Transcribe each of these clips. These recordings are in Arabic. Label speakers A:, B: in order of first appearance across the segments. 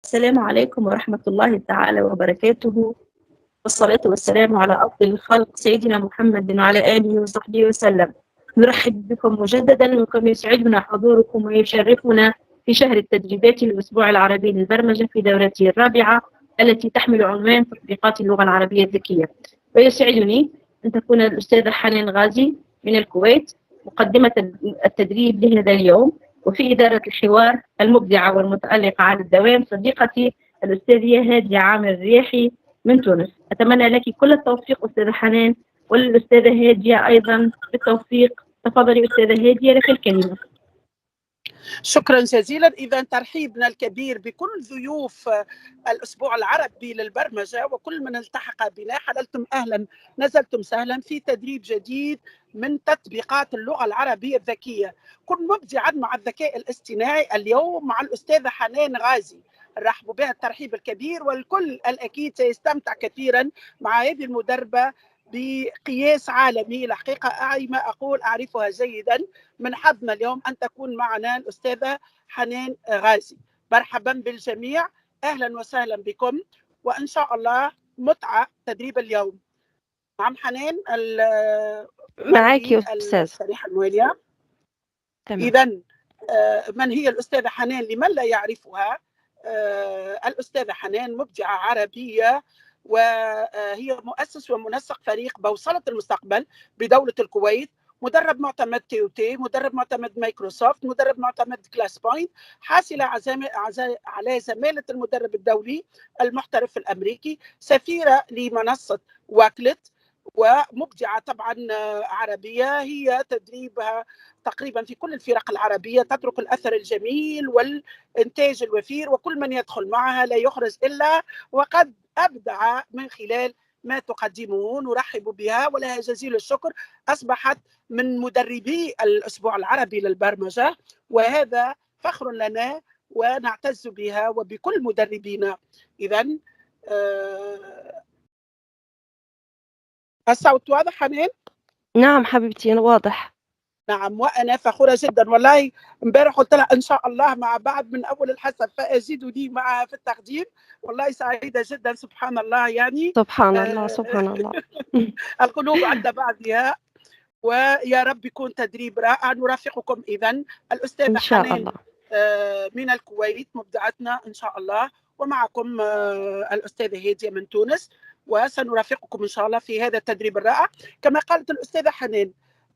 A: السلام عليكم ورحمة الله تعالى وبركاته، والصلاة والسلام على أفضل الخلق سيدنا محمد وعلى آله وصحبه وسلم. نرحب بكم مجددا، وكم يسعدنا حضوركم ويشرفنا في شهر التدريبات الأسبوع العربي للبرمجة في دورته الرابعة التي تحمل عنوان تطبيقات اللغة العربية الذكية. ويسعدني أن تكون الأستاذة حنان غازي من الكويت مقدمة التدريب لهذا اليوم، وفي إدارة الحوار المبدعة والمتألقة على الدوام صديقتي الأستاذة هادية عامر الرياحي من تونس. أتمنى لك كل التوفيق أستاذة حنان، وللأستاذة هادية أيضا بالتوفيق. تفضلي أستاذة هادية، لك الكلمة.
B: شكرا جزيلا. إذا ترحيبنا الكبير بكل ضيوف الأسبوع العربي للبرمجة وكل من التحق بنا. حللتم أهلا، نزلتم سهلا في تدريب جديد من تطبيقات اللغة العربية الذكية. كن مبدعا مع الذكاء الاصطناعي اليوم مع الأستاذة حنان غازي. رحبوا بها الترحيب الكبير، والكل الأكيد سيستمتع كثيرا مع هذه المدربة بقياس عالمي. الحقيقة أعي ما أقول أعرفها جيدا. من حظنا اليوم أن تكون معنا الأستاذة حنان غازي. مرحبا بالجميع، أهلا وسهلا بكم، وإن شاء الله متعة تدريب اليوم. نعم حنان،
C: معك يا أستاذ.
B: الشريحة الموالية.
C: تمام.
B: إذن من هي الأستاذة حنان لمن لا يعرفها؟ الأستاذة حنان مبدعة عربية، وهي مؤسس ومنسق فريق بوصلة المستقبل بدولة الكويت، مدرب معتمد TOT، مدرب معتمد مايكروسوفت، مدرب معتمد كلاس بوينت، حاصلة على زمالة المدرب الدولي المحترف الأمريكي، سفيرة لمنصة واكلت، ومبدعة طبعا عربية. هي تدريبها تقريبا في كل الفرق العربية تترك الأثر الجميل والإنتاج الوفير، وكل من يدخل معها لا يخرج إلا وقد أبدع من خلال ما تقدمه. نرحب بها ولها جزيل الشكر. أصبحت من مدربي الأسبوع العربي للبرمجة، وهذا فخر لنا ونعتز بها وبكل مدربينا. إذن الصوت واضح حنان؟
C: نعم حبيبتي، أنا واضح.
B: نعم، وأنا فخورة جدا والله. امبارح قلت لها إن شاء الله مع بعض من أول الحصة، فأجدني معها في التقديم. والله سعيدة جدا، سبحان الله يعني.
C: سبحان الله سبحان الله.
B: القلوب عند بعضها، ويا رب يكون تدريب رائع. نرافقكم إذن الأستاذة
C: إن شاء
B: حنان
C: الله.
B: من الكويت مبدعتنا إن شاء الله، ومعكم الأستاذة هادية من تونس، وسنرافقكم إن شاء الله في هذا التدريب الرائع. كما قالت الأستاذة حنان،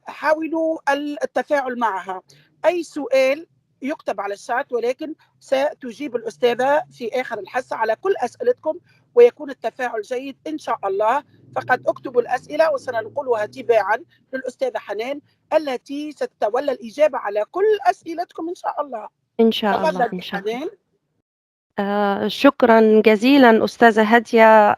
B: حاولوا التفاعل معها. أي سؤال يكتب على الشات، ولكن ستجيب الأستاذة في آخر الحصة على كل أسئلتكم، ويكون التفاعل جيد إن شاء الله. فقد اكتبوا الأسئلة وسننقلها تباعا للأستاذة حنان التي ستتولى الإجابة على كل أسئلتكم إن شاء الله.
C: إن شاء الله
B: تفضل
C: إن شاء الله.
B: حنان.
C: شكرا جزيلا أستاذة هادية.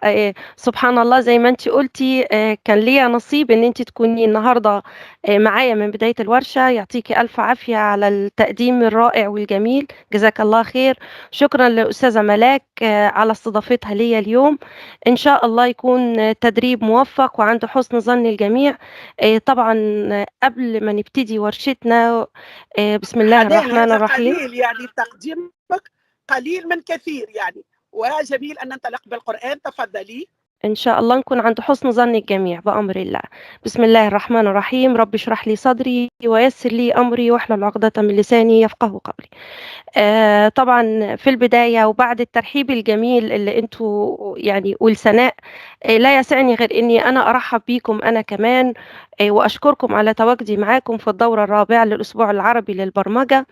C: سبحان الله زي ما أنت قلتي، كان ليا نصيب أن أنت تكوني النهاردة معايا من بداية الورشة. يعطيكي ألف عافية على التقديم الرائع والجميل، جزاك الله خير. شكرا لأستاذة ملاك على استضافتها ليا اليوم. إن شاء الله يكون تدريب موفق وعند حسن ظن الجميع. طبعا قبل ما نبتدي ورشتنا، بسم الله الرحمن الرحيم.
B: قليل يعني تقديمك قليل من كثير يعني، وجميل أن ننطلق بالقرآن. تفضلي.
C: إن شاء الله نكون عند حسن ظن الجميع بأمر الله. بسم الله الرحمن الرحيم. رب اشرح لي صدري ويسر لي أمري واحلل عقدة من لساني يفقه قولي. طبعا في البداية وبعد الترحيب الجميل اللي انتوا يعني والثناء، لا يسعني غير اني انا ارحب بيكم انا كمان، واشكركم على تواجدي معاكم في الدورة الرابعة للأسبوع العربي للبرمجة.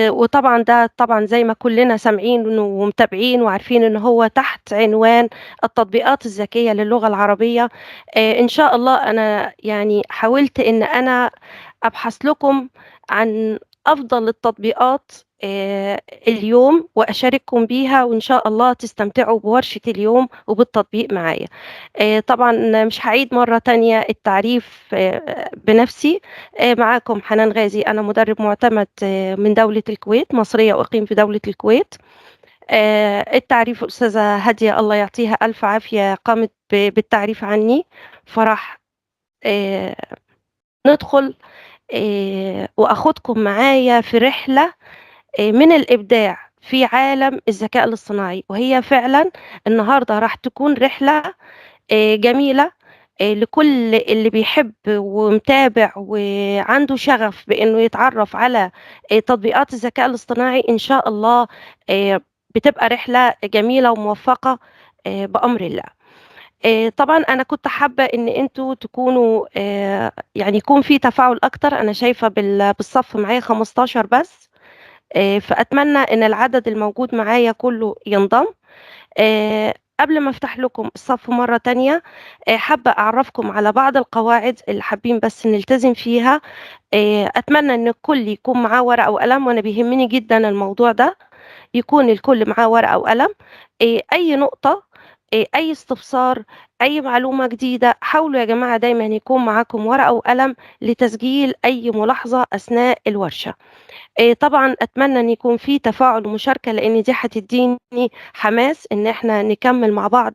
C: وطبعا ده طبعا زي ما كلنا سامعين ومتابعين وعارفين ان هو تحت عنوان التطبيقات الذكية للغة العربية. ان شاء الله انا يعني حاولت ان انا ابحث لكم عن افضل التطبيقات اليوم واشارككم بيها، وان شاء الله تستمتعوا بورشة اليوم وبالتطبيق معايا. طبعا مش هعيد مرة تانية التعريف بنفسي. معاكم حنان غازي، أنا مدرب معتمد من دولة الكويت، مصرية وأقيم في دولة الكويت. التعريف أستاذة هادية الله يعطيها ألف عافية قامت بالتعريف عني، فرح ندخل وأخدكم معايا في رحلة من الإبداع في عالم الذكاء الاصطناعي، وهي فعلا النهارده راح تكون رحلة جميلة لكل اللي بيحب ومتابع وعنده شغف بإنه يتعرف على تطبيقات الذكاء الاصطناعي. إن شاء الله بتبقى رحلة جميلة وموفقة بأمر الله. طبعا أنا كنت حابة إن أنتوا تكونوا يعني يكون في تفاعل أكتر. أنا شايفة بالصف معايا 15 بس، فأتمنى إن العدد الموجود معايا كله ينضم. قبل ما افتح لكم الصف مرة تانية، حابة أعرفكم على بعض القواعد اللي حابين بس نلتزم فيها. أتمنى إن الكل يكون معاه ورقة وقلم، وأنا بيهمني جدا الموضوع ده، يكون الكل معاه ورقة وقلم. أي نقطة، أي استفسار، أي معلومة جديدة، حاولوا يا جماعة دايما يكون معاكم ورقة وقلم لتسجيل أي ملاحظة أثناء الورشة. طبعًا أتمنى إن يكون في تفاعل ومشاركة، لإن دي هتدّيني حماس إن إحنا نكمّل مع بعض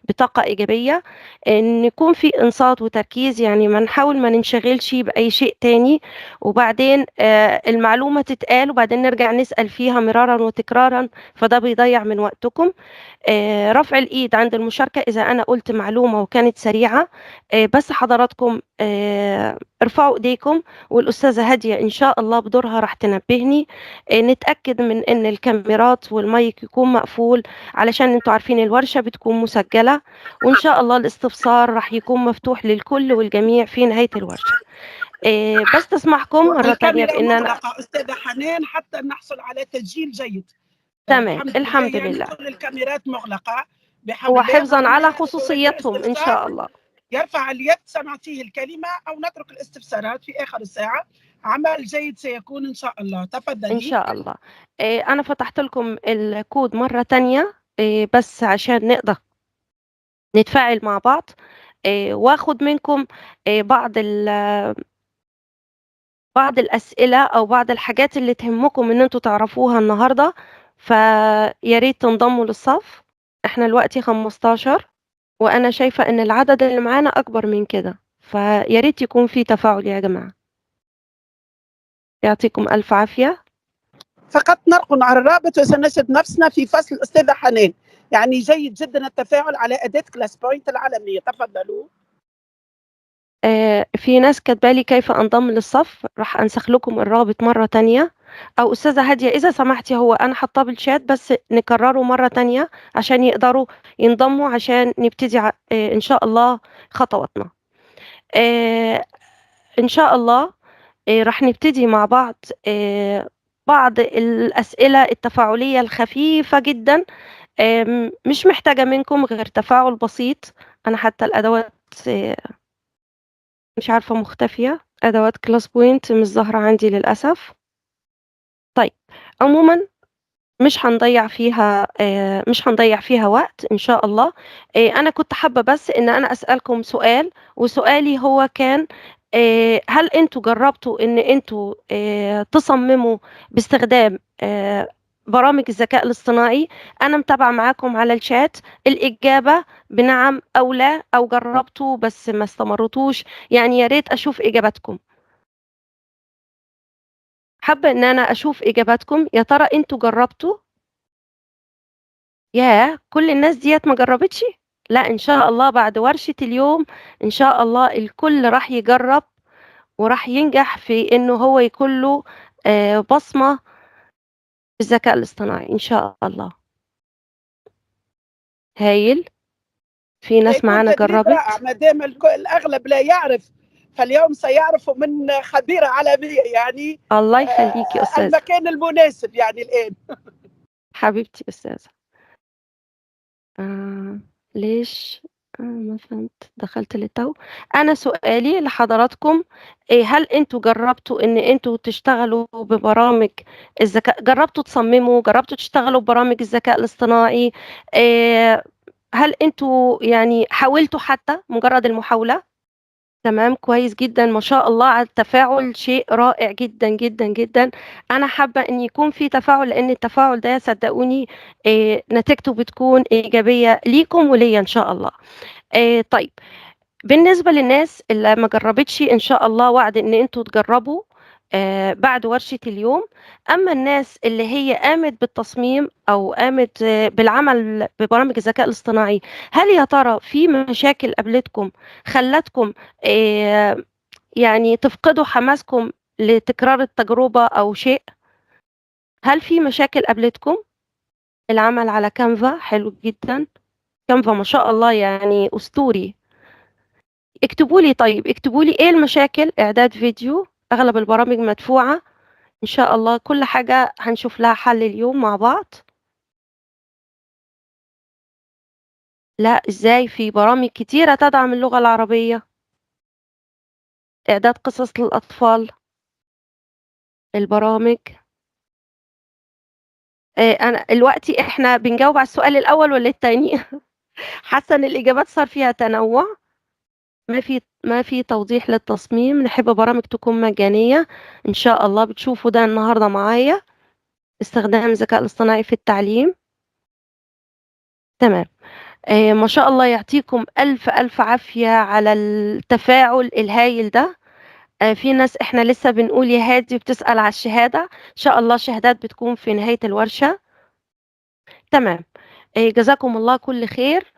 C: بطاقة إيجابية، إن يكون في إنصات وتركيز، يعني نحاول ما ننشغلش بأي شيء تاني، وبعدين المعلومة تتقال وبعدين نرجع نسأل فيها مرارًا وتكرارًا، فده بيضيّع من وقتكم. رفع الإيد عند المشاركة إذا أنا قُلت معلومة وكانت سريعة. بس حضراتكم ارفعوا إيديكم، والأستاذة هادية إن شاء الله بدورها راح تنبهني. نتأكد من إن الكاميرات والمايك يكون مقفول، علشان أنتم عارفين الورشة بتكون مسجلة، وإن شاء الله الاستفسار راح يكون مفتوح للكل والجميع في نهاية الورشة. بس تسمحكم مرة تانية
B: والكاميرا
C: بإن أنا
B: مغلقة أستاذة حنان حتى نحصل على تسجيل جيد.
C: تمام،
B: الحمد لله،
C: الحمد
B: يعني
C: لله.
B: كل الكاميرات مغلقة بحول
C: هو
B: الله.
C: حفظًا
B: من
C: على
B: يريد
C: خصوصيتهم إن
B: الاستفسار
C: شاء الله.
B: يرفع اليد سمعتيه الكلمة، أو نترك الاستفسارات في آخر الساعة. عمل جيد سيكون إن شاء الله.
C: إن
B: تفضلي.
C: شاء الله. أنا فتحت لكم الكود مرة تانية بس عشان نقدر نتفاعل مع بعض، وآخد منكم بعض بعض الأسئلة أو بعض الحاجات اللي تهمكم إن أنتم تعرفوها النهارده، فيا ريت تنضموا للصف. إحنا دلوقتي 15، وأنا شايفة إن العدد اللي معانا أكبر من كده، فيا ريت يكون في تفاعل يا جماعة. يعطيكم ألف عافية.
B: فقط نرقن على الرابط وسنجد نفسنا في فصل الأستاذة حنان. يعني جيد جدا التفاعل على أداة كلاس بوينت العالمية. تفضلوا.
C: في ناس كاتبة لي كيف أنضم للصف، راح أنسخ لكم الرابط مرة تانية. أو أستاذة هادية إذا سمحتي، هو أنا حاطاه بالشات بس نكرره مرة تانية عشان يقدروا ينضموا، عشان نبتدي إن شاء الله خطواتنا. آه، إن شاء الله راح نبتدي مع بعض بعض الأسئلة التفاعلية الخفيفة جدا، مش محتاجة منكم غير تفاعل بسيط. أنا حتى الأدوات مش عارفة مختفية، أدوات كلاس بوينت مش ظاهرة عندي للأسف. طيب، عموما مش هنضيع فيها وقت إن شاء الله. أنا كنت حابة بس إن أنا أسألكم سؤال، وسؤالي هو كان هل أنتوا جربتوا إن أنتوا تصمموا باستخدام برامج الذكاء الاصطناعي؟ أنا متابعة معاكم على الشات، الإجابة بنعم أو لا، أو جربتوا بس ما استمرتوش. يعني يا ريت أشوف إجاباتكم، حابة إن أنا أشوف إجاباتكم. يا ترى أنتوا جربتوا؟ ياه! كل الناس ديّة ما جرّبتش؟ لأ، إن شاء الله بعد ورشة اليوم إن شاء الله الكل راح يجرّب، وراح ينجح في إنه هو يكون له بصمة في الذكاء الاصطناعي إن شاء الله. هايل، في ناس
B: سيكون
C: معانا
B: تدريب رائع
C: جرّبت.
B: ما دام الأغلب لا يعرف، فاليوم سيعرف من خبيرة عالمية يعني
C: الله يخلّيكِ يا أستاذة،
B: المكان المناسب يعني الآن.
C: حبيبتي أستاذة. آآ ليش ما فهمت، دخلت للتو. أنا سؤالي لحضراتكم، هل أنتم جرّبتوا إن أنتم تشتغلوا ببرامج جرّبتوا تصمموا، جرّبتوا تشتغلوا ببرامج الذكاء الاصطناعي؟ آآ هل أنتم يعني حاولتوا حتى مجرّد المحاولة؟ تمام، كويس جدًا، ما شاء الله على التفاعل، شيء رائع جدًا، جدًا، جدًا. أنا حابة إن يكون في تفاعل، لإن التفاعل ده صدقوني نتيجته بتكون إيجابية ليكم وليّا إن شاء الله. طيب، بالنسبة للناس اللي ما جرّبتش، إن شاء الله وعد إن أنتم تجرّبوا. بعد ورشة اليوم. أما الناس اللي هي قامت بالتصميم أو قامت بالعمل ببرامج الذكاء الاصطناعي، هل يا ترى في مشاكل قابلتكم خلتكم آه، يعني تفقدوا حماسكم لتكرار التجربة أو شيء؟ هل في مشاكل قابلتكم؟ العمل على كانفا حلو جدا، كانفا ما شاء الله يعني أسطوري. اكتبوا لي، طيب اكتبوا لي ايه المشاكل. إعداد فيديو، أغلب البرامج مدفوعة إن شاء الله، كل حاجة هنشوف لها حل اليوم مع بعض. لا إزاي، في برامج كتيرة تدعم اللغة العربية. إعداد قصص للأطفال، البرامج. أنا دلوقتي إحنا بنجاوب على السؤال الأول ولا التاني؟ حاسة إن الإجابات صار فيها تنوع. ما في توضيح للتصميم، نحب برامج تكون مجانية. إن شاء الله بتشوفوا ده النهاردة معايا، استخدام الذكاء الاصطناعي في التعليم. تمام. ما شاء الله، يعطيكم ألف ألف عافية على التفاعل الهايل ده. في ناس احنا لسه بنقول يا هادي بتسأل على الشهادة، إن شاء الله شهادات بتكون في نهاية الورشة. تمام. جزاكم الله كل خير.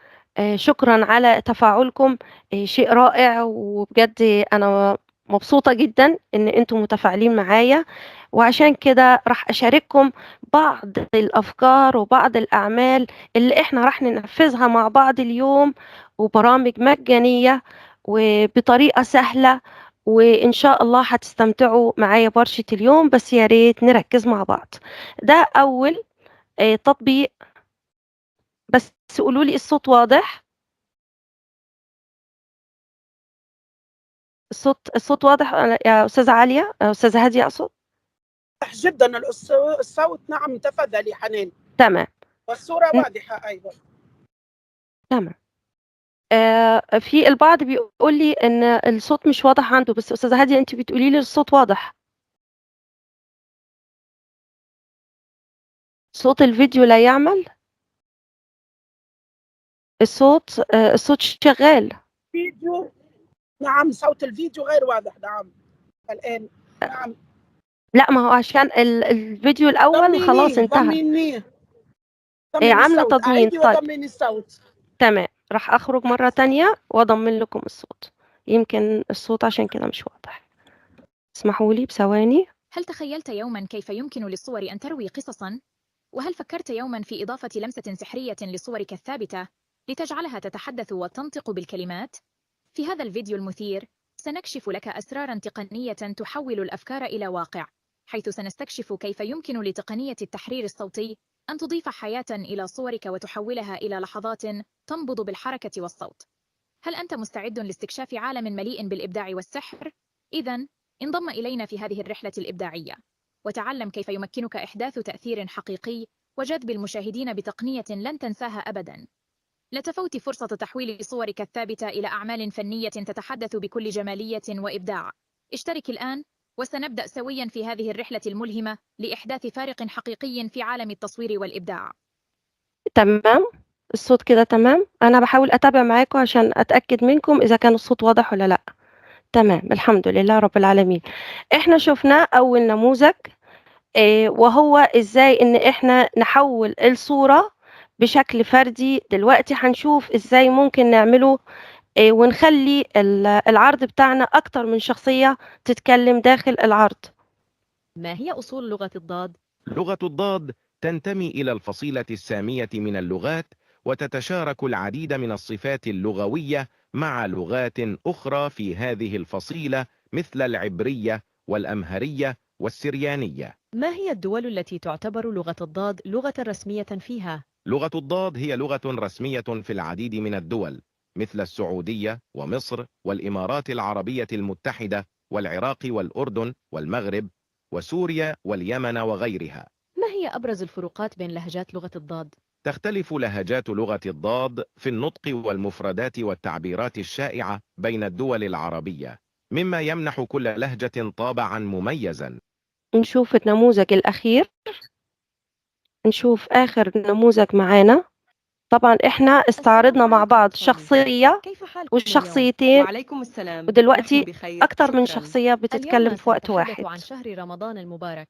C: شكرا على تفاعلكم، شيء رائع، وبجد أنا مبسوطة جدا إن أنتم متفاعلين معايا. وعشان كده راح أشارككم بعض الأفكار وبعض الأعمال اللي إحنا راح ننفذها مع بعض اليوم، وبرامج مجانية وبطريقة سهلة. وإن شاء الله هتستمتعوا معايا برشة اليوم، بس يا ريت نركز مع بعض. ده أول تطبيق. بس قولوا لي الصوت واضح؟ الصوت واضح يا أستاذة عالية، أستاذة هادية أقصد؟
B: واضح جدا الصوت، نعم تفضلي حنان.
C: تمام.
B: والصورة
C: ن-
B: واضحة أيضا.
C: تمام. في البعض بيقول لي إن الصوت مش واضح عنده، بس أستاذة هادية أنت بتقولي لي الصوت واضح. صوت الفيديو لا يعمل. الصوت شغال.
B: فيديو، نعم صوت الفيديو غير واضح، نعم الآن. نعم
C: لا، ما هو عشان الفيديو الأول خلاص
B: ضمينيه
C: انتهى.
B: ضمينيه ضمني
C: عاملة
B: الصوت،
C: تضمين،
B: أعيدي
C: طيب.
B: وضمني الصوت.
C: تمام، راح أخرج مرة تانية وأضمن لكم الصوت. يمكن الصوت عشان كده مش واضح، اسمحوا لي بثواني.
D: هل تخيلت يوما كيف يمكن للصور أن تروي قصصا؟ وهل فكرت يوما في إضافة لمسة سحرية لصورك الثابتة لتجعلها تتحدث وتنطق بالكلمات؟ في هذا الفيديو المثير سنكشف لك أسرارا تقنية تحول الأفكار إلى واقع، حيث سنستكشف كيف يمكن لتقنية التحرير الصوتي أن تضيف حياة إلى صورك وتحولها إلى لحظات تنبض بالحركة والصوت. هل أنت مستعد لاستكشاف عالم مليء بالإبداع والسحر؟ إذن انضم إلينا في هذه الرحلة الإبداعية، وتعلم كيف يمكنك إحداث تأثير حقيقي وجذب المشاهدين بتقنية لن تنساها أبداً. لا تفوت فرصة تحويل صورك الثابتة إلى أعمال فنية تتحدث بكل جمالية وإبداع. اشترك الآن وسنبدأ سوياً في هذه الرحلة الملهمة لإحداث فارق حقيقي في عالم التصوير والإبداع.
C: تمام، الصوت كده تمام. أنا بحاول أتابع معاكم عشان أتأكد منكم إذا كان الصوت واضح ولا لأ. تمام، الحمد لله رب العالمين. إحنا شفنا أول نموذج، وهو إزاي إن إحنا نحول الصورة بشكل فردي. دلوقتي هنشوف إزاي ممكن نعمله ونخلي العرض بتاعنا أكتر من شخصية تتكلم داخل العرض.
D: ما هي أصول لغة الضاد؟
E: لغة الضاد تنتمي إلى الفصيلة السامية من اللغات، وتتشارك العديد من الصفات اللغوية مع لغات أخرى في هذه الفصيلة، مثل العبرية والأمهرية والسريانية.
D: ما هي الدول التي تعتبر لغة الضاد لغة رسمية فيها؟
E: لغة الضاد هي لغة رسمية في العديد من الدول، مثل السعودية ومصر والإمارات العربية المتحدة والعراق والأردن والمغرب وسوريا واليمن وغيرها.
D: ما هي أبرز الفروقات بين لهجات لغة الضاد؟
E: تختلف لهجات لغة الضاد في النطق والمفردات والتعبيرات الشائعة بين الدول العربية، مما يمنح كل لهجة طابعا مميزا.
C: نشوف النموذج الأخير، نشوف آخر نموذج معانا. طبعا احنا استعرضنا مع بعض شخصية
F: كيف حالكم اليوم؟
C: والشخصيتين،
F: وعليكم السلام.
C: ودلوقتي
F: نحن بخير،
C: أكتر من
F: شكراً.
C: شخصية بتتكلم
F: اليوم
C: في وقت
F: سنتحدث
C: واحد.
F: عن شهر رمضان المبارك.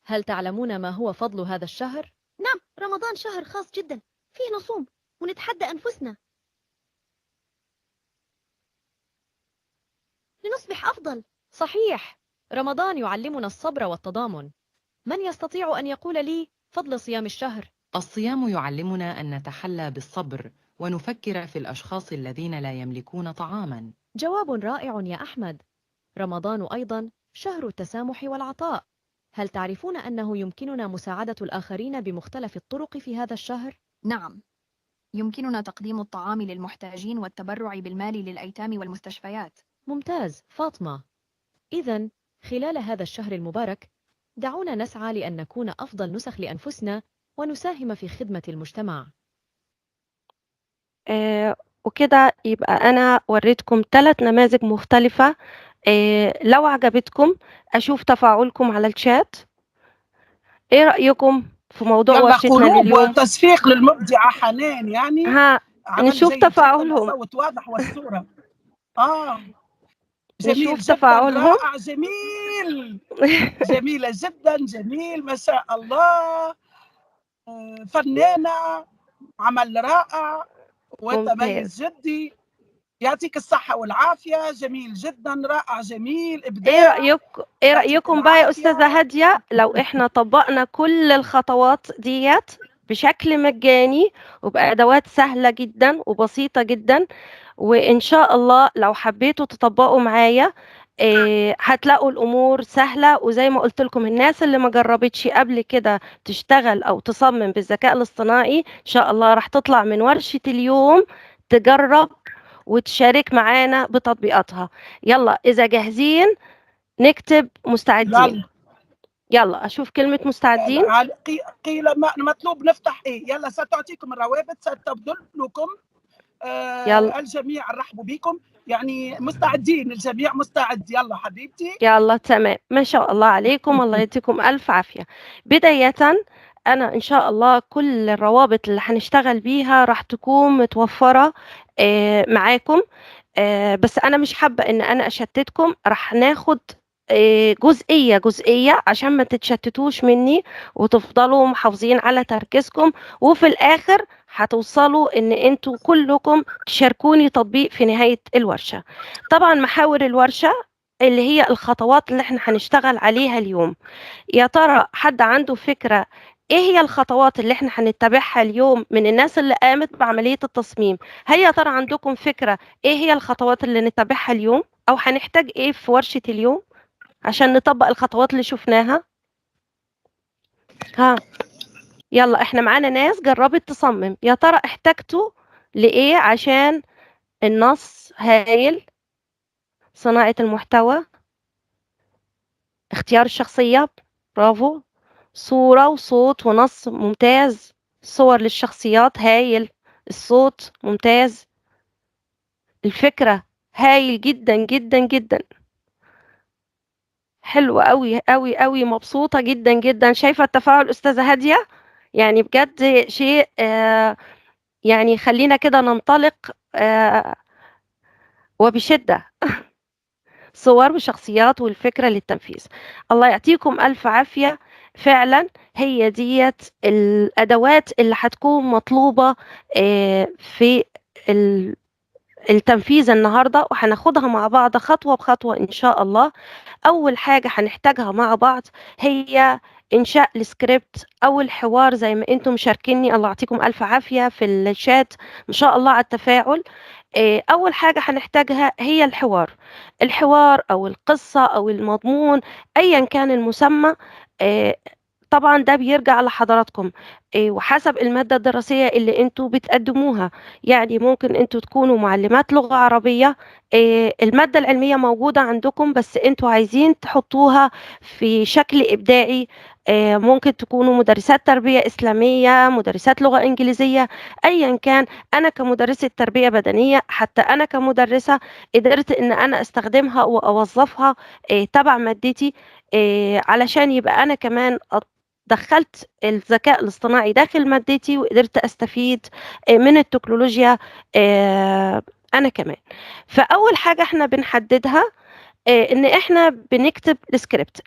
F: هل تعلمون ما هو فضل هذا الشهر؟
G: نعم، رمضان شهر خاص جدا، فيه نصوم ونتحدى أنفسنا لنصبح أفضل.
F: صحيح، رمضان يعلمنا الصبر والتضامن. من يستطيع أن يقول لي فضل صيام الشهر؟
H: الصيام يعلمنا أن نتحلى بالصبر ونفكر في الأشخاص الذين لا يملكون طعاماً.
F: جواب رائع يا أحمد. رمضان أيضا شهر التسامح والعطاء. هل تعرفون أنه يمكننا مساعدة الآخرين بمختلف الطرق في هذا الشهر؟
I: نعم، يمكننا تقديم الطعام للمحتاجين والتبرع بالمال للأيتام والمستشفيات.
F: ممتاز فاطمة. إذن خلال هذا الشهر المبارك دعونا نسعى لأن نكون أفضل نسخ لأنفسنا ونساهم في خدمة المجتمع.
C: وكده يبقى أنا وريتكم 3 نماذج مختلفة. لو عجبتكم أشوف تفاعلكم على الشات. إيه رأيكم في موضوع
B: يلا
C: ورشتنا
B: قلوب
C: لليوم؟
B: وتصفيق للمبدعة حنان، يعني
C: ها
B: عمل
C: نشوف
B: جيد جدا
C: تفاعلهم.
B: والصوت واضح والصورة جميل
C: نشوف
B: جدا،
C: تفاعلهم.
B: رائع، جميل جميلة جدا، جميل ما شاء الله، فنانة، عمل رائع وتميز جدي، يعطيك الصحة والعافية، جميل جدا، رائع، جميل، إبداع.
C: ايه
B: يعطيك
C: رأيكم بقى يا
B: العافية.
C: أستاذة هادية لو احنا طبقنا كل الخطوات ديت بشكل مجاني وبأدوات سهلة جدا وبسيطة جدا، وإن شاء الله لو حبيتوا تطبقوا معايا هتلاقوا الأمور سهلة. وزي ما قلت لكم الناس اللي ما جربتش قبل كده تشتغل أو تصمم بالذكاء الاصطناعي إن شاء الله راح تطلع من ورشة اليوم تجرب وتشارك معانا بتطبيقاتها. يلا إذا جاهزين نكتب مستعدين. يلا أشوف كلمة مستعدين.
B: قيل مطلوب نفتح يلا ستعطيكم الروابط، ستبدل لكم
C: يلا.
B: الجميع رحبوا بكم، يعني مستعدين، الجميع مستعد. يلا حبيبتي.
C: يلا تمام، ما شاء الله عليكم. الله يديكم ألف عافية. بداية أنا إن شاء الله كل الروابط اللي هنشتغل بيها راح تكون متوفرة معاكم، بس أنا مش حابة إن أنا أشتتكم. راح ناخد جزئية عشان ما تتشتتوش مني وتفضلوا محافظين على تركيزكم، وفي الآخر هتوصلوا إن أنتوا كلكم تشاركوني تطبيق في نهاية الورشة. طبعا محاور الورشة اللي هي الخطوات اللي احنا هنشتغل عليها اليوم. يا ترى حد عنده فكرة ايه هي الخطوات اللي احنا هنتبعها اليوم من الناس اللي قامت بعملية التصميم؟ هل يا ترى عندكم فكرة ايه هي الخطوات اللي نتبعها اليوم، او هنحتاج ايه في ورشة اليوم عشان نطبق الخطوات اللي شفناها؟ يلا احنا معانا ناس جربت تصمم. يا ترى احتاجتوا لايه عشان النص هايل، صناعة المحتوى، اختيار الشخصية برافو، صورة وصوت ونص ممتاز، صور للشخصيات هايل، الصوت ممتاز، الفكرة هايل جدا جدا جدا، حلو قوي قوي قوي، مبسوطة جدا جدا. شايفة التفاعل أستاذة هادية؟ يعني بجد شيء يعني خلينا كده ننطلق وبشدة. صور وشخصيات والفكرة للتنفيذ. الله يعطيكم ألف عافية. فعلا هي ديت الأدوات اللي هتكون مطلوبة في التنفيذ النهاردة، وهناخدها مع بعض خطوة بخطوة إن شاء الله. أول حاجة هنحتاجها مع بعض هي إنشاء السكريبت أو الحوار زي ما أنتم مشاركيني. الله يعطيكم ألف عافية في الشات إن شاء الله على التفاعل. أول حاجة هنحتاجها هي الحوار أو القصة أو المضمون أيا كان المسمى. طبعا ده بيرجع لحضراتكم وحسب المادة الدراسية اللي انتوا بتقدموها. يعني ممكن انتوا تكونوا معلمات لغة عربية، المادة العلمية موجودة عندكم بس انتوا عايزين تحطوها في شكل إبداعي. ممكن تكونوا مدرسات تربية إسلامية، مدرسات لغة إنجليزية، أيا كان. أنا كمدرسة تربية بدنية، حتى أنا كمدرسة قدرت إن أنا أستخدمها وأوظفها تبع مادتي علشان يبقى أنا كمان دخلت الذكاء الاصطناعي داخل مادتي وقدرت أستفيد من التكنولوجيا أنا كمان. فأول حاجة إحنا بنحددها إن إحنا بنكتب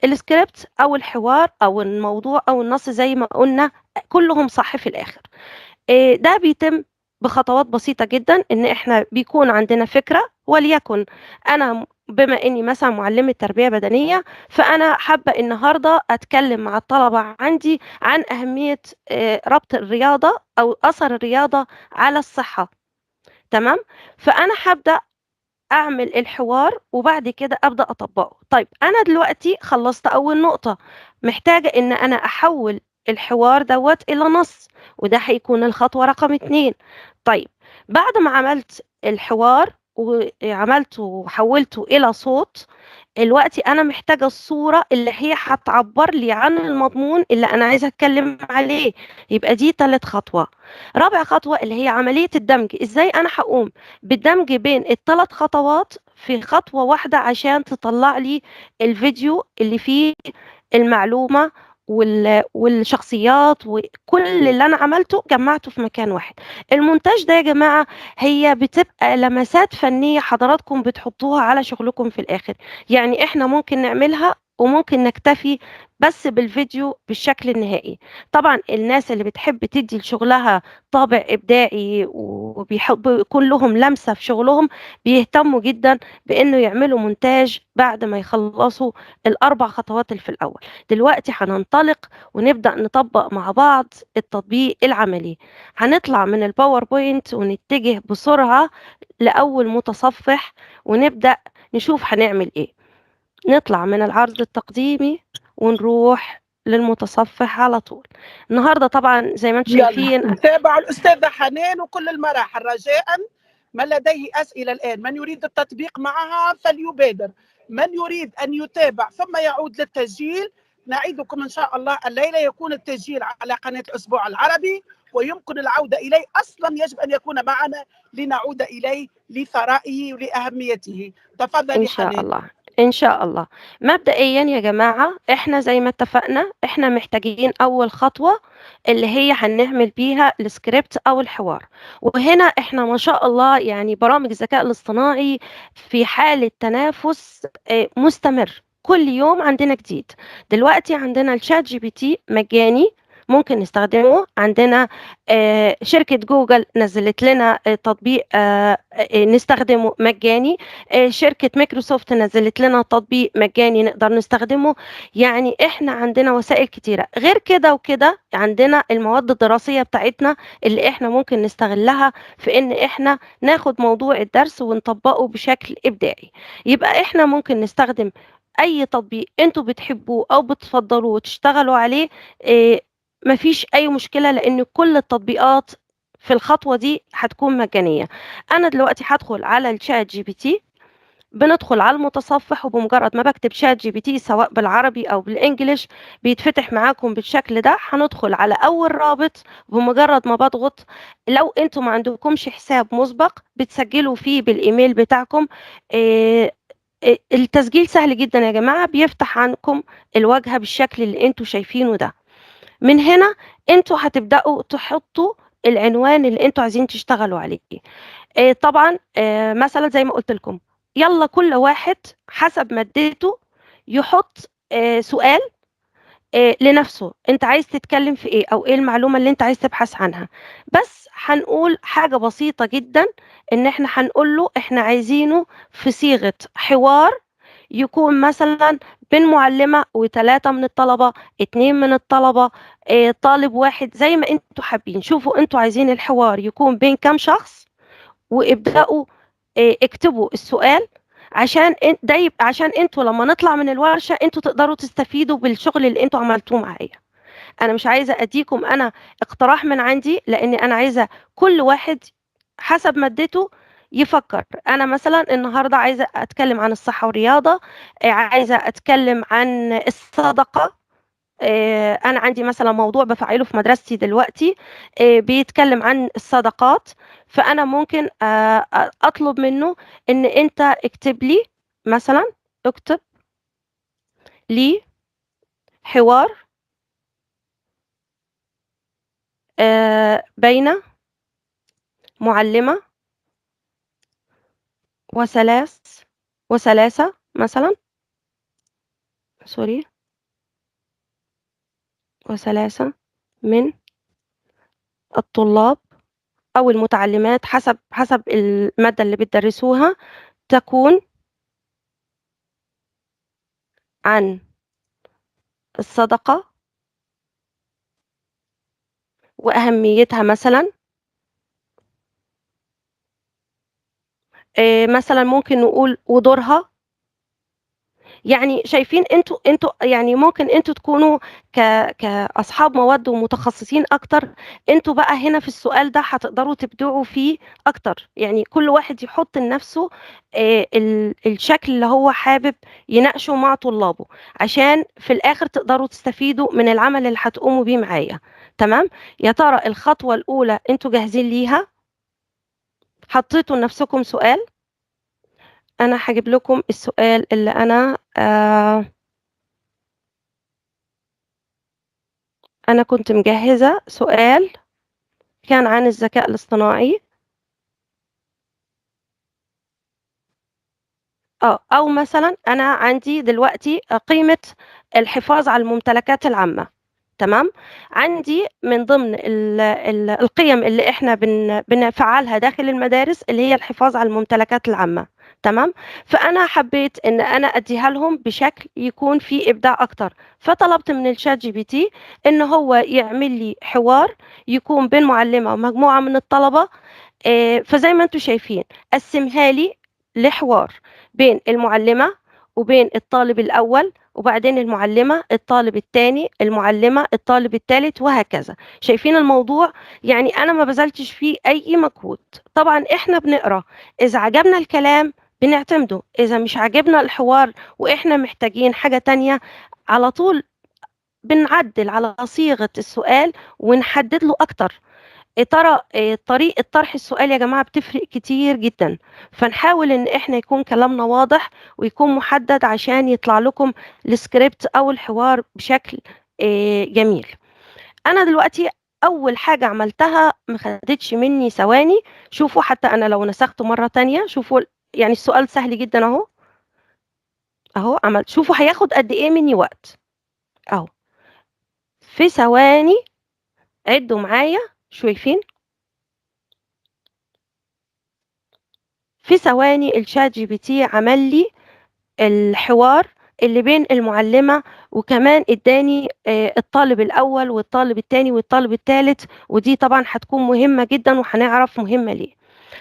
C: السكريبت أو الحوار أو الموضوع أو النص زي ما قلنا كلهم صح في الآخر. ده بيتم بخطوات بسيطة جدا، إن إحنا بيكون عندنا فكرة، وليكن أنا بما إني مثلا معلمة تربية بدنية، فأنا حابة النهاردة أتكلم مع الطلبة عندي عن أهمية ربط الرياضة أو أثر الرياضة على الصحة. تمام. فأنا هبدأ أعمل الحوار وبعد كده أبدأ أطبقه. طيب أنا دلوقتي خلصت أول نقطة، محتاجة إن أنا أحول الحوار دوت إلى نص، وده هيكون الخطوة رقم 2. طيب بعد ما عملت الحوار وعملته وحولته إلى صوت، دلوقتي أنا محتاجة الصورة اللي هي هتعبر لي عن المضمون اللي أنا عايزة أتكلم عليه. يبقى دي 3 خطوة. رابع خطوة اللي هي عملية الدمج. إزاي أنا هقوم بالدمج بين ال3 خطوات في خطوة واحدة عشان تطلع لي الفيديو اللي فيه المعلومة والشخصيات وكل اللي أنا عملته جمعته في مكان واحد. المونتاج ده يا جماعة هي بتبقى لمسات فنية حضراتكم بتحطوها على شغلكم في الآخر. يعني إحنا ممكن نعملها وممكن نكتفي بس بالفيديو بالشكل النهائي. طبعا الناس اللي بتحب تدي لشغلها طابع إبداعي وبيحب يكون لهم لمسة في شغلهم بيهتموا جدا بأنه يعملوا مونتاج بعد ما يخلصوا ال4 خطوات اللي في الأول. دلوقتي هننطلق ونبدأ نطبق مع بعض التطبيق العملي. هنطلع من الباوربوينت ونتجه بسرعة لأول متصفح ونبدأ نشوف هنعمل إيه. نطلع من العرض التقديمي ونروح للمتصفح على طول. النهاردة طبعا زي ما انتم
B: يلا
C: شايفين
B: نتابع الأستاذة حنان وكل المراحل رجاء. من لديه أسئلة الآن، من يريد التطبيق معها فليبادر، من يريد أن يتابع ثم يعود للتسجيل. نعيدكم إن شاء الله الليلة يكون التسجيل على قناة الأسبوع العربي، ويمكن العودة إليه. أصلا يجب أن يكون معنا لنعود إليه لثرائه ولأهميته.
C: إن
B: تفضلي
C: شاء
B: حنان.
C: الله. إن شاء الله. مبدئيا يا جماعة إحنا زي ما اتفقنا إحنا محتاجين أول خطوة اللي هي هنعمل بيها السكريبت أو الحوار. وهنا إحنا ما شاء الله يعني برامج الذكاء الاصطناعي في حالة تنافس مستمر، كل يوم عندنا جديد. دلوقتي عندنا الشات جي بي تي مجاني ممكن نستخدمه. عندنا شركة جوجل نزلت لنا تطبيق نستخدمه مجاني. شركة مايكروسوفت نزلت لنا تطبيق مجاني نقدر نستخدمه. يعني احنا عندنا وسائل كتيرة. غير كده وكده عندنا المواد الدراسية بتاعتنا اللي احنا ممكن نستغلها في ان احنا ناخد موضوع الدرس ونطبقه بشكل ابداعي. يبقى احنا ممكن نستخدم اي تطبيق انتوا بتحبوه او بتفضلوه وتشتغلوا عليه. مفيش اي مشكلة لان كل التطبيقات في الخطوة دي هتكون مجانية. أنا دلوقتي هدخل على الشات جي بي تي. بندخل على المتصفح وبمجرد ما بكتب شات جي بي تي سواء بالعربي أو بالإنجليش بيتفتح معاكم بالشكل ده. هندخل على أول رابط. بمجرد ما بضغط، لو أنتم ما عندكمش حساب مسبق بتسجلوا فيه بالإيميل بتاعكم. التسجيل سهل جدا يا جماعة، بيفتح عنكم الواجهة بالشكل اللي أنتم شايفينه ده. من هنا انتوا هتبدأوا تحطوا العنوان اللي انتوا عايزين تشتغلوا عليه. طبعا مثلا زي ما قلت لكم، يلا كل واحد حسب مادته يحط سؤال لنفسه. انت عايز تتكلم في ايه او ايه المعلومة اللي انت عايز تبحث عنها. بس هنقول حاجة بسيطة جدا، ان احنا هنقول له احنا عايزينه في صيغة حوار يكون مثلا بين معلمة و3 من الطلبة، 2 من الطلبة، طالب واحد، زي ما انتوا حابين. شوفوا انتوا عايزين الحوار يكون بين كام شخص وابدأوا اكتبوا السؤال عشان ده يبقى عشان انتوا لما نطلع من الورشة انتوا تقدروا تستفيدوا بالشغل اللي انتوا عملتوه معايا. انا مش عايزة اديكم انا اقتراح من عندي، لان انا عايزة كل واحد حسب مادته يفكر. انا مثلا النهارده عايزه اتكلم عن الصحه والرياضه، عايزه اتكلم عن الصدقه. انا عندي مثلا موضوع بفعله في مدرستي دلوقتي بيتكلم عن الصدقات. فانا ممكن اطلب منه ان انت اكتب لي مثلا، اكتب لي حوار بين معلمة وثلاثة مثلا، سوري، وثلاثة من الطلاب أو المتعلمات حسب المادة اللي بتدرسوها، تكون عن الصدقة وأهميتها مثلا. مثلا ممكن نقول ودورها. يعني شايفين انتوا يعني ممكن انتوا تكونوا كأصحاب مواد ومتخصصين اكتر، انتوا بقى هنا في السؤال ده هتقدروا تبدعوا فيه اكتر. يعني كل واحد يحط لنفسه الشكل اللي هو حابب يناقشه مع طلابه، عشان في الاخر تقدروا تستفيدوا من العمل اللي هتقوموا بيه معايا. تمام؟ يا ترى الخطوة الاولى انتوا جاهزين ليها؟ حطيتوا لنفسكم سؤال؟ انا هجيب لكم السؤال اللي انا كنت مجهزة سؤال كان عن الذكاء الاصطناعي. او مثلا انا عندي دلوقتي قيمة الحفاظ على الممتلكات العامة. تمام؟ عندي من ضمن القيم اللي احنا بنفعلها داخل المدارس اللي هي الحفاظ على الممتلكات العامة. تمام؟ فانا حبيت ان انا اديها لهم بشكل يكون فيه ابداع اكتر، فطلبت من الشات جي بي تي ان هو يعمل لي حوار يكون بين معلمة ومجموعة من الطلبة. فزي ما انتم شايفين قسمها لي لحوار بين المعلمة وبين الطالب الأول، وبعدين المعلمة، الطالب الثاني، المعلمة، الطالب الثالث، وهكذا. شايفين الموضوع؟ يعني أنا ما بذلتش فيه أي مجهود. طبعا إحنا بنقرأ، إذا عجبنا الكلام بنعتمده، إذا مش عجبنا الحوار وإحنا محتاجين حاجة تانية، على طول بنعدل على صيغة السؤال ونحدد له أكتر. ترى طريقة طرح السؤال يا جماعة بتفرق كتير جدا، فنحاول ان احنا يكون كلامنا واضح ويكون محدد عشان يطلع لكم السكريبت او الحوار بشكل جميل. انا دلوقتي اول حاجة عملتها ما خدتش مني ثواني. شوفوا حتى انا لو نسخته مرة تانية، شوفوا يعني السؤال سهل جدا اهو. اهو عملت، شوفوا هياخد قد ايه مني وقت. اهو في ثواني، عدوا معايا، شايفين؟ في ثواني الشات جي بي تي عمل لي الحوار اللي بين المعلمة، وكمان اداني الطالب الأول والطالب الثاني والطالب الثالث، ودي طبعا هتكون مهمة جدا وهنعرف مهمة ليه.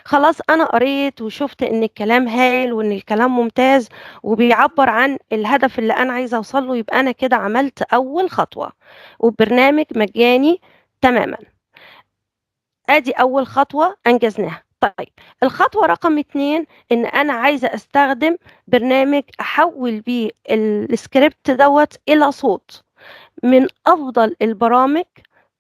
C: خلاص أنا قريت وشفت إن الكلام هايل وإن الكلام ممتاز وبيعبر عن الهدف اللي أنا عايزة أوصل له، يبقى أنا كده عملت أول خطوة، وبرنامج مجاني تماما. ادي اول خطوة انجزناها. طيب الخطوة رقم 2، ان انا عايزة استخدم برنامج احول بيه السكريبت دوت الى صوت. من افضل البرامج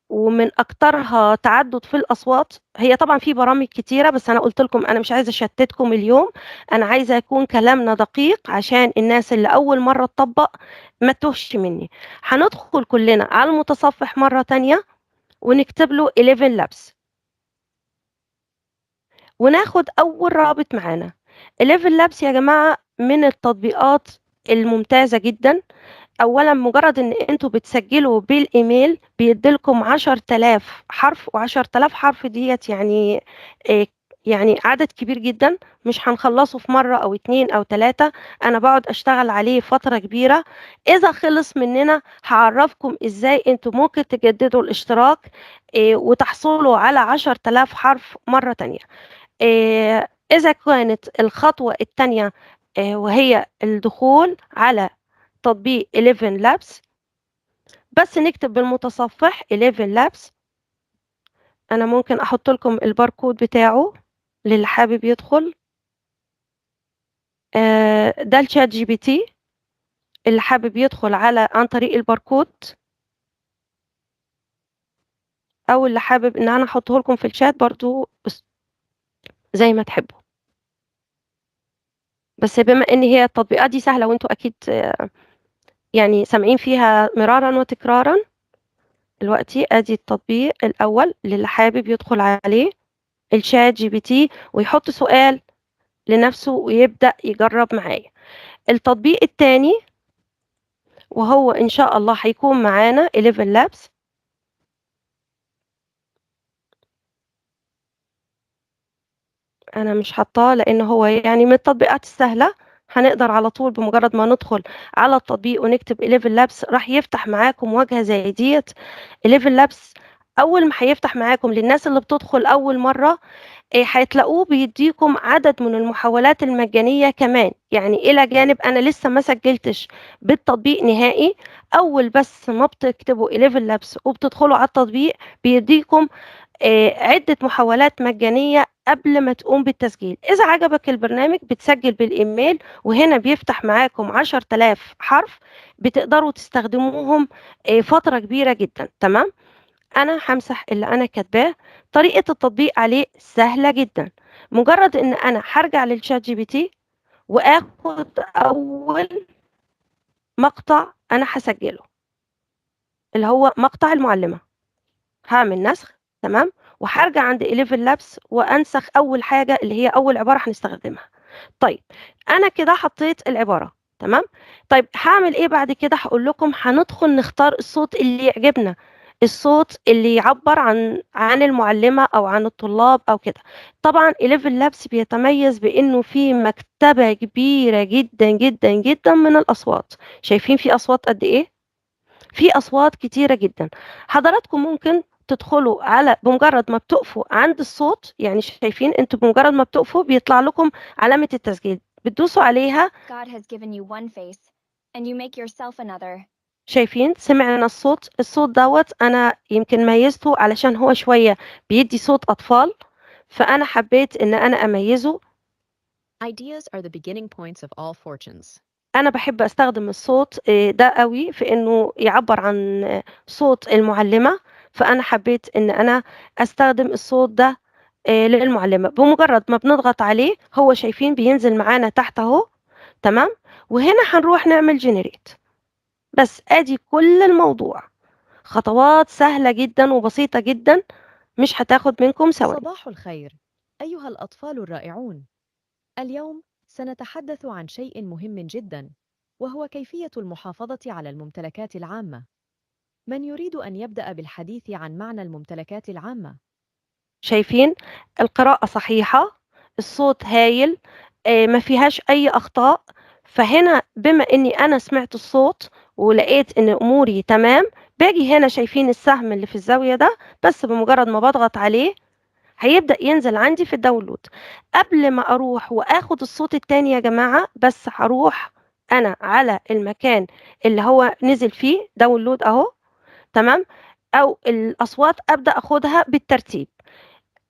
C: ومن اكترها تعدد في الاصوات، هي طبعا في برامج كتيرة بس انا قلت لكم انا مش عايزة اشتتكم اليوم، انا عايزة يكون كلامنا دقيق عشان الناس اللي اول مرة تطبق ما تهش مني. هندخل كلنا على المتصفح مرة تانية ونكتب له 11 لابس، وناخد أول رابط معانا. 11 لابس يا جماعة من التطبيقات الممتازة جدا. أولا مجرد إن أنتوا بتسجلوا بالإيميل بيديلكم 10,000 حرف، و10,000 حرف ديت يعني يعني عدد كبير جدا، مش هنخلصه في مرة أو 2 أو 3. أنا بقعد أشتغل عليه فترة كبيرة. إذا خلص مننا هعرفكم إزاي أنتوا ممكن تجددوا الاشتراك وتحصلوا على 10,000 حرف مرة تانية. إذا كانت الخطوة الثانية وهي الدخول على تطبيق 11 لابس، بس نكتب بالمتصفح 11 لابس. أنا ممكن أحط لكم الباركود بتاعه للي حابب يدخل. ده الشات جي بي تي اللي حابب يدخل عن طريق الباركود، أو اللي حابب إن أنا أحطه لكم في الشات برضو زي ما تحبوا. بس بما إن هي التطبيقات دي سهلة وأنتوا أكيد يعني سامعين فيها مرارا وتكرارا، دلوقتي ادي التطبيق الاول اللي حابب يدخل عليه الشات جي بي تي ويحط سؤال لنفسه ويبدأ يجرب معايا. التطبيق التاني وهو ان شاء الله هيكون معانا 11 لابس. انا مش حاطاه لان هو يعني من التطبيقات السهله، هنقدر على طول بمجرد ما ندخل على التطبيق ونكتب 11 لابس راح يفتح معاكم واجهه زي ديت. 11 لابس اول ما هيفتح معاكم للناس اللي بتدخل اول مره هتلاقوه بيديكم عدد من المحاولات المجانيه كمان، يعني الى جانب انا لسه ما سجلتش بالتطبيق نهائي. اول بس ما بتكتبوا 11 لابس وبتدخلوا على التطبيق بيديكم عدة محاولات مجانية قبل ما تقوم بالتسجيل. إذا عجبك البرنامج بتسجل بالإيميل وهنا بيفتح معاكم 10,000 حرف بتقدروا تستخدموهم فترة كبيرة جدا. تمام، أنا همسح اللي أنا كاتباه. طريقة التطبيق عليه سهلة جدا، مجرد إن أنا هرجع للشات جي بي تي وآخد أول مقطع أنا هسجله اللي هو مقطع المعلمة، هعمل نسخ. تمام، وهرجع عند 11 لابس وانسخ اول حاجه اللي هي اول عباره هنستخدمها. طيب انا كده حطيت العباره. تمام، طيب هعمل ايه بعد كده؟ هقول لكم هندخل نختار الصوت اللي يعجبنا، الصوت اللي يعبر عن المعلمه او عن الطلاب او كده. طبعا 11 لابس بيتميز بانه في مكتبه كبيره جدا جدا جدا من الاصوات. شايفين في اصوات قد ايه؟ في أصوات كتيرة جدا. حضراتكم ممكن تدخلوا على بمجرد ما بتقفوا عند الصوت، يعني شايفين انتوا بمجرد ما بتقفوا بيطلع لكم علامة التسجيل، بتدوسوا عليها.
J: God has given you one face and you make yourself another.
C: شايفين سمعنا الصوت دوت أنا يمكن ميزته علشان هو شوية بيدي صوت أطفال، فأنا حبيت إن أنا أميزه.
F: Ideas are the beginning points of all fortunes.
C: أنا بحب أستخدم الصوت ده قوي في إنه يعبر عن صوت المعلمة، فأنا حبيت إن أنا أستخدم الصوت ده للمعلمة. بمجرد ما بنضغط عليه هو شايفين بينزل معانا تحت أهو. تمام، وهنا هنروح نعمل جنريت. بس أدي كل الموضوع، خطوات سهلة جدا وبسيطة جدا، مش هتاخد منكم ثواني.
F: صباح الخير أيها الأطفال الرائعون. اليوم سنتحدث عن شيء مهم جدا، وهو كيفية المحافظة على الممتلكات العامة. من يريد أن يبدأ بالحديث عن معنى الممتلكات العامة؟
C: شايفين القراءة صحيحة، الصوت هايل، ما فيهاش أي أخطاء. فهنا بما إني أنا سمعت الصوت ولقيت إن أموري تمام، باجي هنا شايفين السهم اللي في الزاوية ده، بس بمجرد ما بضغط عليه هيبدأ ينزل عندي في الداونلود. قبل ما أروح وآخد الصوت التاني يا جماعة، بس هروح أنا على المكان اللي هو نزل فيه داونلود أهو. تمام، أو الأصوات أبدأ أخدها بالترتيب.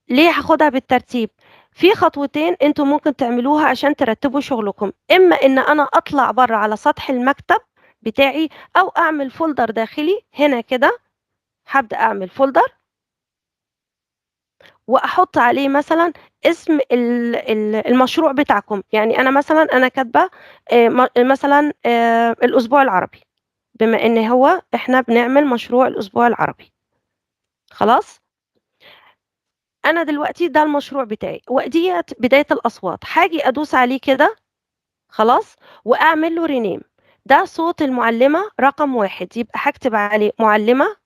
C: ليه هاخدها بالترتيب؟ في خطوتين انتوا ممكن تعملوها عشان ترتبوا شغلكم، اما ان انا اطلع بره على سطح المكتب بتاعي او اعمل فولدر داخلي هنا كده. هبدأ اعمل فولدر واحط عليه مثلا اسم المشروع بتاعكم. يعني انا مثلا انا كاتبه مثلا الاسبوع العربي، بما ان هو احنا بنعمل مشروع الاسبوع العربي. خلاص، انا دلوقتي ده المشروع بتاعي وديت بداية الاصوات. هاجي ادوس عليه كده خلاص واعمل له رينيم. ده صوت المعلمة رقم 1، يبقى هكتب عليه معلمة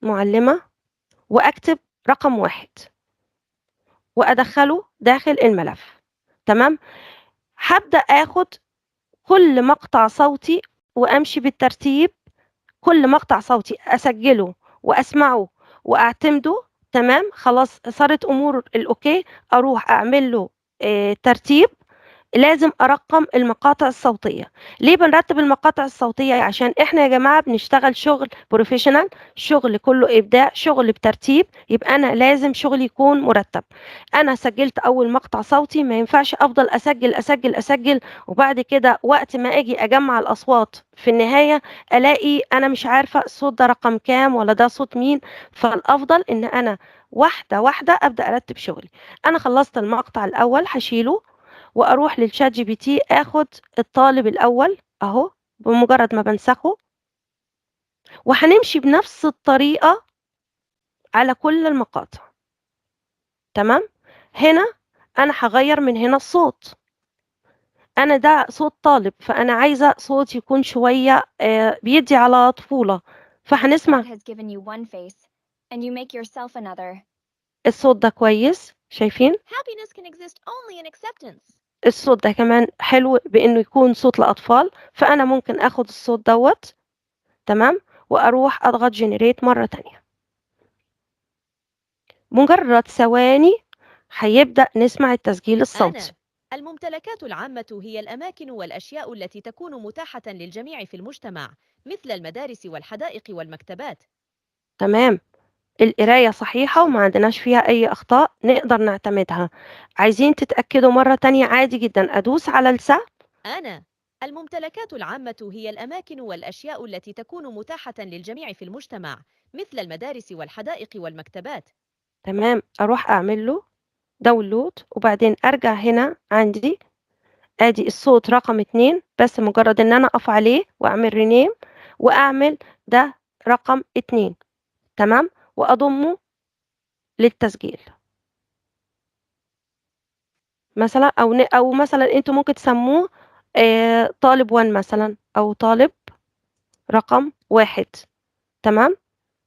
C: معلمة واكتب رقم 1 وادخله داخل الملف. تمام، هبدأ اخد كل مقطع صوتي وامشي بالترتيب. كل مقطع صوتي اسجله واسمعه واعتمده. تمام، خلاص صارت امور الاوكي، اروح اعمل له ترتيب. لازم ارقم المقاطع الصوتيه. ليه بنرتب المقاطع الصوتيه؟ عشان احنا يا جماعه بنشتغل شغل بروفيشنال، شغل كله ابداع، شغل بترتيب، يبقى انا لازم شغلي يكون مرتب. انا سجلت اول مقطع صوتي، ما ينفعش افضل اسجل اسجل اسجل وبعد كده وقت ما اجي اجمع الاصوات في النهايه الاقي انا مش عارفه الصوت ده رقم كام ولا ده صوت مين. فالافضل ان انا واحده واحده ابدا ارتب شغلي. انا خلصت المقطع الاول هشيله واروح للشات جي بي تي اخد الطالب الاول اهو بمجرد ما بنسخه، وهنمشي بنفس الطريقة على كل المقاطع. تمام. هنا أنا هغير من هنا الصوت. أنا ده صوت طالب، فأنا عايزة صوت يكون شوية بيدي على طفولة، فهنسمع
J: God has given you one face, and you make yourself another.
C: الصوت ده كويس. شايفين
G: Happiness can exist only in acceptance.
C: الصوت ده كمان حلو بإنه يكون صوت لأطفال، فأنا ممكن أخد الصوت دوت. تمام. وأروح أضغط جنريت مرة تانية. مجرد ثواني هيبدأ نسمع التسجيل الصوتي.
F: أنا الممتلكات العامة هي الأماكن والأشياء التي تكون متاحة للجميع في المجتمع، مثل المدارس والحدائق والمكتبات.
C: تمام. القراية صحيحة وما عندناش فيها أي أخطاء، نقدر نعتمدها. عايزين تتأكدوا مرة تانية عادي جدا، أدوس على السهم.
F: أنا الممتلكات العامة هي الأماكن والأشياء التي تكون متاحة للجميع في المجتمع، مثل المدارس والحدائق والمكتبات.
C: تمام. أروح أعمل له داونلود، وبعدين أرجع هنا عندي ادي الصوت رقم 2، بس مجرد ان انا اقف عليه واعمل رينيم واعمل ده رقم 2. تمام. واضمه للتسجيل مثلا، او مثلا انتوا ممكن تسموه طالب 1 مثلا، او طالب رقم 1. تمام.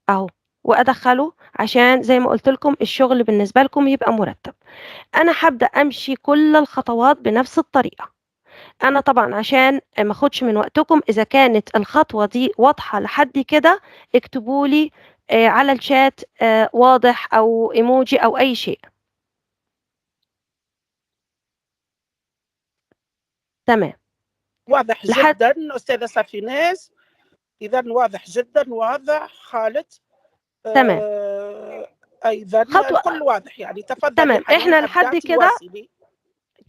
C: اهو. وادخله عشان زي ما قلت لكم الشغل بالنسبة لكم يبقى مرتب. انا هبدأ امشي كل الخطوات بنفس الطريقة. انا طبعا عشان ما اخدش من وقتكم، اذا كانت الخطوة دي واضحة لحد كده اكتبوا لي على الشات واضح او ايموجي او اي شيء. تمام.
B: واضح
C: لحد
B: جدا أستاذة سفيناز، إذا واضح جدا، واضح خالد.
C: تمام.
B: أيضا
C: خطوة.
B: الكل واضح يعني. تفضلي
C: تمام.
B: حنان،
C: احنا لحد
B: أبدعتي،
C: كده
B: واصلي.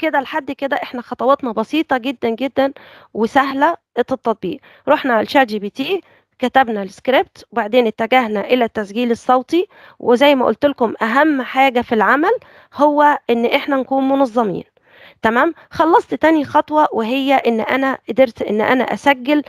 C: لحد كده احنا خطواتنا بسيطة جدا جدا وسهلة التطبيق. رحنا على الشات جي بي تي، كتبنا السكريبت، وبعدين اتجهنا الى التسجيل الصوتي. وزي ما قلت لكم اهم حاجة في العمل هو ان احنا نكون منظمين. تمام. خلصت تاني خطوة، وهي ان انا قدرت ان انا اسجل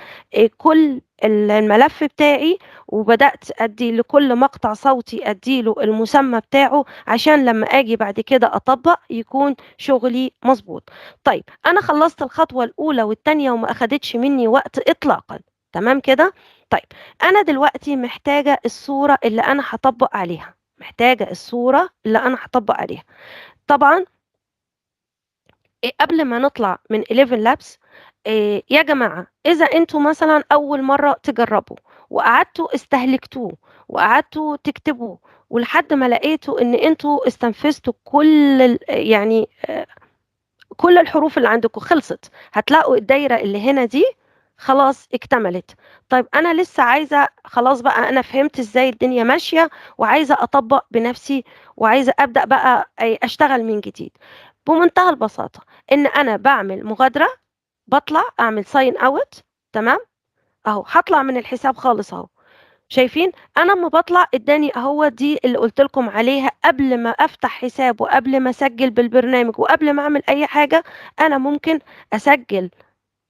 C: كل الملف بتاعي، وبدأت ادي لكل مقطع صوتي اديله المسمى بتاعه عشان لما اجي بعد كده اطبق يكون شغلي مظبوط. طيب انا خلصت الخطوة الاولى والتانية وما اخدتش مني وقت اطلاقا. تمام كده. طيب انا دلوقتي محتاجة الصورة اللي انا هطبق عليها. طبعا قبل ما نطلع من 11 لابس، يا جماعة إذا أنتوا مثلا أول مرة تجربوا وقعدتوا استهلكتوه وقعدتوا تكتبوا ولحد ما لقيتوا إن أنتوا استنفذتوا كل يعني كل الحروف اللي عندكم خلصت، هتلاقوا الدايرة اللي هنا دي خلاص اكتملت. طيب أنا لسه عايزة، خلاص بقى أنا فهمت إزاي الدنيا ماشية وعايزة أطبق بنفسي وعايزة أبدأ بقى أشتغل من جديد. بمنتهى البساطة إن أنا بعمل مغادرة، بطلع أعمل ساين أوت. تمام. أهو هطلع من الحساب خالص أهو. شايفين أنا لما بطلع اداني أهو دي اللي قلت لكم عليها قبل ما أفتح حساب وقبل ما أسجل بالبرنامج وقبل ما أعمل أي حاجة. أنا ممكن أسجل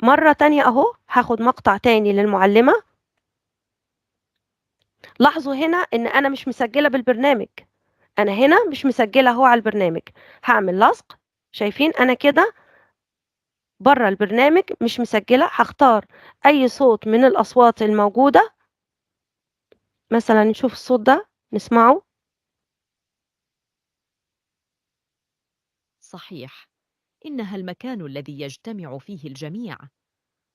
C: مرة تانية أهو. هاخد مقطع تاني للمعلمة. لاحظوا هنا إن أنا مش مسجلة بالبرنامج، أنا هنا مش مسجلة أهو على البرنامج. هعمل لصق. شايفين أنا كده بره البرنامج مش مسجلة. هختار أي صوت من الأصوات الموجودة، مثلا نشوف الصوت ده نسمعه.
F: صحيح، إنها المكان الذي يجتمع فيه الجميع.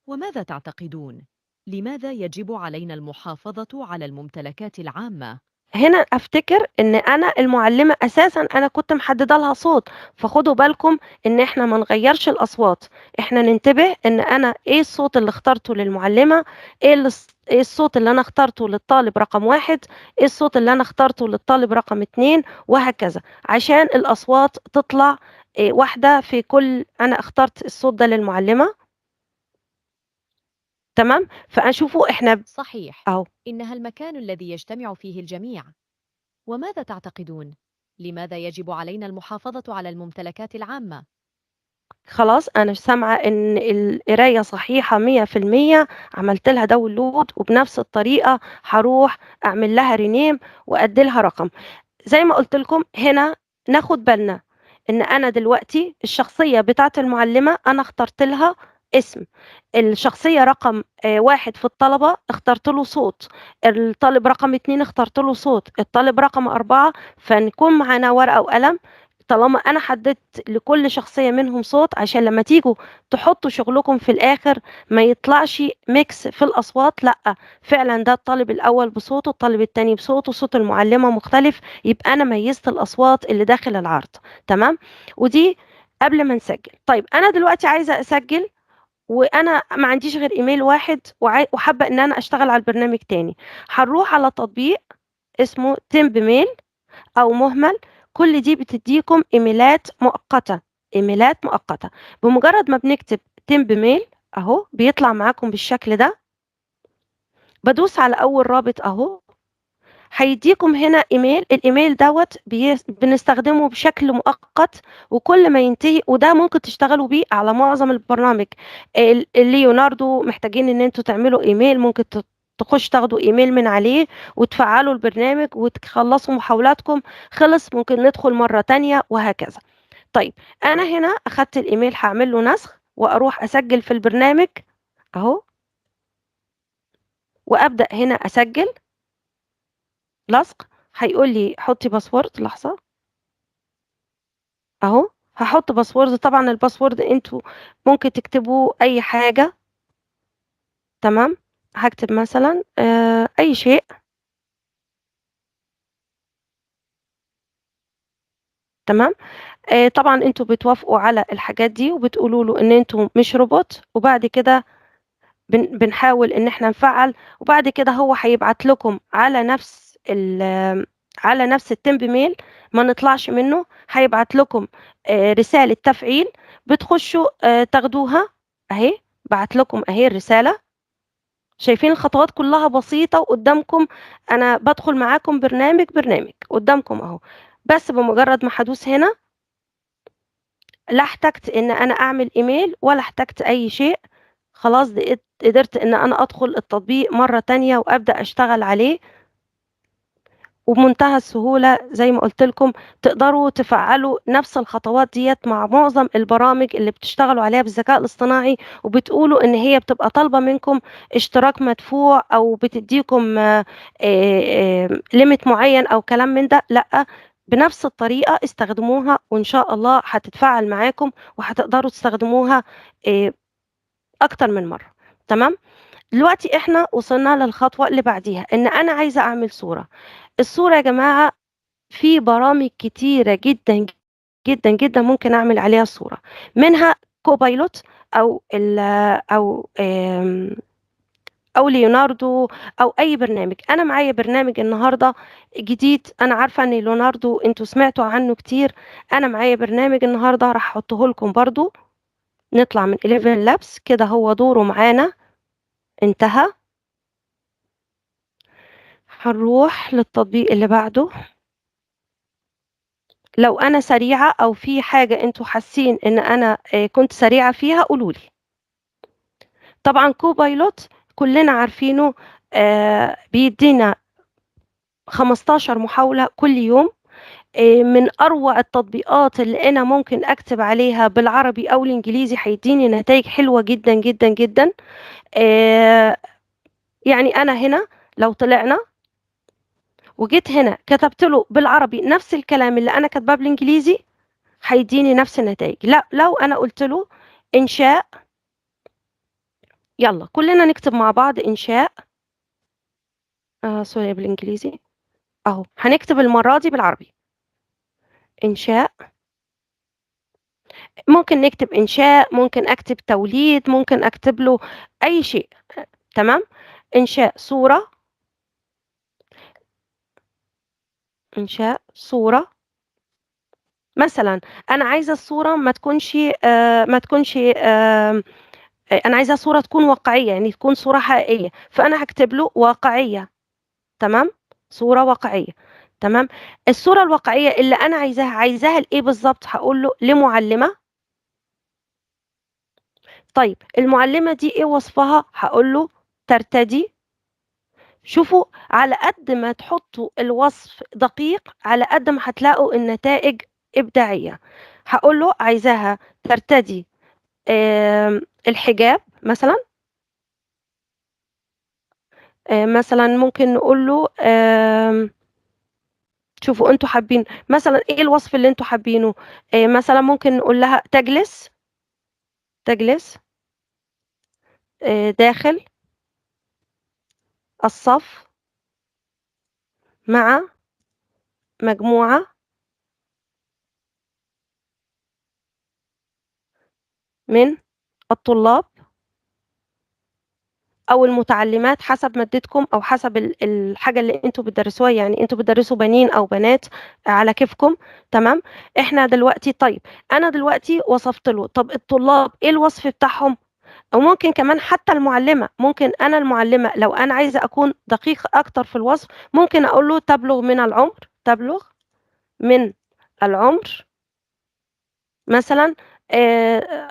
F: وماذا تعتقدون؟ لماذا يجب علينا المحافظة على الممتلكات العامة؟
C: هنا افتكر ان انا المعلمة اساسا انا كنت محددة لها صوت، فخدوا بالكم ان احنا ما نغيرش الاصوات. احنا ننتبه ان انا ايه الصوت اللي اخترته للمعلمة، ايه الصوت اللي انا اخترته للطالب رقم 1، ايه الصوت اللي انا اخترته للطالب رقم 2، وهكذا عشان الاصوات تطلع واحدة في كل. انا اخترت الصوت ده للمعلمة. تمام. فاشوفوا احنا
F: صحيح،
C: اهو.
F: إنها المكان الذي يجتمع فيه الجميع. وماذا تعتقدون؟ لماذا يجب علينا المحافظة على الممتلكات العامة؟
C: خلاص أنا سامعة إن القراية صحيحة 100%، عملت لها داونلود وبنفس الطريقة هروح أعمل لها رينيم وأدي لها رقم. زي ما قلت لكم هنا ناخد بالنا إن أنا دلوقتي الشخصية بتاعة المعلمة أنا اخترت لها اسم، الشخصية رقم 1 في الطلبة اخترت له صوت، الطالب رقم 2 اخترت له صوت، الطالب رقم 4. فنكون معانا ورقة وقلم طالما أنا حددت لكل شخصية منهم صوت، عشان لما تيجوا تحطوا شغلكم في الآخر ما يطلعش ميكس في الأصوات. لأ، فعلا ده الطالب الأول بصوته، الطالب التاني بصوته، صوت المعلمة مختلف، يبقى أنا ميزت الأصوات اللي داخل العرض. تمام. ودي قبل ما نسجل. طيب أنا دلوقتي عايزة أسجل وأنا ما عنديش غير إيميل واحد وحابة إن أنا أشتغل على البرنامج تاني. هنروح على تطبيق اسمه تيمب ميل أو مهمل. كل دي بتديكم إيميلات مؤقتة، إيميلات مؤقتة. بمجرد ما بنكتب تيمب ميل أهو بيطلع معاكم بالشكل ده. بدوس على أول رابط أهو، هيديكم هنا إيميل. الإيميل دوت بنستخدمه بشكل مؤقت وكل ما ينتهي، وده ممكن تشتغلوا بيه على معظم البرامج. الليوناردو محتاجين إن انتوا تعملوا إيميل، ممكن تخش تاخدوا إيميل من عليه وتفعلوا البرنامج وتخلصوا محاولاتكم. خلص ممكن ندخل مرة تانية وهكذا. طيب أنا هنا أخدت الإيميل هعمل له نسخ وأروح أسجل في البرنامج أهو، وأبدأ هنا أسجل لصق. هيقول لي حطي باسورد. لحظة اهو هحط باسورد. طبعا الباسورد انتوا ممكن تكتبوا اي حاجة. تمام. هكتب مثلا اي شيء. تمام. طبعا انتوا بتوافقوا على الحاجات دي وبتقولوا له ان انتوا مش روبوت، وبعد كده بنحاول ان احنا نفعل، وبعد كده هو هيبعت لكم على نفس التمب ميل، ما نطلعش منه. هيبعت لكم رسالة تفعيل بتخشوا تاخدوها اهي. بعت لكم اهي الرسالة. شايفين الخطوات كلها بسيطة وقدامكم. انا بدخل معاكم برنامج قدامكم اهو. بس بمجرد ما هدوس هنا لا احتجت ان انا اعمل ايميل ولا احتجت اي شيء. خلاص قدرت ان انا ادخل التطبيق مرة تانية وابدأ اشتغل عليه وبمنتهى السهولة. زي ما قلت لكم تقدروا تفعلوا نفس الخطوات ديت مع معظم البرامج اللي بتشتغلوا عليها بالذكاء الاصطناعي، وبتقولوا ان هي بتبقى طالبة منكم اشتراك مدفوع او بتديكم ليميت معين او كلام من ده. لا، بنفس الطريقة استخدموها وإن شاء الله هتتفاعل معاكم وهتقدروا تستخدموها أكتر من مرة. تمام. دلوقتي احنا وصلنا للخطوة اللي بعديها، ان انا عايزة اعمل صورة. الصورة يا جماعة في برامج كتيرة جدا جدا جدا ممكن اعمل عليها الصورة، منها كوبايلوت او او ليوناردو او اي برنامج. انا معايا برنامج النهارده جديد، انا عارفه ان ليوناردو انتوا سمعتوا عنه كتير. انا معايا برنامج النهارده راح احطه لكم برضو. نطلع من 11 لابس كده، هو دوره معانا انتهى. هنروح للتطبيق اللي بعده. لو انا سريعه او في حاجه انتوا حاسين ان انا كنت سريعه فيها قولولي. طبعا كوبايلوت كلنا عارفينه، بيدينا 15 محاولة كل يوم. من أروع التطبيقات اللي أنا ممكن أكتب عليها بالعربي أو الإنجليزي، هيديني نتائج حلوة جدا جدا جدا. يعني أنا هنا لو طلعنا وجيت هنا كتبت له بالعربي نفس الكلام اللي أنا كاتباه بالإنجليزي هيديني نفس النتائج. لا، لو أنا قلت له إنشاء، يلا كلنا نكتب مع بعض إنشاء. سوري بالإنجليزي أهو. هنكتب المرة دي بالعربي إنشاء. ممكن نكتب إنشاء، ممكن أكتب توليد، ممكن أكتب له أي شيء. تمام. إنشاء صورة. إنشاء صورة مثلا. أنا عايزة الصورة ما تكونش أنا عايزة صورة تكون واقعية، يعني تكون صورة حقيقية، فأنا هكتب له واقعية. تمام. صورة واقعية. تمام. الصورة الواقعية اللي أنا عايزاها لإيه بالظبط؟ هقول له لمعلمة. طيب المعلمة دي ايه وصفها؟ هقول له ترتدي. شوفوا، على قد ما تحطوا الوصف دقيق على قد ما هتلاقوا النتائج إبداعية. هقول له عايزاها ترتدي الحجاب مثلا. مثلا ممكن نقول له شوفوا انتوا حابين مثلا ايه الوصف اللي انتوا حابينه. مثلا ممكن نقول لها تجلس داخل الصف مع مجموعة من الطلاب أو المتعلمات حسب مادتكم أو حسب الحاجة اللي انتوا بتدرسوها. يعني انتوا بتدرسوا بنين أو بنات على كيفكم. تمام. احنا دلوقتي طيب أنا دلوقتي وصفت له، طب الطلاب ايه الوصف بتاعهم؟ أو ممكن كمان حتى المعلمة، ممكن أنا المعلمة لو أنا عايزة أكون دقيق أكتر في الوصف ممكن أقول له تبلغ من العمر مثلا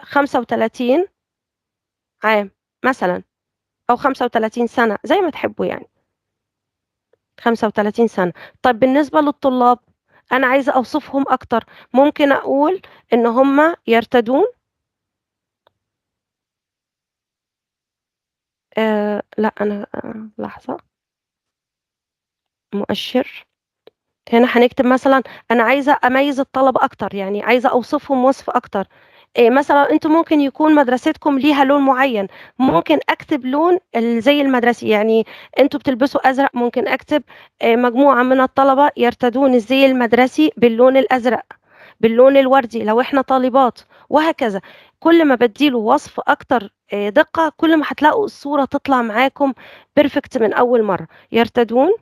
C: 35 عام مثلا، أو 35 سنة زي ما تحبوا يعني 35 سنة. طيب بالنسبة للطلاب أنا عايزة أوصفهم أكتر، ممكن أقول إن هم يرتدون لا أنا لحظة، مؤشر. هنا هنكتب مثلا أنا عايزة أميز الطلبة أكتر، يعني عايزة أوصفهم وصف أكتر. مثلا انتوا ممكن يكون مدرستكم ليها لون معين، ممكن اكتب لون زي المدرسي. يعني انتوا بتلبسوا ازرق، ممكن اكتب مجموعة من الطلبة يرتدون الزي المدرسي باللون الازرق، باللون الوردي لو احنا طالبات، وهكذا. كل ما بديله وصف اكتر دقة كل ما هتلاقوا الصورة تطلع معاكم بيرفكت من اول مرة. يرتدون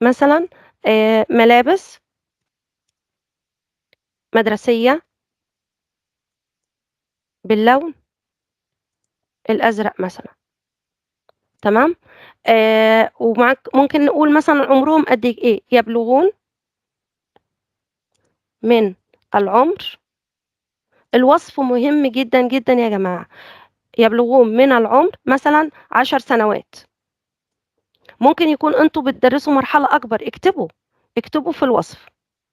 C: مثلا ملابس مدرسية باللون الازرق مثلا. تمام. ومعك ممكن نقول مثلا عمرهم قد ايه، يبلغون من العمر. الوصف مهم جدا جدا يا جماعة. يبلغون من العمر مثلا 10 سنوات. ممكن يكون انتوا بتدرسوا مرحلة اكبر، اكتبوا في الوصف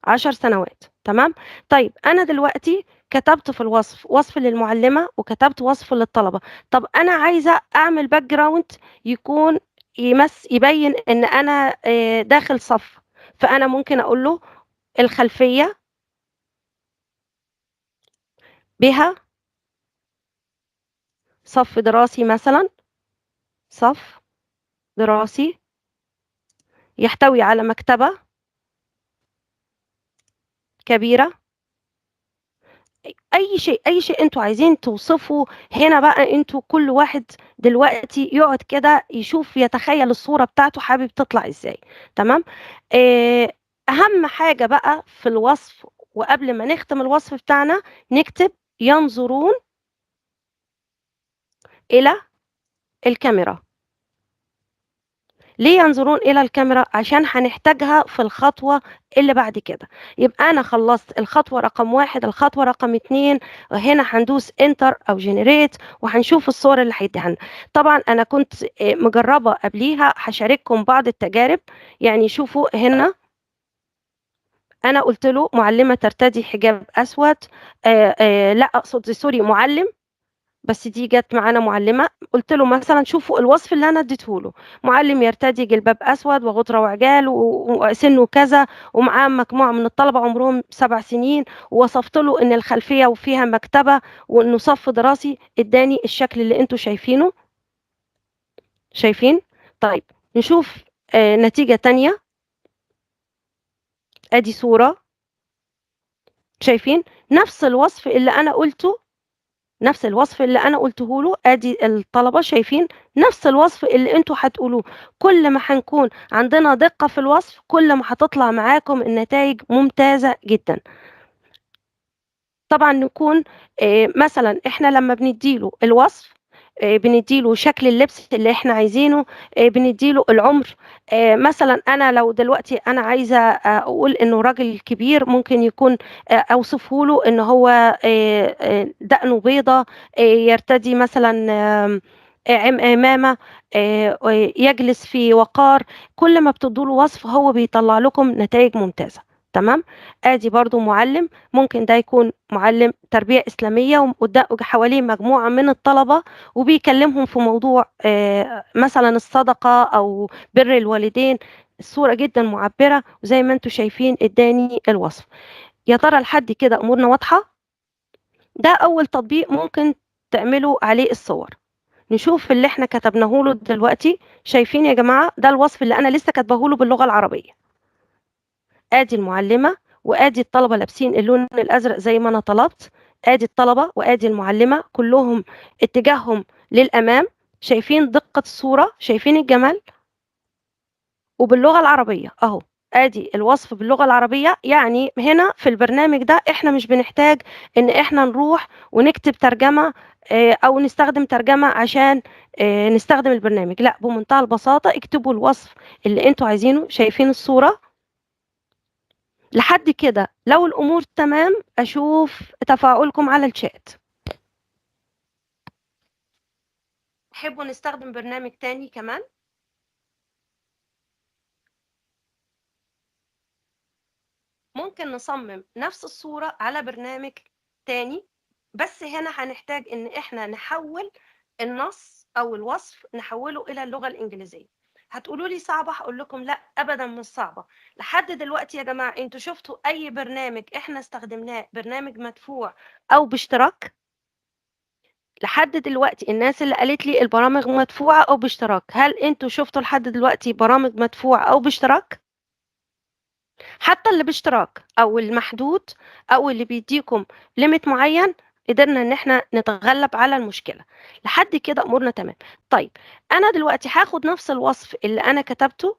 C: 10 سنوات. تمام. طيب انا دلوقتي كتبت في الوصف وصف للمعلمة وكتبت وصف للطلبة. طب انا عايزة اعمل باك جراوند يكون يبين ان انا داخل صف. فانا ممكن اقول له الخلفية بها صف دراسي مثلا، صف دراسي يحتوي على مكتبة كبيرة. اي شيء انتوا عايزين توصفوا. هنا بقى انتوا كل واحد دلوقتي يقعد كده يشوف يتخيل الصورة بتاعته حابب تطلع ازاي. تمام. اهم حاجة بقى في الوصف، وقبل ما نختم الوصف بتاعنا نكتب ينظرون الى الكاميرا. ليه ينظرون إلى الكاميرا؟ عشان هنحتاجها في الخطوة اللي بعد كده. يبقى أنا خلصت الخطوة رقم 1، الخطوة رقم 2، وهنا هندوس انتر أو جنريت وهنشوف الصور اللي هيديها لنا. طبعا أنا كنت مجربة قبليها، هشارككم بعض التجارب. يعني شوفوا هنا أنا قلت له معلمة ترتدي حجاب أسود. لا أقصد سوري معلم، بس دي جت معانا معلمة. قلت له مثلا شوفوا الوصف اللي أنا اديته له، معلم يرتدي جلباب أسود وغطرة وعجال وسنه كذا ومعاه مجموعة من الطلبة عمرهم 7 سنين، ووصفت له إن الخلفية وفيها مكتبة وإنه صف دراسي. اداني الشكل اللي انتوا شايفينه. شايفين؟ طيب نشوف نتيجة تانية. ادي صورة. شايفين نفس الوصف اللي أنا قلته، نفس الوصف اللي انا قلته له. ادي الطلبه شايفين نفس الوصف اللي انتوا هتقولوه. كل ما هنكون عندنا دقه في الوصف كل ما هتطلع معاكم النتائج ممتازه جدا. طبعا نكون مثلا احنا لما بنديله الوصف بنديله شكل اللبس اللي احنا عايزينه، بنديله العمر. مثلا انا لو دلوقتي انا عايزه اقول انه راجل كبير، ممكن يكون اوصفه له ان هو دقنه بيضه، يرتدي مثلا عمامه، يجلس في وقار. كل ما بتدوله وصف هو بيطلع لكم نتائج ممتازه. تمام. ادي برضو معلم، ممكن ده يكون معلم تربية إسلامية حواليه مجموعة من الطلبة، وبيكلمهم في موضوع مثلا الصدقة أو بر الوالدين. الصورة جدا معبرة، وزي ما انتم شايفين اداني الوصف. يا ترى لحد كده أمورنا واضحة؟ ده أول تطبيق ممكن تعملوا عليه الصور. نشوف اللي احنا كتبناه له دلوقتي. شايفين يا جماعة؟ ده الوصف اللي أنا لسه كاتباه له باللغة العربية. ادي المعلمة وادي الطلبة لابسين اللون الازرق زي ما انا طلبت. ادي الطلبة وادي المعلمة كلهم اتجاههم للامام. شايفين دقة الصورة؟ شايفين الجمال؟ وباللغة العربية اهو. ادي الوصف باللغة العربية. يعني هنا في البرنامج ده احنا مش بنحتاج ان احنا نروح ونكتب ترجمة او نستخدم ترجمة عشان نستخدم البرنامج. لا، بمنتهى البساطة اكتبوا الوصف اللي انتوا عايزينه. شايفين الصورة؟ لحد كده لو الأمور تمام أشوف تفاعلكم على الشات. تحبوا نستخدم برنامج تاني كمان؟ ممكن نصمم نفس الصورة على برنامج تاني، بس هنا هنحتاج إن إحنا نحول النص أو الوصف نحوله إلى اللغة الإنجليزية. هتقولوا لي صعبة؟ هقول لكم لا أبدا مش صعبة. لحد دلوقتي يا جماعة انتوا شفتوا أي برنامج إحنا استخدمناه برنامج مدفوع أو باشتراك؟ لحد دلوقتي الناس اللي قالت لي البرامج مدفوعة أو باشتراك، هل انتوا شفتوا لحد دلوقتي برامج مدفوعة أو باشتراك؟ حتى اللي باشتراك أو المحدود أو اللي بيديكم ليميت معين، قدرنا ان احنا نتغلب على المشكلة. لحد كده أمورنا تمام. طيب أنا دلوقتي هاخد نفس الوصف اللي أنا كتبته.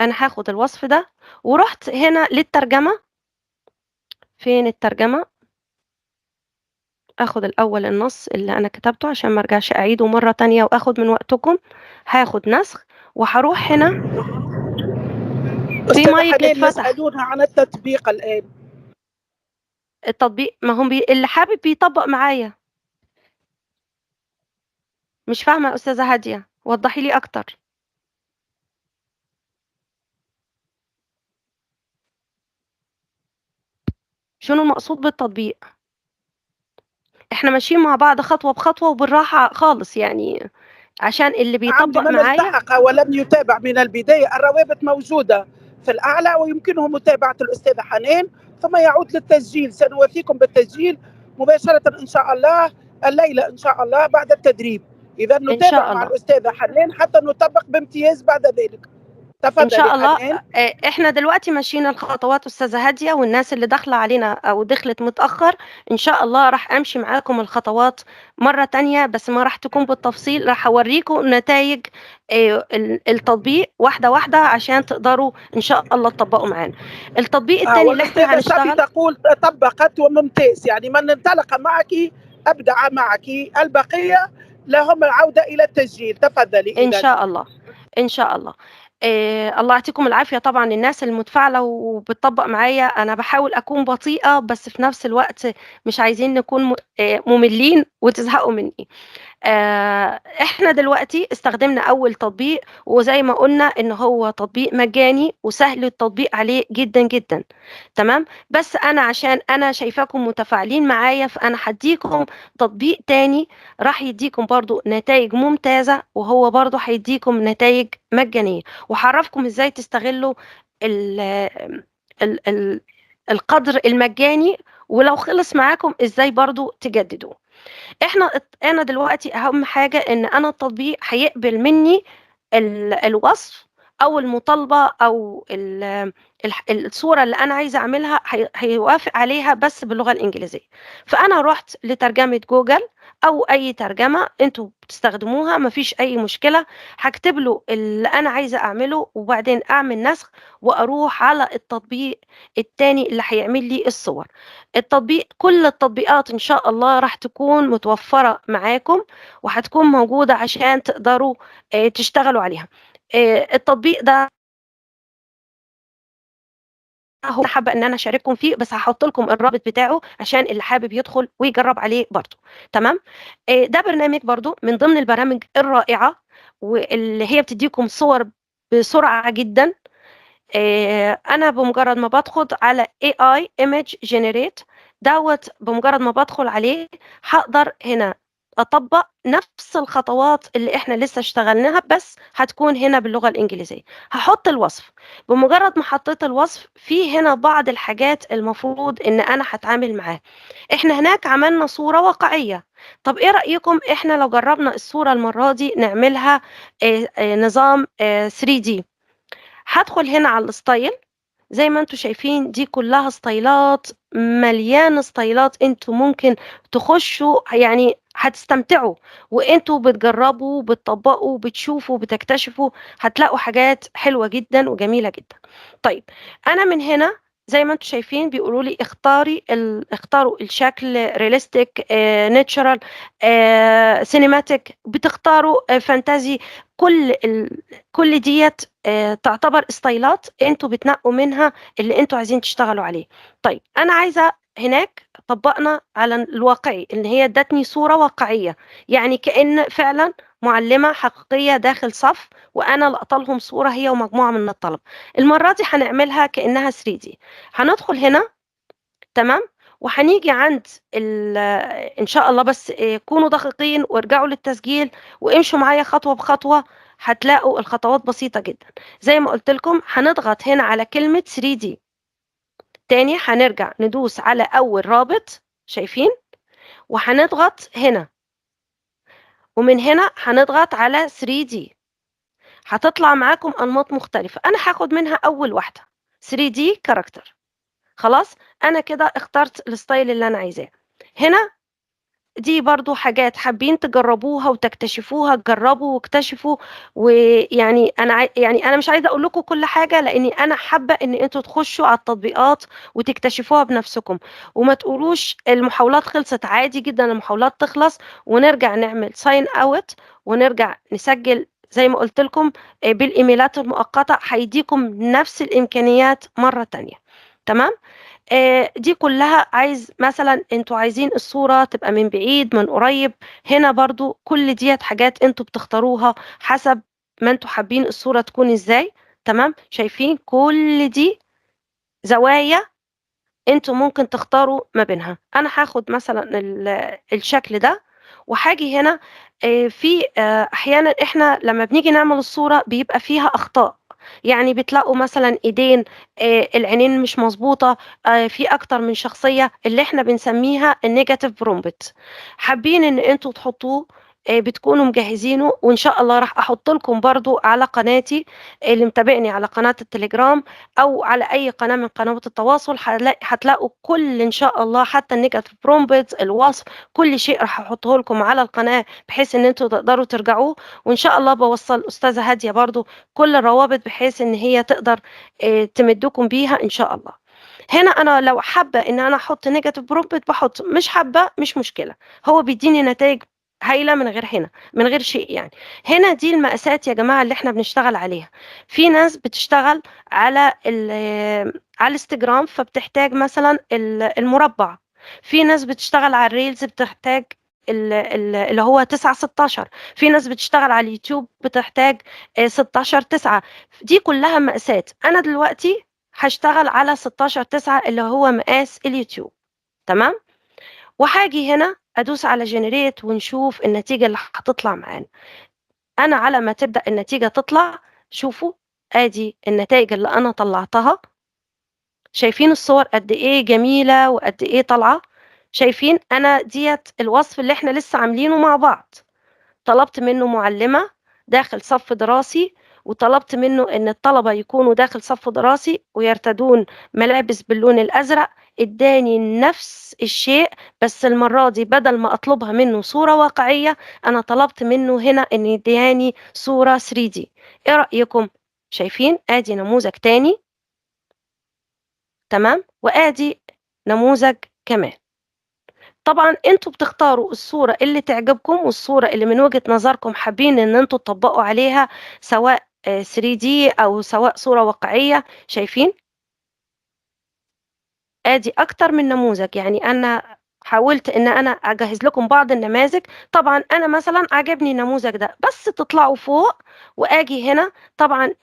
C: أنا هاخد الوصف ده ورحت هنا للترجمة. فين الترجمة؟ اخد الاول النص اللي انا كتبته عشان ما ارجعش اعيده مرة تانية واخد من وقتكم. هاخد نسخ وهروح هنا في
B: أستاذة
C: مايك
B: حنان
C: اتفتح.
B: يسألونها عن التطبيق الآن.
C: التطبيق ما هم اللي حابب بيطبق معايا. مش فاهمة يا استاذة هادية، وضحي لي اكتر. شنو المقصود بالتطبيق؟ احنا ماشيين مع بعض خطوة بخطوة وبالراحة خالص، يعني عشان اللي
B: عند
C: بيطبق
B: من
C: معايا.
B: التحق ولم يتابع من البداية، الروابط موجودة في الأعلى ويمكنه متابعة الأستاذة حنان ثم يعود للتسجيل. سنوافيكم بالتسجيل مباشرة إن شاء الله الليلة إن شاء الله بعد التدريب. إذا
C: ان
B: نتابع
C: شاء
B: مع
C: الله.
B: الأستاذة حنان حتى نطبق بامتياز بعد ذلك.
C: ان
B: تفضلي
C: شاء الله.
B: حنان.
C: احنا دلوقتي ماشيين الخطوات استاذه هاديه، والناس اللي داخله علينا او دخلت متاخر ان شاء الله راح امشي معاكم الخطوات مره تانية، بس ما راح تكون بالتفصيل. راح اوريكم نتائج التطبيق واحده واحده عشان تقدروا ان شاء الله تطبقوا معانا. التطبيق التاني اللي احنا
B: والأستاذة شافي
C: هنشتغل.
B: تقول طبقت وممتاز، يعني من انطلق معك أبدع معك، البقية لهم العودة إلى التسجيل. تفضلي
C: ان
B: إذا.
C: شاء الله. ان شاء الله. الله يعطيكم العافيه. طبعا الناس المتفاعله وبتطبق معايا، انا بحاول اكون بطيئه بس في نفس الوقت مش عايزين نكون مملين وتزهقوا مني. احنا دلوقتي استخدمنا اول تطبيق، وزي ما قلنا ان هو تطبيق مجاني وسهل التطبيق عليه جدا جدا. تمام. بس انا عشان انا شايفاكم متفاعلين معايا فانا هديكم تطبيق تاني راح يديكم برضو نتائج ممتازة، وهو برضو هيديكم نتائج مجانية، وهعرفكم ازاي تستغلوا ال ال ال القدر المجاني، ولو خلص معاكم ازاي برضو تجددوه. انا دلوقتي اهم حاجه ان انا التطبيق هيقبل مني الوصف او المطالبه او الصوره اللي انا عايزه اعملها هيوافق عليها بس باللغه الانجليزيه. فانا رحت لترجمه جوجل او اي ترجمه انتوا بتستخدموها، مفيش اي مشكله. هكتب له اللي انا عايزه اعمله وبعدين اعمل نسخ واروح على التطبيق التاني اللي هيعمل لي الصور. كل التطبيقات ان شاء الله راح تكون متوفره معاكم وهتكون موجوده عشان تقدروا تشتغلوا عليها. التطبيق ده هو حابه ان انا اشارككم فيه، بس هحط لكم الرابط بتاعه عشان اللي حابب يدخل ويجرب عليه برضو. تمام. ده برنامج برضو من ضمن البرامج الرائعه واللي هي بتديكم صور بسرعه جدا. انا بمجرد ما بدخل على AI Image Generate دوت، بمجرد ما بدخل عليه هقدر هنا اطبق نفس الخطوات اللي احنا لسه اشتغلناها، بس هتكون هنا باللغة الانجليزية. هحط الوصف، بمجرد ما حطيت الوصف في هنا بعض الحاجات المفروض ان انا هتعامل معاها. احنا هناك عملنا صورة واقعية، طب ايه رأيكم احنا لو جربنا الصورة المرة دي نعملها نظام 3D؟ هدخل هنا على الستايل. زي ما انتوا شايفين دي كلها ستايلات، مليان ستايلات، انتوا ممكن تخشوا يعني هتستمتعوا وانتوا بتجربوا وبتطبقوا وبتشوفوا وبتكتشفوا، هتلاقوا حاجات حلوة جدا وجميلة جدا. طيب انا من هنا زي ما انتوا شايفين بيقولوا لي اختاروا الشكل رياليستيك، ناتشرال، سينماتيك، بتختاروا فانتازي. كل ديت تعتبر ستايلات انتوا بتنقوا منها اللي انتوا عايزين تشتغلوا عليه. طيب انا عايزه هناك طبقنا على الواقعي، ان هي ادتني صوره واقعيه، يعني كأن فعلا معلمه حقيقيه داخل صف وانا لقطه لهم صوره هي ومجموعه من الطلبه. المره دي هنعملها كأنها 3D. هندخل هنا. تمام. وهنيجي عند ان شاء الله، بس كونوا دقيقين وارجعوا للتسجيل وامشوا معايا خطوه بخطوه، هتلاقوا الخطوات بسيطه جدا. زي ما قلت لكم هنضغط هنا على كلمه 3D. تاني هنرجع ندوس على اول رابط، شايفين؟ وهنضغط هنا، ومن هنا هنضغط على 3D. هتطلع معاكم انماط مختلفه، انا هاخد منها اول واحده 3D كاركتر. خلاص انا كده اخترت الستايل اللي انا عايزاه. هنا دي برضو حاجات حابين تجربوها وتكتشفوها، تجربوا واكتشفوا. ويعني يعني انا مش عايزه اقول لكم كل حاجه، لاني انا حابه ان انتوا تخشوا على التطبيقات وتكتشفوها بنفسكم، وما تقولوش المحاولات خلصت. عادي جدا المحاولات تخلص ونرجع نعمل ساين اوت ونرجع نسجل زي ما قلت لكم بالايميلات المؤقته، هيديكم نفس الامكانيات مره تانية. تمام. دي كلها عايز مثلا انتوا عايزين الصورة تبقى من بعيد من قريب، هنا برضو كل ديت حاجات انتوا بتختاروها حسب ما انتوا حابين الصورة تكون ازاي. تمام. شايفين كل دي زوايا انتوا ممكن تختاروا ما بينها. انا هاخد مثلا الشكل ده وهاجي هنا. في احيانا احنا لما بنيجي نعمل الصورة بيبقى فيها اخطاء، يعني بتلاقوا مثلا ايدين، العينين مش مظبوطة، في اكتر من شخصية، اللي احنا بنسميها النيجاتيف برومبت. حابين ان انتوا تحطوه بتكونوا مجهزينه، وان شاء الله راح احط لكم برضو على قناتي اللي متابعني على قناة التليجرام او على اي قناة من قنوات التواصل، هتلاقوا كل ان شاء الله حتى النيجاتيف برومبت، الوصف، كل شيء راح احطه لكم على القناة بحيث ان انتوا تقدروا ترجعوه. وان شاء الله بوصل استاذة هادية برضو كل الروابط بحيث ان هي تقدر تمدكم بيها ان شاء الله. هنا انا لو حابه ان انا احط نيجاتيف برومبت بحط، مش حابه مش مشكله، هو بيديني نتائج هايله من غير هنا من غير شيء يعني. هنا دي المقاسات يا جماعه اللي احنا بنشتغل عليها. في ناس بتشتغل على على الانستجرام فبتحتاج مثلا المربع، في ناس بتشتغل على الريلز بتحتاج اللي هو 9-16، في ناس بتشتغل على اليوتيوب بتحتاج 16-9. دي كلها مقاسات. انا دلوقتي هشتغل على 16-9 اللي هو مقاس اليوتيوب. تمام. وهاجي هنا ادوس على جنريت ونشوف النتيجة اللي هتطلع معانا. انا على ما تبدأ النتيجة تطلع شوفوا ادي النتائج اللي انا طلعتها. شايفين الصور قد ايه جميلة وقد ايه طالعة؟ شايفين انا ديت الوصف اللي احنا لسه عاملينه مع بعض، طلبت منه معلمة داخل صف دراسي وطلبت منه إن الطلبة يكونوا داخل صف دراسي ويرتدون ملابس باللون الأزرق، اداني نفس الشيء، بس المرة دي بدل ما أطلبها منه صورة واقعية أنا طلبت منه هنا إن يدياني صورة 3D. إيه رأيكم؟ شايفين؟ آدي نموذج تاني، تمام، وآدي نموذج كمان. طبعا انتوا بتختاروا الصورة اللي تعجبكم والصورة اللي من وجهة نظركم حابين ان انتوا تطبقوا عليها، سواء 3D او سواء صورة واقعية. شايفين؟ ادي اكتر من نموذج، يعني انا حاولت ان انا اجهز لكم بعض النماذج. طبعا انا مثلا عجبني النموذج ده، بس تطلعوا فوق واجي هنا. طبعا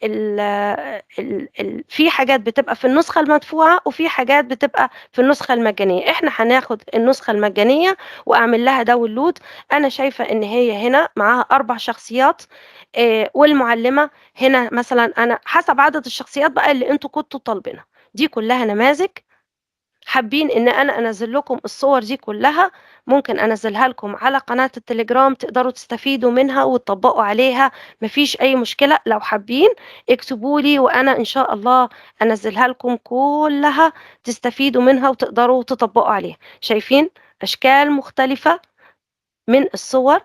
C: في حاجات بتبقى في النسخة المدفوعة وفي حاجات بتبقى في النسخة المجانية. احنا هناخد النسخة المجانية واعمل لها داونلود. انا شايفة ان هي هنا معاها 4 شخصيات، والمعلمة هنا مثلا انا حسب عدد الشخصيات بقى اللي انتوا كنتوا طالبينها. دي كلها نماذج. حابين ان انا انزل لكم الصور دي كلها، ممكن انزلها لكم على قناة التليجرام تقدروا تستفيدوا منها وتطبقوا عليها. مفيش اي مشكلة، لو حابين اكتبوا لي وانا ان شاء الله انزلها لكم كلها تستفيدوا منها وتقدروا تطبقوا عليها. شايفين اشكال مختلفة من الصور؟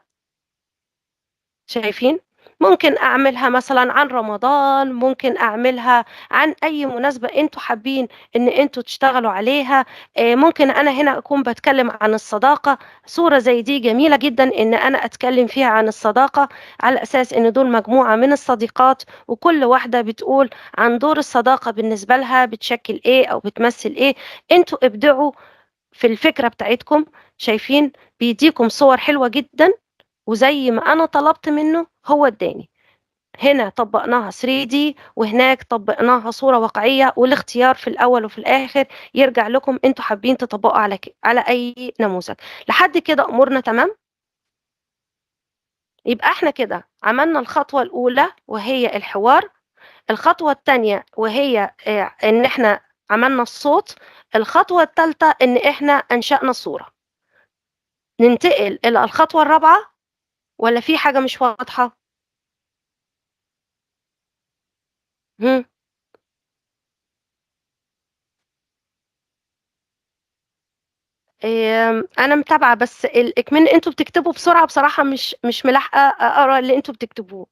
C: شايفين؟ ممكن أعملها مثلًا عن رمضان، ممكن أعملها عن أي مناسبة أنتم حابين إن أنتم تشتغلوا عليها. ممكن أنا هنا أكون باتكلم عن الصداقة، صورة زي دي جميلة جدًا إن أنا أتكلم فيها عن الصداقة، على أساس إن دول مجموعة من الصديقات وكل واحدة بتقول عن دور الصداقة بالنسبة لها بتشكل إيه أو بتمثل إيه. أنتم ابدعوا في الفكرة بتاعتكم. شايفين؟ بيديكم صور حلوة جدًا، وزي ما أنا طلبت منه هو اداني. هنا طبقناها 3D وهناك طبقناها صورة واقعية، والاختيار في الأول وفي الآخر يرجع لكم انتوا حابين تطبقوا على أي نموذج. لحد كده أمورنا تمام؟ يبقى احنا كده عملنا الخطوة الأولى وهي الحوار، الخطوة التانية وهي إن احنا عملنا الصوت، الخطوة التالتة إن احنا أنشأنا الصورة. ننتقل إلى الخطوة الرابعة ولا في حاجة مش واضحة؟ هم. أنا متابعة، بس إكمن أنتم بتكتبوا بسرعة بصراحة مش ملاحقة أقرا اللي أنتم بتكتبوه.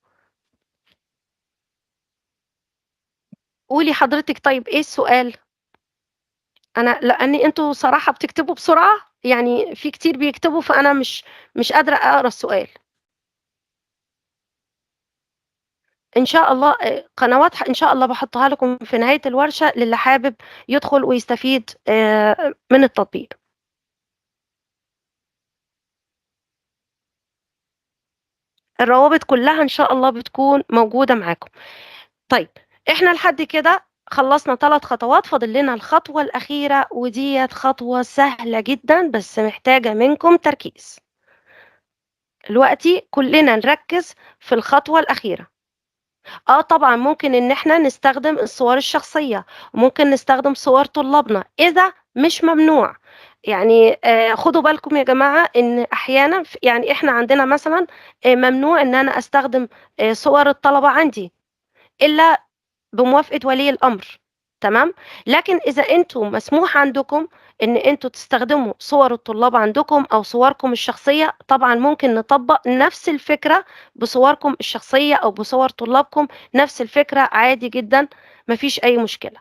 C: قولي حضرتك طيب إيه السؤال؟ لأني أنتم صراحة بتكتبوا بسرعة، يعني في كتير بيكتبوا فأنا مش قادرة أقرا السؤال. إن شاء الله قنوات إن شاء الله باحطها لكم في نهاية الورشة للي حابب يدخل ويستفيد من التطبيق. الروابط كلها إن شاء الله بتكون موجودة معاكم. طيب إحنا لحد كده خلصنا 3 خطوات، فاضل لنا الخطوة الأخيرة وديّة خطوة سهلة جدًا بس محتاجة منكم تركيز. دلوقتي كلنا نركز في الخطوة الأخيرة. طبعًا ممكن إن إحنا نستخدم الصور الشخصية، وممكن نستخدم صور طلابنا، إذا مش ممنوع. يعني خدوا بالكم يا جماعة إن أحيانًا يعني إحنا عندنا مثلًا ممنوع إن أنا أستخدم صور الطلبة عندي إلا بموافقة ولي الأمر، تمام؟ لكن إذا أنتم مسموح عندكم إن أنتم تستخدموا صور الطلاب عندكم أو صوركم الشخصية، طبعًا ممكن نطبّق نفس الفكرة بصوركم الشخصية أو بصور طلابكم، نفس الفكرة عادي جدًا، ما فيش أي مشكلة.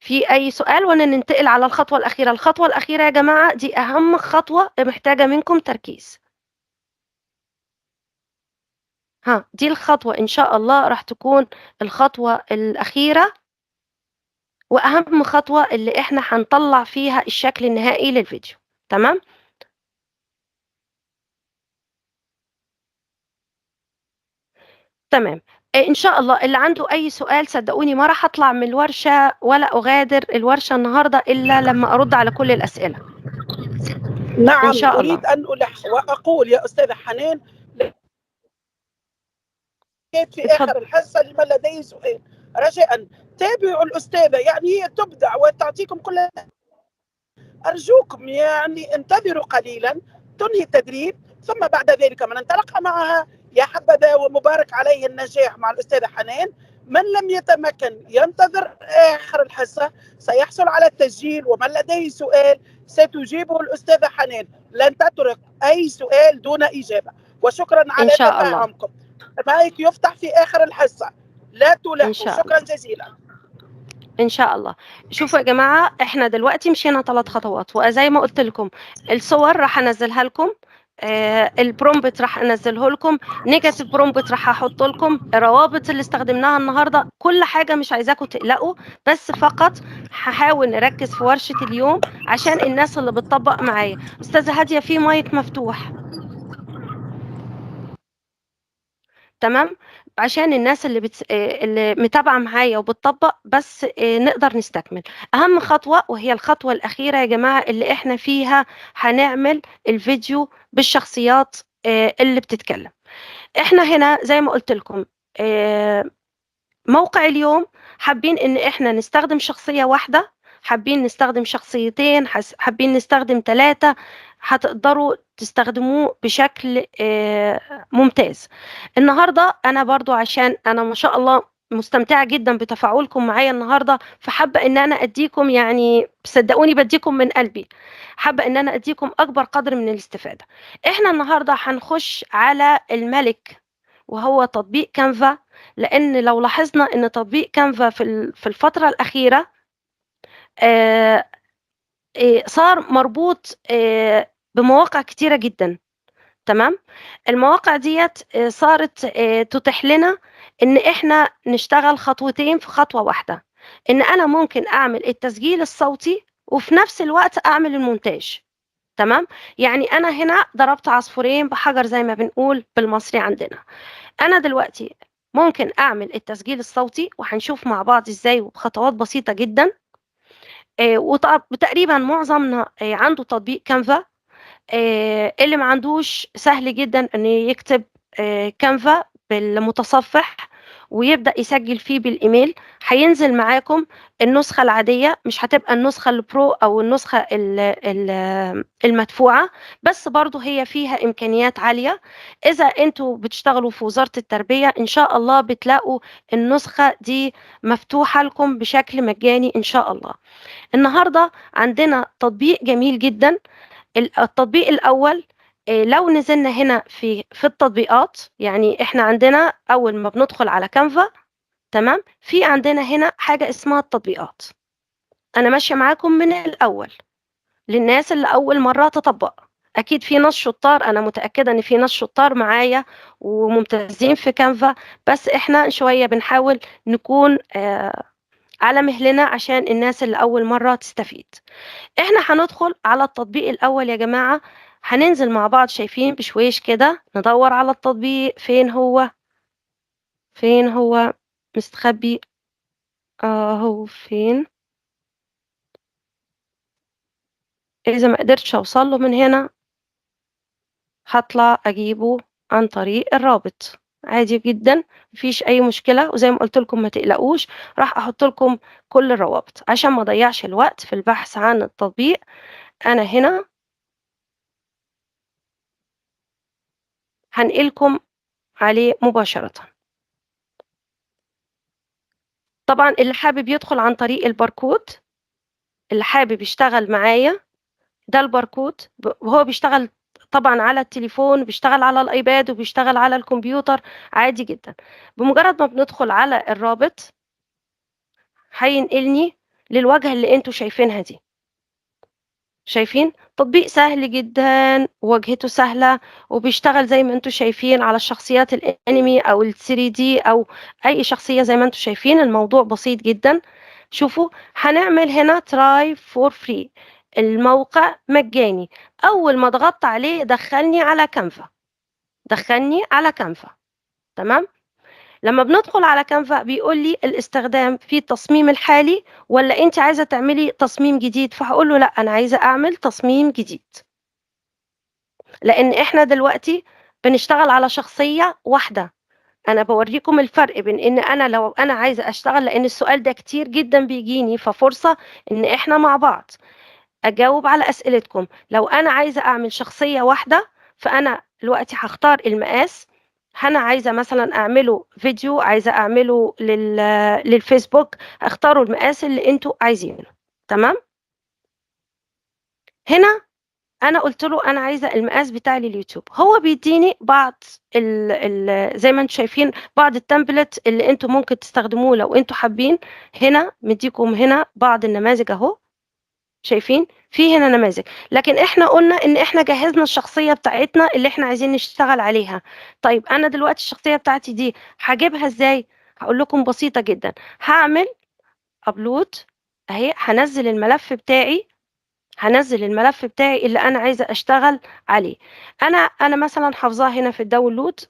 C: في أي سؤال والّا ننتقل على الخطوة الأخيرة؟ الخطوة الأخيرة يا جماعة دي أهم خطوة محتاجة منكم تركيز. دي الخطوة إن شاء الله راح تكون الخطوة الأخيرة وأهم خطوة اللي إحنا هنطلّع فيها الشكل النهائي للفيديو، تمام؟ تمام. إن شاء الله اللي عنده أي سؤال صدقوني ما راح أطلع من الورشة ولا أغادر الورشة النهارده إلا لمّا أرُد على كل الأسئلة. إن
B: نعم،
C: شاء الله.
B: أريد أن ألح وأقول يا أستاذة حنان في آخر الحصة لمن لديه سؤال، رجاء تابعوا الأستاذة، يعني هي تبدع وتعطيكم كل. أرجوكم يعني انتظروا قليلا تنهي التدريب، ثم بعد ذلك من انطلق معها يا حبذا ومبارك عليه النجاح مع الأستاذة حنان. من لم يتمكن ينتظر آخر الحصة سيحصل على التسجيل، ومن لديه سؤال ستجيبه الأستاذة حنان، لن تترك أي سؤال دون إجابة. وشكرا على
C: إن شاء الله.
B: تفاهمكم. المايك يفتح في آخر الحصة، لا
C: إن
B: تلحوا.
C: شاء
B: شكرا
C: الله.
B: جزيلا.
C: إن شاء الله. شوفوا يا جماعة، إحنا دلوقتي مشينا 3 خطوات، وزي ما قلت لكم الصور راح أنزلها لكم، البرومبت راح أنزله لكم، نيجاتيف برومبت راح أحط لكم، الروابط اللي استخدمناها النهاردة، كل حاجة. مش عايزاكم تقلقوا، بس فقط هحاول نركز في ورشة اليوم عشان الناس اللي بتطبق معايا. أستاذة هادية في مايك مفتوح، تمام؟ عشان الناس اللي متابعة معايا وبتطبق، بس نقدر نستكمل أهم خطوة، وهي الخطوة الأخيرة يا جماعة اللي إحنا فيها هنعمل الفيديو بالشخصيات اللي بتتكلم. إحنا هنا زي ما قلت لكم موقع اليوم حابين إن إحنا نستخدم شخصية واحدة، حابين نستخدم شخصيتين، حابين نستخدم 3، هتقدروا تستخدموه بشكل ممتاز. النهاردة أنا برضو عشان أنا ما شاء الله مستمتعة جدا بتفاعلكم معايا النهاردة، فحابة إن أنا أديكم، يعني صدقوني بديكم من قلبي، حابة إن أنا أديكم أكبر قدر من الاستفادة. إحنا النهاردة هنخش على الملك وهو تطبيق كانفا، لأن لو لاحظنا إن تطبيق كانفا في الفترة الأخيرة صار مربوط بمواقع كتيرة جدا، تمام؟ المواقع ديت صارت تتيح لنا إن إحنا نشتغل خطوتين في خطوة واحدة، إن أنا ممكن أعمل التسجيل الصوتي وفي نفس الوقت أعمل المونتاج، تمام؟ يعني أنا هنا ضربت عصفورين بحجر زي ما بنقول بالمصري عندنا. أنا دلوقتي ممكن أعمل التسجيل الصوتي، وهنشوف مع بعض إزاي وبخطوات بسيطة جدا. وتقريبا معظمنا عنده تطبيق كانفا. اللي ما عندوش سهل جدا إنه يكتب كانفا بالمتصفح ويبدأ يسجل فيه بالإيميل، هينزل معاكم النسخة العادية، مش هتبقى النسخة البرو أو النسخة المدفوعة، بس برضو هي فيها إمكانيات عالية. إذا أنتوا بتشتغلوا في وزارة التربية إن شاء الله بتلاقوا النسخة دي مفتوحة لكم بشكل مجاني إن شاء الله. النهاردة عندنا تطبيق جميل جدا. التطبيق الأول، لو نزلنا هنا في التطبيقات، يعني احنا عندنا أول ما بندخل على كانفا، تمام، في عندنا هنا حاجة اسمها التطبيقات. أنا ماشية معاكم من الأول للناس اللي أول مرة تطبق. أكيد في ناس شطار، أنا متأكدة إن في ناس شطار معايا وممتازين في كانفا، بس احنا شوية بنحاول نكون على مهلنا عشان الناس اللي أول مرة تستفيد. احنا هندخل على التطبيق الأول يا جماعة، هننزل مع بعض، شايفين بشويش كده ندور على التطبيق فين هو مستخبي، هو فين. إذا ما قدرتش أوصل له من هنا هطلع أجيبه عن طريق الرابط، عادي جدا، مفيش أي مشكلة. وزي ما قلت لكم ما تقلقوش، راح أحط لكم كل الروابط عشان ما أضيعش الوقت في البحث عن التطبيق. أنا هنا هنقلكم عليه مباشرة. طبعا اللي حابب يدخل عن طريق الباركود، اللي حابب يشتغل معايا، ده الباركود، وهو بيشتغل طبعا على التليفون، بيشتغل على الايباد، وبيشتغل على الكمبيوتر عادي جدا. بمجرد ما بندخل على الرابط هينقلني للواجهة اللي انتوا شايفينها دي. شايفين تطبيق سهل جدا، واجهته سهلة، وبيشتغل زي ما انتوا شايفين على الشخصيات الانمي او ال 3D او اي شخصية. زي ما انتوا شايفين الموضوع بسيط جدا. شوفوا هنعمل هنا try for free، الموقع مجاني. اول ما ضغطت عليه دخلني على كانفا، تمام. لما بندخل على كانفا بيقول لي الاستخدام في التصميم الحالي ولا انت عايزة تعملي تصميم جديد، فهقول له لا، انا عايزة اعمل تصميم جديد، لان احنا دلوقتي بنشتغل على شخصية واحدة. انا بوريكم الفرق بين ان انا لو انا عايزة اشتغل، لان السؤال ده كتير جدا بيجيني، ففرصة ان احنا مع بعض اجاوب على اسئلتكم. لو انا عايزة اعمل شخصية واحدة، فانا دلوقتي هختار المقاس أنا عايزة مثلا أعمله فيديو، عايزة أعمله للفيسبوك، اختاروا المقاس اللي انتوا عايزينه. تمام. هنا انا قلت له انا عايزه المقاس بتاع اليوتيوب، هو بيديني بعض زي ما انتم شايفين بعض التمبلت اللي انتوا ممكن تستخدموه لو انتوا حابين. هنا مديكم هنا بعض النماذج اهو، شايفين في هنا نماذج، لكن احنا قلنا ان احنا جهزنا الشخصيه بتاعتنا اللي احنا عايزين نشتغل عليها. طيب انا دلوقتي الشخصيه بتاعتي دي هجيبها ازاي؟ هقول لكم بسيطه جدا. هعمل ابلود اهي، هنزل الملف بتاعي اللي انا عايزه اشتغل عليه. انا مثلا حافظاه هنا في الداونلود.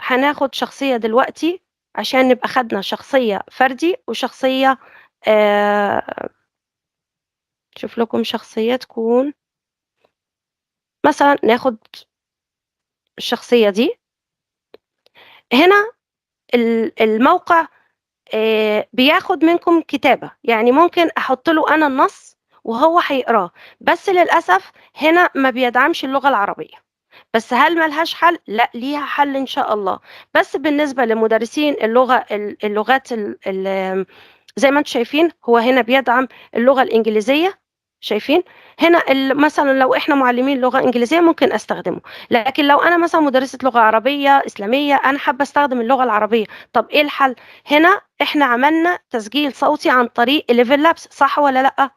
C: هناخد شخصيه دلوقتي عشان نبقى خدنا شخصيه فردي وشخصيه شوف لكم شخصيه تكون، مثلا ناخد الشخصيه دي. هنا الموقع بياخد منكم كتابه، يعني ممكن احط له انا النص وهو هيقراه، بس للاسف هنا ما بيدعمش اللغه العربيه. بس هل ملهاش حل؟ لا، ليها حل إن شاء الله. بس بالنسبة لمدرسين اللغات زي ما انتم شايفين هو هنا بيدعم اللغة الإنجليزية. شايفين هنا مثلا لو احنا معلمين لغة إنجليزية ممكن استخدمه، لكن لو انا مثلا مدرسة لغة عربية إسلامية انا حابة استخدم اللغة العربية. طب ايه الحل؟ هنا احنا عملنا تسجيل صوتي عن طريق ليفل لابس، صح ولا لا؟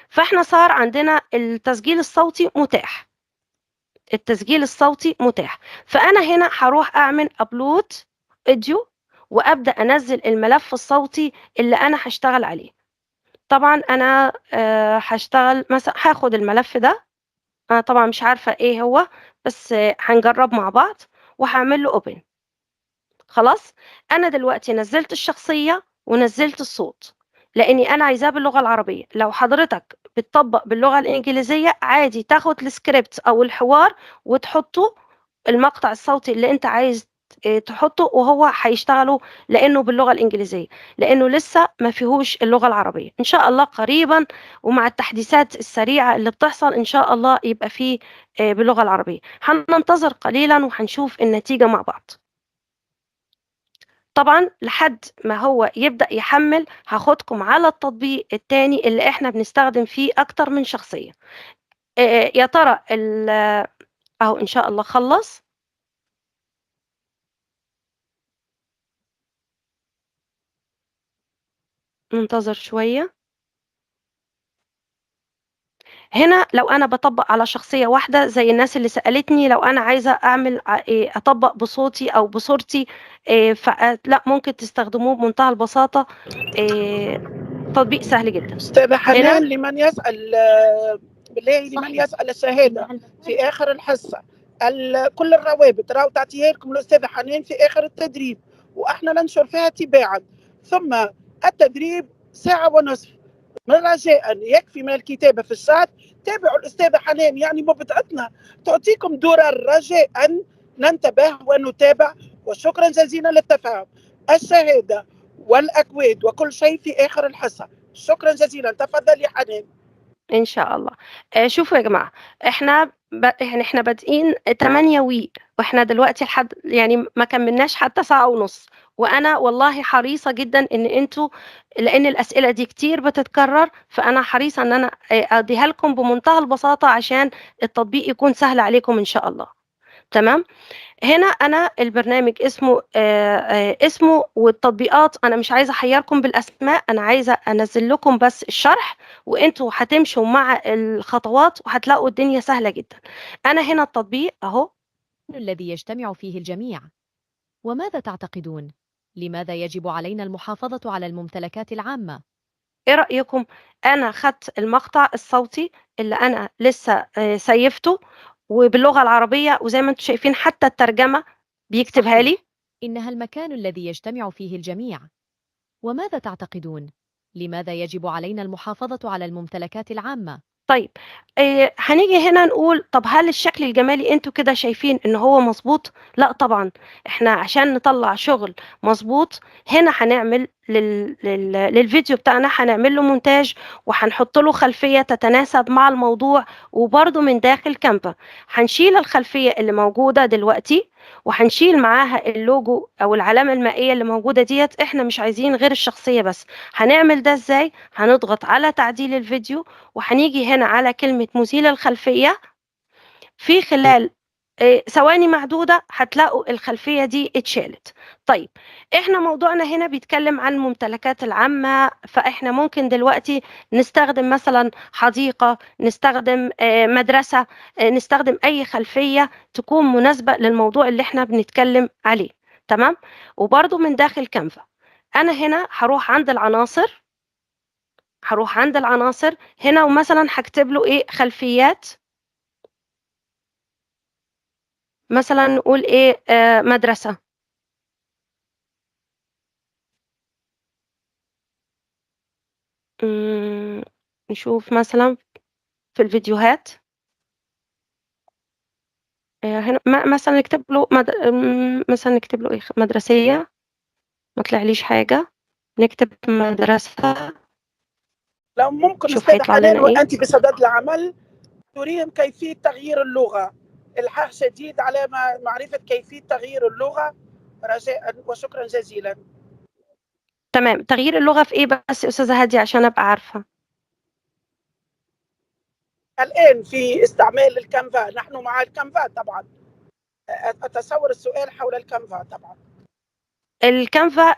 C: فاحنا صار عندنا التسجيل الصوتي متاح. فانا هنا هروح اعمل ابلود فيديو وابدا انزل الملف الصوتي اللي انا هشتغل عليه. طبعا انا هشتغل مثلا، هاخد الملف ده، انا طبعا مش عارفه ايه هو، بس هنجرب مع بعض وهعمل له اوبن. خلاص، انا دلوقتي نزلت الشخصيه ونزلت الصوت لاني انا عايزاه باللغه العربيه. لو حضرتك بتطبق باللغه الانجليزيه عادي تاخد السكريبت او الحوار وتحطه المقطع الصوتي اللي انت عايز تحطه وهو هيشتغله، لانه باللغه الانجليزيه، لانه لسه ما فيهوش اللغه العربيه. ان شاء الله قريبا ومع التحديثات السريعه اللي بتحصل ان شاء الله يبقى فيه باللغه العربيه. هننتظر قليلا وهنشوف النتيجه مع بعض. طبعا لحد ما هو يبدأ يحمل هاخدكم على التطبيق التاني اللي احنا بنستخدم فيه اكتر من شخصية. يا ترى اهو ان شاء الله خلص. ننتظر شوية. هنا لو انا بطبق على شخصية واحدة زي الناس اللي سألتني لو انا عايزة اعمل اطبق بصوتي او بصورتي، فلا ممكن تستخدموه بمنتهى البساطة. تطبيق سهل جدا.
B: أستاذة حنان،
C: هنا
B: لمن يسأل بالله، لمن يسأل الشهادة في آخر الحصة، كل الروابط راهو تعطيها لكم الأستاذة حنان في آخر التدريب، وإحنا ننشر فيها تباعا. ثم التدريب ساعة ونصف، من رجاء يكفي من الكتابة في الشات. تابعوا الأستاذة حنان، يعني مبتعتنا تعطيكم درر، رجاء ننتبه ونتابع. وشكرا جزيلا للتفاهم. الشهادة والأكواد وكل شيء في آخر الحصة. شكرا جزيلا، تفضل يا حنان.
C: ان شاء الله. شوفوا يا جماعه، يعني احنا بادئين 8 واحنا دلوقتي لحد يعني ما كملناش حتى ساعه ونص، وانا والله حريصه جدا ان انتوا، لان الاسئله دي كتير بتتكرر، فانا حريصه ان انا اديها لكم بمنتهى البساطه عشان التطبيق يكون سهل عليكم ان شاء الله. تمام. هنا انا البرنامج اسمه والتطبيقات انا مش عايزه احيركم بالاسماء، انا عايزه انزل لكم بس الشرح وانتوا هتمشوا مع الخطوات وهتلاقوا الدنيا سهله جدا. انا هنا التطبيق اهو
F: الذي يجتمع فيه الجميع. وماذا تعتقدون؟ لماذا يجب علينا المحافظة على الممتلكات العامة؟
C: ايه رايكم؟ انا خدت المقطع الصوتي اللي انا لسه سيفته وباللغه العربيه، وزي ما انتم شايفين حتى الترجمه بيكتبها لي.
F: إنها المكان الذي يجتمع فيه الجميع. وماذا تعتقدون؟ لماذا يجب علينا المحافظة على الممتلكات العامة؟
C: طيب هنيجي هنا نقول طب هل الشكل الجمالي انتوا كده شايفين ان هو مظبوط؟ لا طبعا، احنا عشان نطلع شغل مظبوط هنا هنعمل للفيديو بتاعنا هنعمل له مونتاج وهنحط له خلفية تتناسب مع الموضوع، وبرضه من داخل كانفا هنشيل الخلفية اللي موجودة دلوقتي وهنشيل معاها اللوجو او العلامة المائية اللي موجودة ديت. احنا مش عايزين غير الشخصية بس. هنعمل ده ازاي؟ هنضغط على تعديل الفيديو وهنيجي هنا على كلمة مزيل الخلفية. في خلال ثواني معدودة هتلاقوا الخلفية دي اتشالت. طيب احنا موضوعنا هنا بيتكلم عن الممتلكات العامة، فاحنا ممكن دلوقتي نستخدم مثلا حديقة، نستخدم مدرسة، نستخدم اي خلفية تكون مناسبة للموضوع اللي احنا بنتكلم عليه. تمام. وبرضو من داخل كانفا انا هنا هروح عند العناصر، هنا ومثلا هكتب له ايه خلفيات، مثلا نقول ايه مدرسة. نشوف مثلا في الفيديوهات هنا مثلا نكتب له مثلا نكتب له ايه مدرسية، ما طلعليش حاجة. نكتب مدرسة،
B: لو ممكن
C: شوف
B: أستاذة
C: هيطلع
B: حنان
C: لنا ايه.
B: وأنت بصدد العمل تريهم كيفية تغيير اللغة، الحاح شديد على معرفة كيفية تغيير اللغة، رجاء وشكرا جزيلا.
C: تمام. تغيير اللغة في ايه بس يا أستاذة هادية عشان أبقى عارفة؟
B: الآن في استعمال الكانفا، نحن مع الكانفا طبعا، أتصور السؤال حول الكانفا طبعا.
C: الكانفا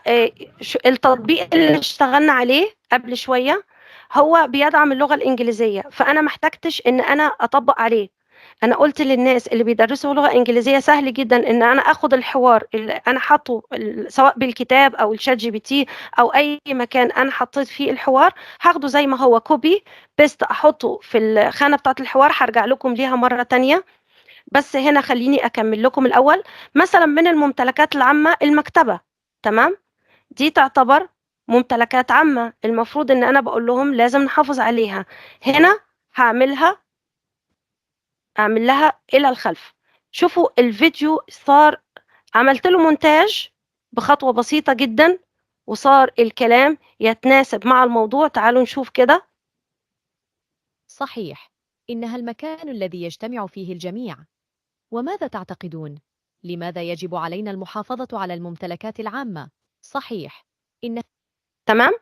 C: التطبيق اللي اشتغلنا عليه قبل شوية هو بيدعم اللغة الإنجليزية، فأنا محتاجتش إن أنا أطبق عليه. أنا قلت للناس اللي بيدرسوا لغة إنجليزية سهل جدا إن أنا أخد الحوار اللي أنا حاطه سواء بالكتاب أو الشات جي بي تي أو أي مكان أنا حطيت فيه الحوار، هاخده زي ما هو كوبي بيست أحطه في الخانة بتاعة الحوار. هرجع لكم ليها مرة تانية، بس هنا خليني أكمل لكم الأول. مثلا من الممتلكات العامة المكتبة، تمام، دي تعتبر ممتلكات عامة، المفروض ان انا بقول لهم لازم نحافظ عليها. هنا اعمل لها الى الخلف. شوفوا الفيديو صار، عملت له مونتاج بخطوة بسيطة جدا وصار الكلام يتناسب مع الموضوع. تعالوا نشوف كده.
F: صحيح، إنها المكان الذي يجتمع فيه الجميع. وماذا تعتقدون؟ لماذا يجب علينا المحافظة على الممتلكات العامة؟ صحيح،
C: تمام.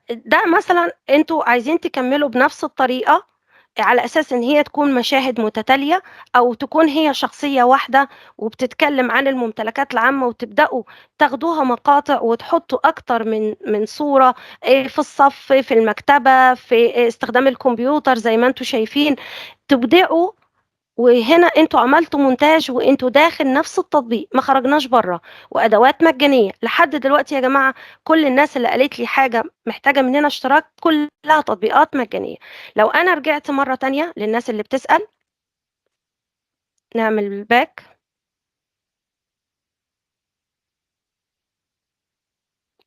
C: ده مثلا انتوا عايزين تكملوا بنفس الطريقة على أساس إن هي تكون مشاهد متتالية أو تكون هي شخصية واحدة وبتتكلم عن الممتلكات العامة، وتبدأوا تاخدوها مقاطع وتحطوا أكتر من صورة في الصف، في المكتبة، في استخدام الكمبيوتر زي ما انتوا شايفين. تبدأوا، وهنا انتوا عملتوا مونتاج وانتوا داخل نفس التطبيق، ما خرجناش بره، وادوات مجانيه لحد دلوقتي يا جماعه. كل الناس اللي قالت لي حاجه محتاجه مننا اشتراك كلها تطبيقات مجانيه. لو انا رجعت مره تانية للناس اللي بتسال، نعمل باك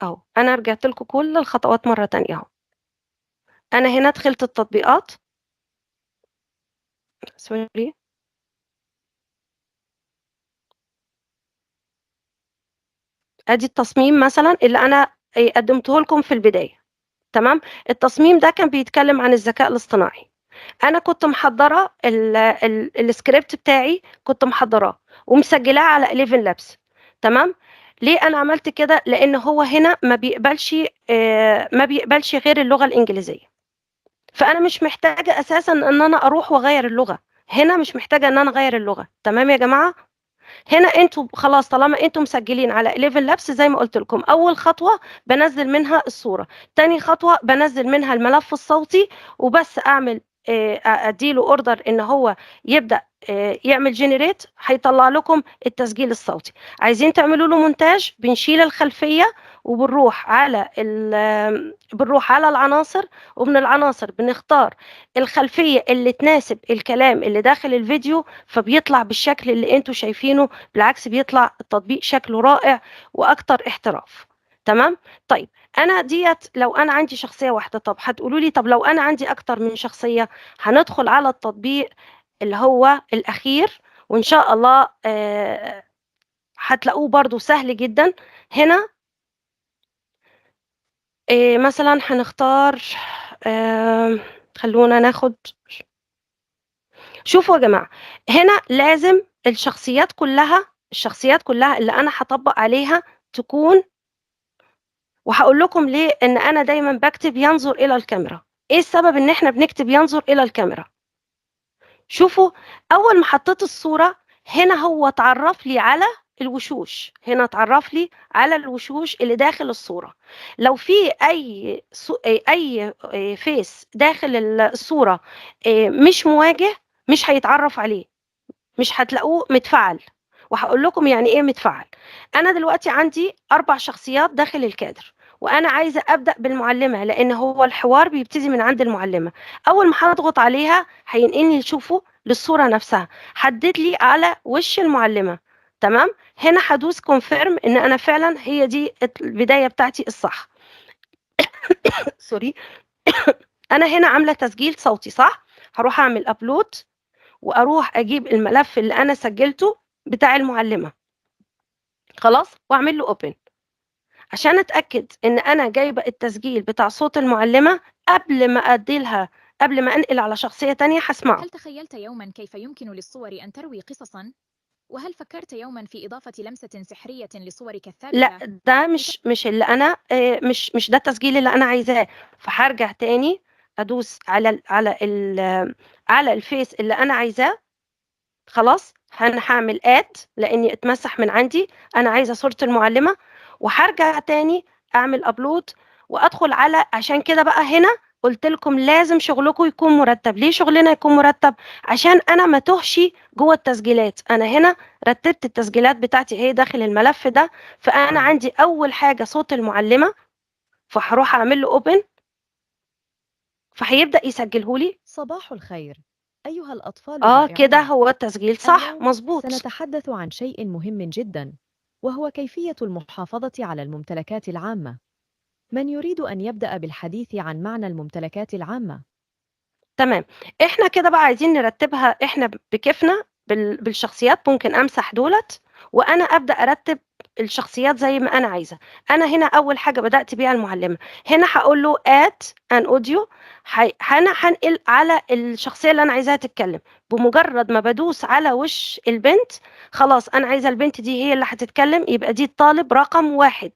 C: اهو. انا رجعت لكم كل الخطوات مره تانية اهو. انا هنا دخلت التطبيقات، سوري، ادي التصميم مثلا اللي انا قدمته لكم في البدايه. تمام. التصميم ده كان بيتكلم عن الذكاء الاصطناعي. انا كنت محضره السكريبت بتاعي، كنت محضراه ومسجلاه على 11 لابس. تمام. ليه انا عملت كده؟ لان هو هنا ما بيقبلش غير اللغه الانجليزيه، فانا مش محتاجه اساسا ان انا اروح واغير اللغه. هنا مش محتاجه ان انا اغير اللغه. تمام يا جماعه. هنا انتوا خلاص طالما انتوا مسجلين على 11 لابس، زي ما قلت لكم اول خطوه بنزل منها الصوره، تاني خطوه بنزل منها الملف الصوتي، وبس اعمل اديله اوردر ان هو يبدا يعمل جنريت، هيطلع لكم التسجيل الصوتي. عايزين تعملوا له مونتاج، بنشيل الخلفيه بنروح على العناصر، ومن العناصر بنختار الخلفيه اللي تناسب الكلام اللي داخل الفيديو، فبيطلع بالشكل اللي انتوا شايفينه. بالعكس بيطلع التطبيق شكله رائع واكتر احتراف. تمام. طيب انا ديت لو انا عندي شخصيه واحده. طب هتقولوا لي طب لو انا عندي اكتر من شخصيه؟ هندخل على التطبيق اللي هو الاخير، وان شاء الله هتلاقوه برضو سهل جدا. هنا مثلا هنختار خلونا ناخد. شوفوا يا جماعة، هنا لازم الشخصيات كلها اللي أنا هطبق عليها تكون، وهقول لكم ليه إن أنا دايما بكتب ينظر إلى الكاميرا. إيه السبب إن إحنا بنكتب ينظر إلى الكاميرا؟ شوفوا، أول ما حطيت الصورة هنا هو اتعرف لي على الوشوش، هنا اتعرف لي على الوشوش اللي داخل الصورة. لو في أي فيس داخل الصورة مش مواجه، مش هيتعرف عليه، مش هتلاقوه متفعل. وهقول لكم يعني ايه متفعل. انا دلوقتي عندي 4 شخصيات داخل الكادر، وانا عايزه ابدا بالمعلمه، لان هو الحوار بيبتدي من عند المعلمه. اول ما هضغط عليها هينقلني تشوفوا للصوره نفسها، حدد لي على وش المعلمه. تمام، هنا هدوس كونفيرم ان انا فعلا هي دي البدايه بتاعتي الصح. سوري. انا هنا عامله تسجيل صوتي صح، هروح اعمل ابلود، واروح اجيب الملف اللي انا سجلته بتاع المعلمه، خلاص، واعمل له اوبن عشان اتاكد ان انا جايبه التسجيل بتاع صوت المعلمه قبل ما انقل على شخصيه تانية هسمعه.
D: هل تخيلت يوما كيف يمكن للصور أن تروي قصصا؟ وهل فكرت يوما في إضافة لمسة سحرية لصورك الثابتة؟
C: لا، ده مش اللي انا مش ده التسجيل اللي انا عايزاه. فهرجع تاني ادوس على الفيس اللي انا عايزاه، خلاص. انا هعمل لاني اتمسح من عندي، انا عايزه صوره المعلمه، وهرجع تاني اعمل ابلود وادخل عشان كده بقى هنا قلت لكم لازم شغلكم يكون مرتب. ليه شغلنا يكون مرتب؟ عشان انا ما توهش جوه التسجيلات. انا هنا رتبت التسجيلات بتاعتي اهي داخل الملف ده، فانا عندي اول حاجه صوت المعلمه، فهروح اعمل له اوبن، فهيبدا يسجله لي.
F: صباح الخير أيها الأطفال الرائعون.
C: كده هو التسجيل صح،
F: اليوم
C: مظبوط.
F: سنتحدث عن شيء مهم جدا، وهو كيفية المحافظة على الممتلكات العامة. من يريد أن يبدأ بالحديث عن معنى الممتلكات العامة؟
C: تمام، احنا كده بقى عايزين نرتبها احنا بكيفنا بالشخصيات. ممكن امسح دولت وانا ابدا ارتب الشخصيات زي ما انا عايزه. انا هنا اول حاجه بدات بيها المعلمه، هنا هقول له ان اوديو، انا هنقل على الشخصيه اللي انا عايزاها تتكلم. بمجرد ما بدوس على وش البنت، خلاص انا عايزه البنت دي هي اللي هتتكلم، يبقى دي الطالب رقم 1.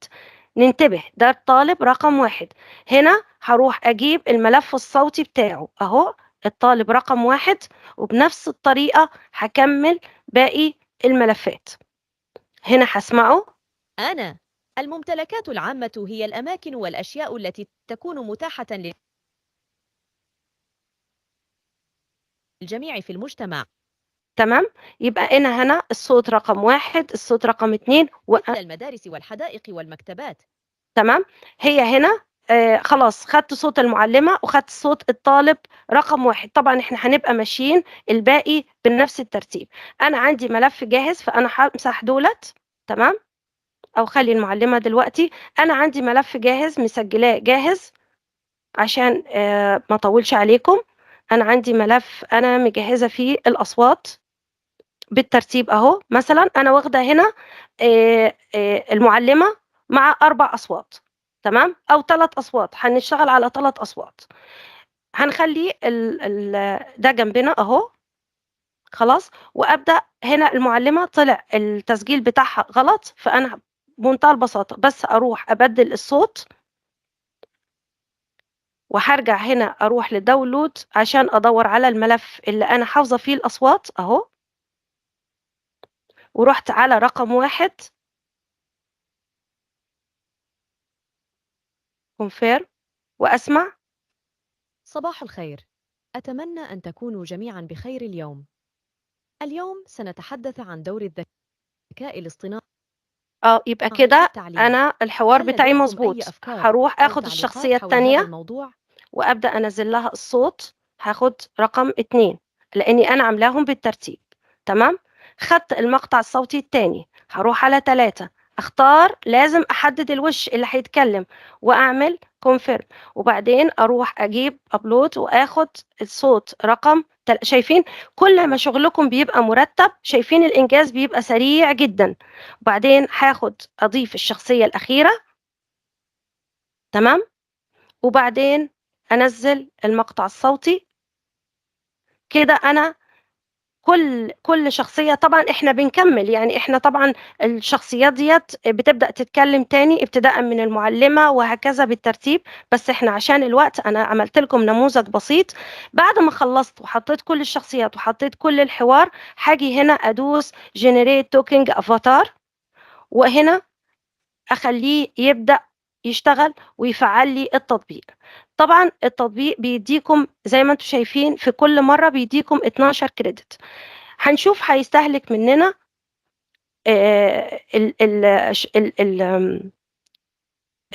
C: ننتبه، ده الطالب رقم 1. هنا هروح أجيب الملف الصوتي بتاعه أهو، الطالب رقم 1، وبنفس الطريقة هكمل باقي الملفات. هنا هسمعه.
F: الممتلكات العامة هي الأماكن والأشياء التي تكون متاحة للجميع في المجتمع.
C: تمام، يبقى أنا هنا الصوت رقم 1، الصوت رقم 2
F: مثل المدارس والحدائق والمكتبات.
C: تمام، هي هنا خلاص خدت صوت المعلمة وخدت صوت الطالب رقم 1. طبعا احنا هنبقى ماشيين الباقي بنفس الترتيب. انا عندي ملف جاهز، فانا همسح دولت. تمام، او خلي المعلمة دلوقتي. انا عندي ملف جاهز مسجلاه جاهز عشان ما اطولش عليكم. انا عندي ملف انا مجهزة فيه الاصوات بالترتيب اهو. مثلا انا واخدة هنا المعلمة مع 4 اصوات، تمام، او 3 اصوات. هنشتغل على 3 اصوات. هنخلي ده جنبنا اهو، خلاص. وابدا هنا المعلمه طلع التسجيل بتاعها غلط، فانا بمنتهى البساطه بس اروح ابدل الصوت، وهرجع هنا اروح لداونلود عشان ادور على الملف اللي انا حافظه فيه الاصوات اهو، ورحت على رقم 1 كونفيرم واسمع.
F: صباح الخير، أتمنى أن تكونوا جميعا بخير اليوم. اليوم سنتحدث عن دور الذكاء الاصطناعي.
C: يبقى كده
F: التعليم.
C: انا الحوار
F: هل
C: بتاعي
F: لديكم
C: مظبوط.
F: أي أفكار
C: هروح
F: أو
C: اخد
F: تعليقات
C: الشخصيه
F: حول هذا
C: الثانيه
F: الموضوع؟
C: وابدا انزل لها الصوت. هاخد رقم 2 لاني انا عاملاهم بالترتيب. تمام، خدت المقطع الصوتي الثاني، هروح على 3، اختار، لازم احدد الوش اللي هيتكلم واعمل كونفيرم، وبعدين اروح اجيب ابلود واخد الصوت رقم شايفين كل ما شغلكم بيبقى مرتب، شايفين الانجاز بيبقى سريع جدا. وبعدين هاخد اضيف الشخصيه الاخيره. تمام، وبعدين أنزل المقطع الصوتي. كده أنا كل شخصية طبعا احنا بنكمل، يعني احنا طبعا الشخصيات ديت بتبدأ تتكلم تاني ابتداء من المعلمة وهكذا بالترتيب، بس احنا عشان الوقت انا عملت لكم نموذج بسيط. بعد ما خلصت وحطيت كل الشخصيات وحطيت كل الحوار، هاجي هنا ادوس generate talking avatar، وهنا اخليه يبدأ يشتغل ويفعل لي التطبيق. طبعا التطبيق بيديكم زي ما انتم شايفين في كل مرة بيديكم 12 كريدت. هنشوف هيستهلك مننا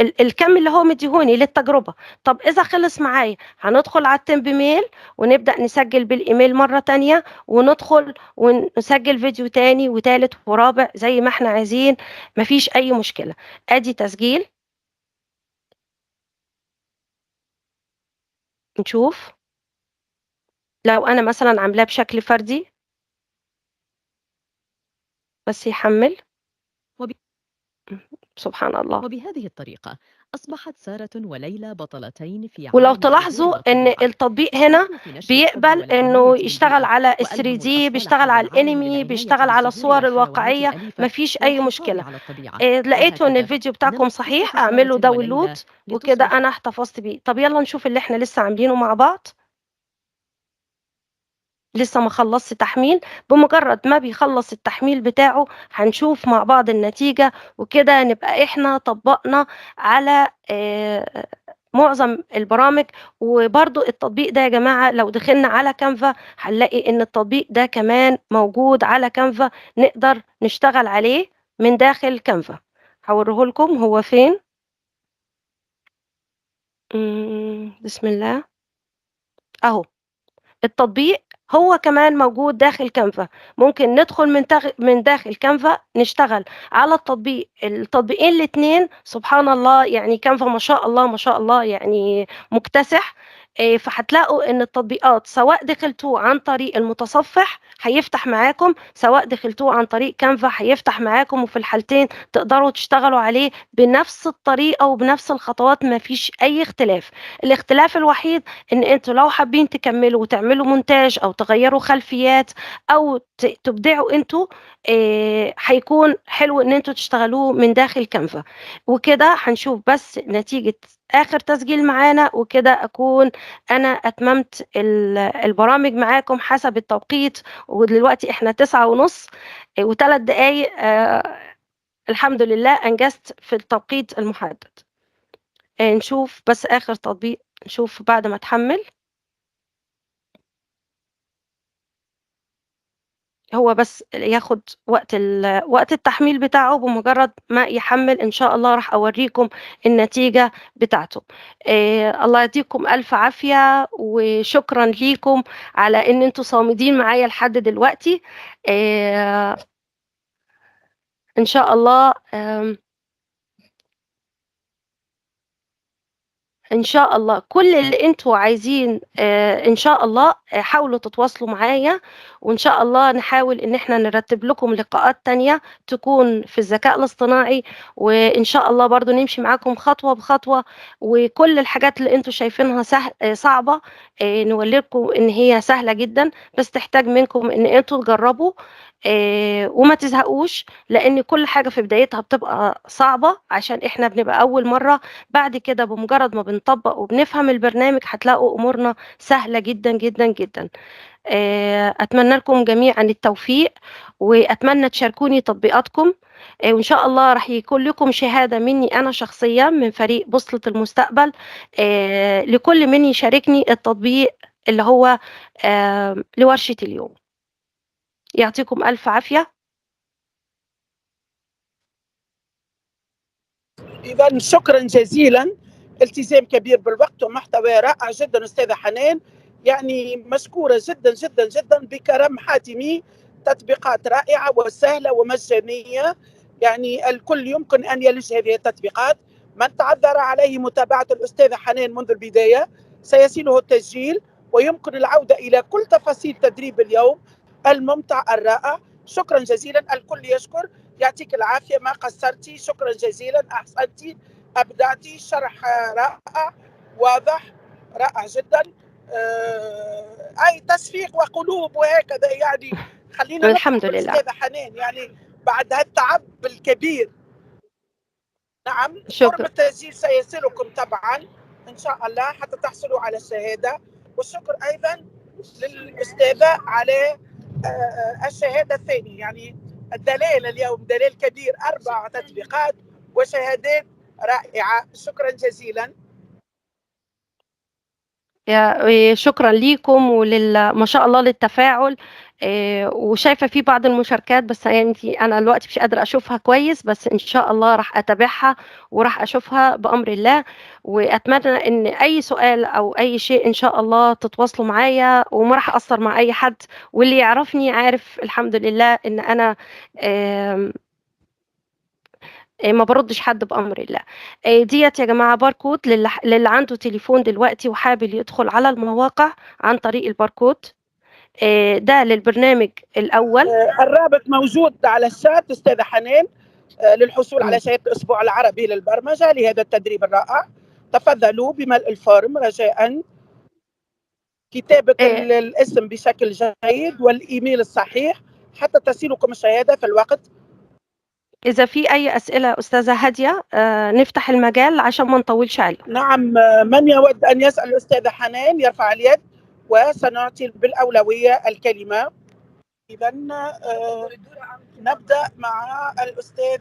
C: الكم اللي هو مديهوني للتجربة. طب إذا خلص معايا هندخل على التمب ميل ونبدأ نسجل بالإيميل مرة تانية، وندخل ونسجل فيديو تاني وتالت ورابع زي ما احنا عايزين، مفيش أي مشكلة. أدي تسجيل، نشوف لو أنا مثلا عاملاه بشكل فردي بس يحمل. سبحان الله.
F: وبهذه الطريقة أصبحت سارة وليلى بطلتين في
C: ولو
F: عالم
C: تلاحظوا
F: الطبوع
C: ان
F: والطبيعة.
C: التطبيق هنا
F: في نشر الحب
C: بيقبل انه
F: والحماية
C: يشتغل
F: للبيئة،
C: على
F: وألهموا
C: 3D،
F: الأطفال
C: بيشتغل
F: حول
C: على
F: العالم
C: الانمي،
F: بالعناية
C: بيشتغل على
F: بظهور
C: الصور
F: الحيوانات
C: الواقعية،
F: الأليفة
C: مفيش اي
F: والحفاظ
C: مشكلة.
F: على الطبيعة.
C: لقيتوا ان
F: وهكذا
C: الفيديو بتاعكم
F: نمت
C: صحيح،
F: قصة
C: اعملوا
F: سارة وليلى
C: داونلود، وكده
F: لتصبح
C: انا احتفظت بيه. طب يلا نشوف اللي احنا لسه عاملينه مع بعض. لسه ما خلصش تحميل، بمجرد ما بيخلص التحميل بتاعه هنشوف مع بعض النتيجة، وكده نبقى احنا طبقنا على معظم البرامج. وبرضو التطبيق ده يا جماعة لو دخلنا على كانفا هنلاقي ان التطبيق ده كمان موجود على كانفا، نقدر نشتغل عليه من داخل كانفا. هوريه لكم هو فين. بسم الله اهو. التطبيق هو كمان موجود داخل كانفا، ممكن ندخل من داخل كانفا نشتغل على التطبيقين الاثنين. سبحان الله، يعني كانفا ما شاء الله ما شاء الله يعني مكتسح. فهتلاقوا ان التطبيقات سواء دخلتوه عن طريق المتصفح هيفتح معاكم، سواء دخلتوه عن طريق كانفا هيفتح معاكم، وفي الحالتين تقدروا تشتغلوا عليه بنفس الطريقة وبنفس الخطوات، ما فيش اي اختلاف. الاختلاف الوحيد ان انتوا لو حابين تكملوا وتعملوا مونتاج او تغيروا خلفيات او تبدعوا انتوا، هيكون حلو ان انتوا تشتغلوه من داخل كانفا. وكده هنشوف بس نتيجة اخر تسجيل معانا، وكده اكون انا اتممت البرامج معاكم حسب التوقيت. ودلوقتي احنا 9:30 و3 دقايق. الحمد لله انجزت في التوقيت المحدد. نشوف بس اخر تطبيق، نشوف بعد ما تحمل. هو بس ياخد وقت التحميل بتاعه، بمجرد ما يحمل ان شاء الله راح اوريكم النتيجة بتاعته. الله يديكم الف عافية، وشكرا ليكم على ان انتوا صامدين معايا لحد دلوقتي. ان شاء الله ان شاء الله كل اللي انتوا عايزين ان شاء الله حاولوا تتواصلوا معايا، وان شاء الله نحاول ان احنا نرتب لكم لقاءات تانية تكون في الذكاء الاصطناعي، وان شاء الله برضو نمشي معاكم خطوة بخطوة. وكل الحاجات اللي انتوا شايفينها صعبة نوريكم ان هي سهلة جدا، بس تحتاج منكم ان انتوا تجربوا وما تزهقوش، لان كل حاجة في بدايتها بتبقى صعبة عشان احنا بنبقى اول مرة. بعد كده بمجرد ما بنطبق وبنفهم البرنامج هتلاقوا امورنا سهلة جدا جدا جدا. اتمنى لكم جميعا التوفيق، واتمنى تشاركوني تطبيقاتكم. وان شاء الله راح يكون لكم شهادة مني انا شخصيا من فريق بوصلة المستقبل لكل من يشاركني التطبيق اللي هو لورشة اليوم. يعطيكم الف عافية.
B: إذا شكرا جزيلا، التزام كبير بالوقت ومحتوى رائع جدا أستاذة حنان، يعني مشكورة جدا جدا جدا بكرم حاتمي. تطبيقات رائعة وسهلة ومجانية، يعني الكل يمكن أن يلج هذه التطبيقات. من تعذر عليه متابعة الأستاذة حنان منذ البداية سيصله التسجيل، ويمكن العودة إلى كل تفاصيل تدريب اليوم الممتع الرائع. شكرا جزيلا، الكل يشكر. يعطيك العافية، ما قصرتي، شكرا جزيلا، أحسنتي، أبدعتي، شرح رائع. واضح رائع جدا. أي تصفيق وقلوب وهكذا يعني. خلينا
C: الحمد
B: نفرح
C: لله.
B: بالأستاذة حنان يعني بعد هالتعب الكبير. نعم،
C: شكرا.
B: فورم التسجيل سيصلكم طبعا إن شاء الله حتى تحصلوا على الشهادة. والشكر أيضا للأستاذة على الشهادة الثانية. يعني الدليل اليوم دليل كبير، 4 تطبيقات وشهادات رائعة. شكرا جزيلا.
C: شكرا ليكم ما شاء الله للتفاعل. وشايفة في بعض المشاركات، بس يعني أنا دلوقتي مش قادرة أشوفها كويس، بس إن شاء الله راح أتابعها وراح أشوفها بأمر الله. وأتمنى إن أي سؤال أو أي شيء إن شاء الله تتواصلوا معايا، وما راح أقصر مع أي حد. واللي يعرفني عارف الحمد لله إن أنا ما بردش حد بأمر الله. ديت يا جماعة باركود للي عنده تليفون دلوقتي وحابب يدخل على المواقع عن طريق الباركود. ده للبرنامج الأول.
B: الرابط موجود على الشات أستاذة حنان للحصول على شهادة الأسبوع العربي للبرمجة لهذا التدريب الرائع. تفضلوا بملء الفورم رجاء، كتابة الاسم بشكل جيد والإيميل الصحيح حتى تصلكم الشهادة في الوقت.
C: إذا في أي أسئلة أستاذة هادية نفتح المجال عشان ما نطولش عليكم.
B: نعم، من يود أن يسأل الأستاذة حنان يرفع اليد وسنعطي بالأولوية الكلمة. إذا نبدأ مع الأستاذ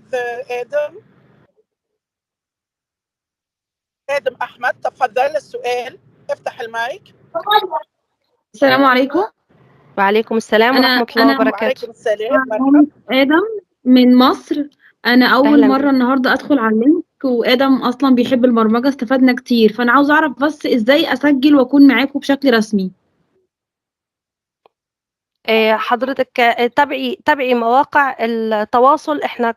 B: آدم أحمد. تفضل السؤال، افتح المايك.
K: السلام عليكم.
C: وعليكم السلام ورحمة الله وبركاته.
B: وعليكم السلام. مرحبا.
K: آدم من مصر. أنا أول
C: أهلاً
K: مرة
C: بك.
K: النهاردة أدخل على اللينك، وآدم أصلا بيحب البرمجة، استفدنا كتير. فأنا عاوز أعرف بس إزاي أسجل وأكون معاكم بشكل رسمي.
C: حضرتك تابعي مواقع التواصل. احنا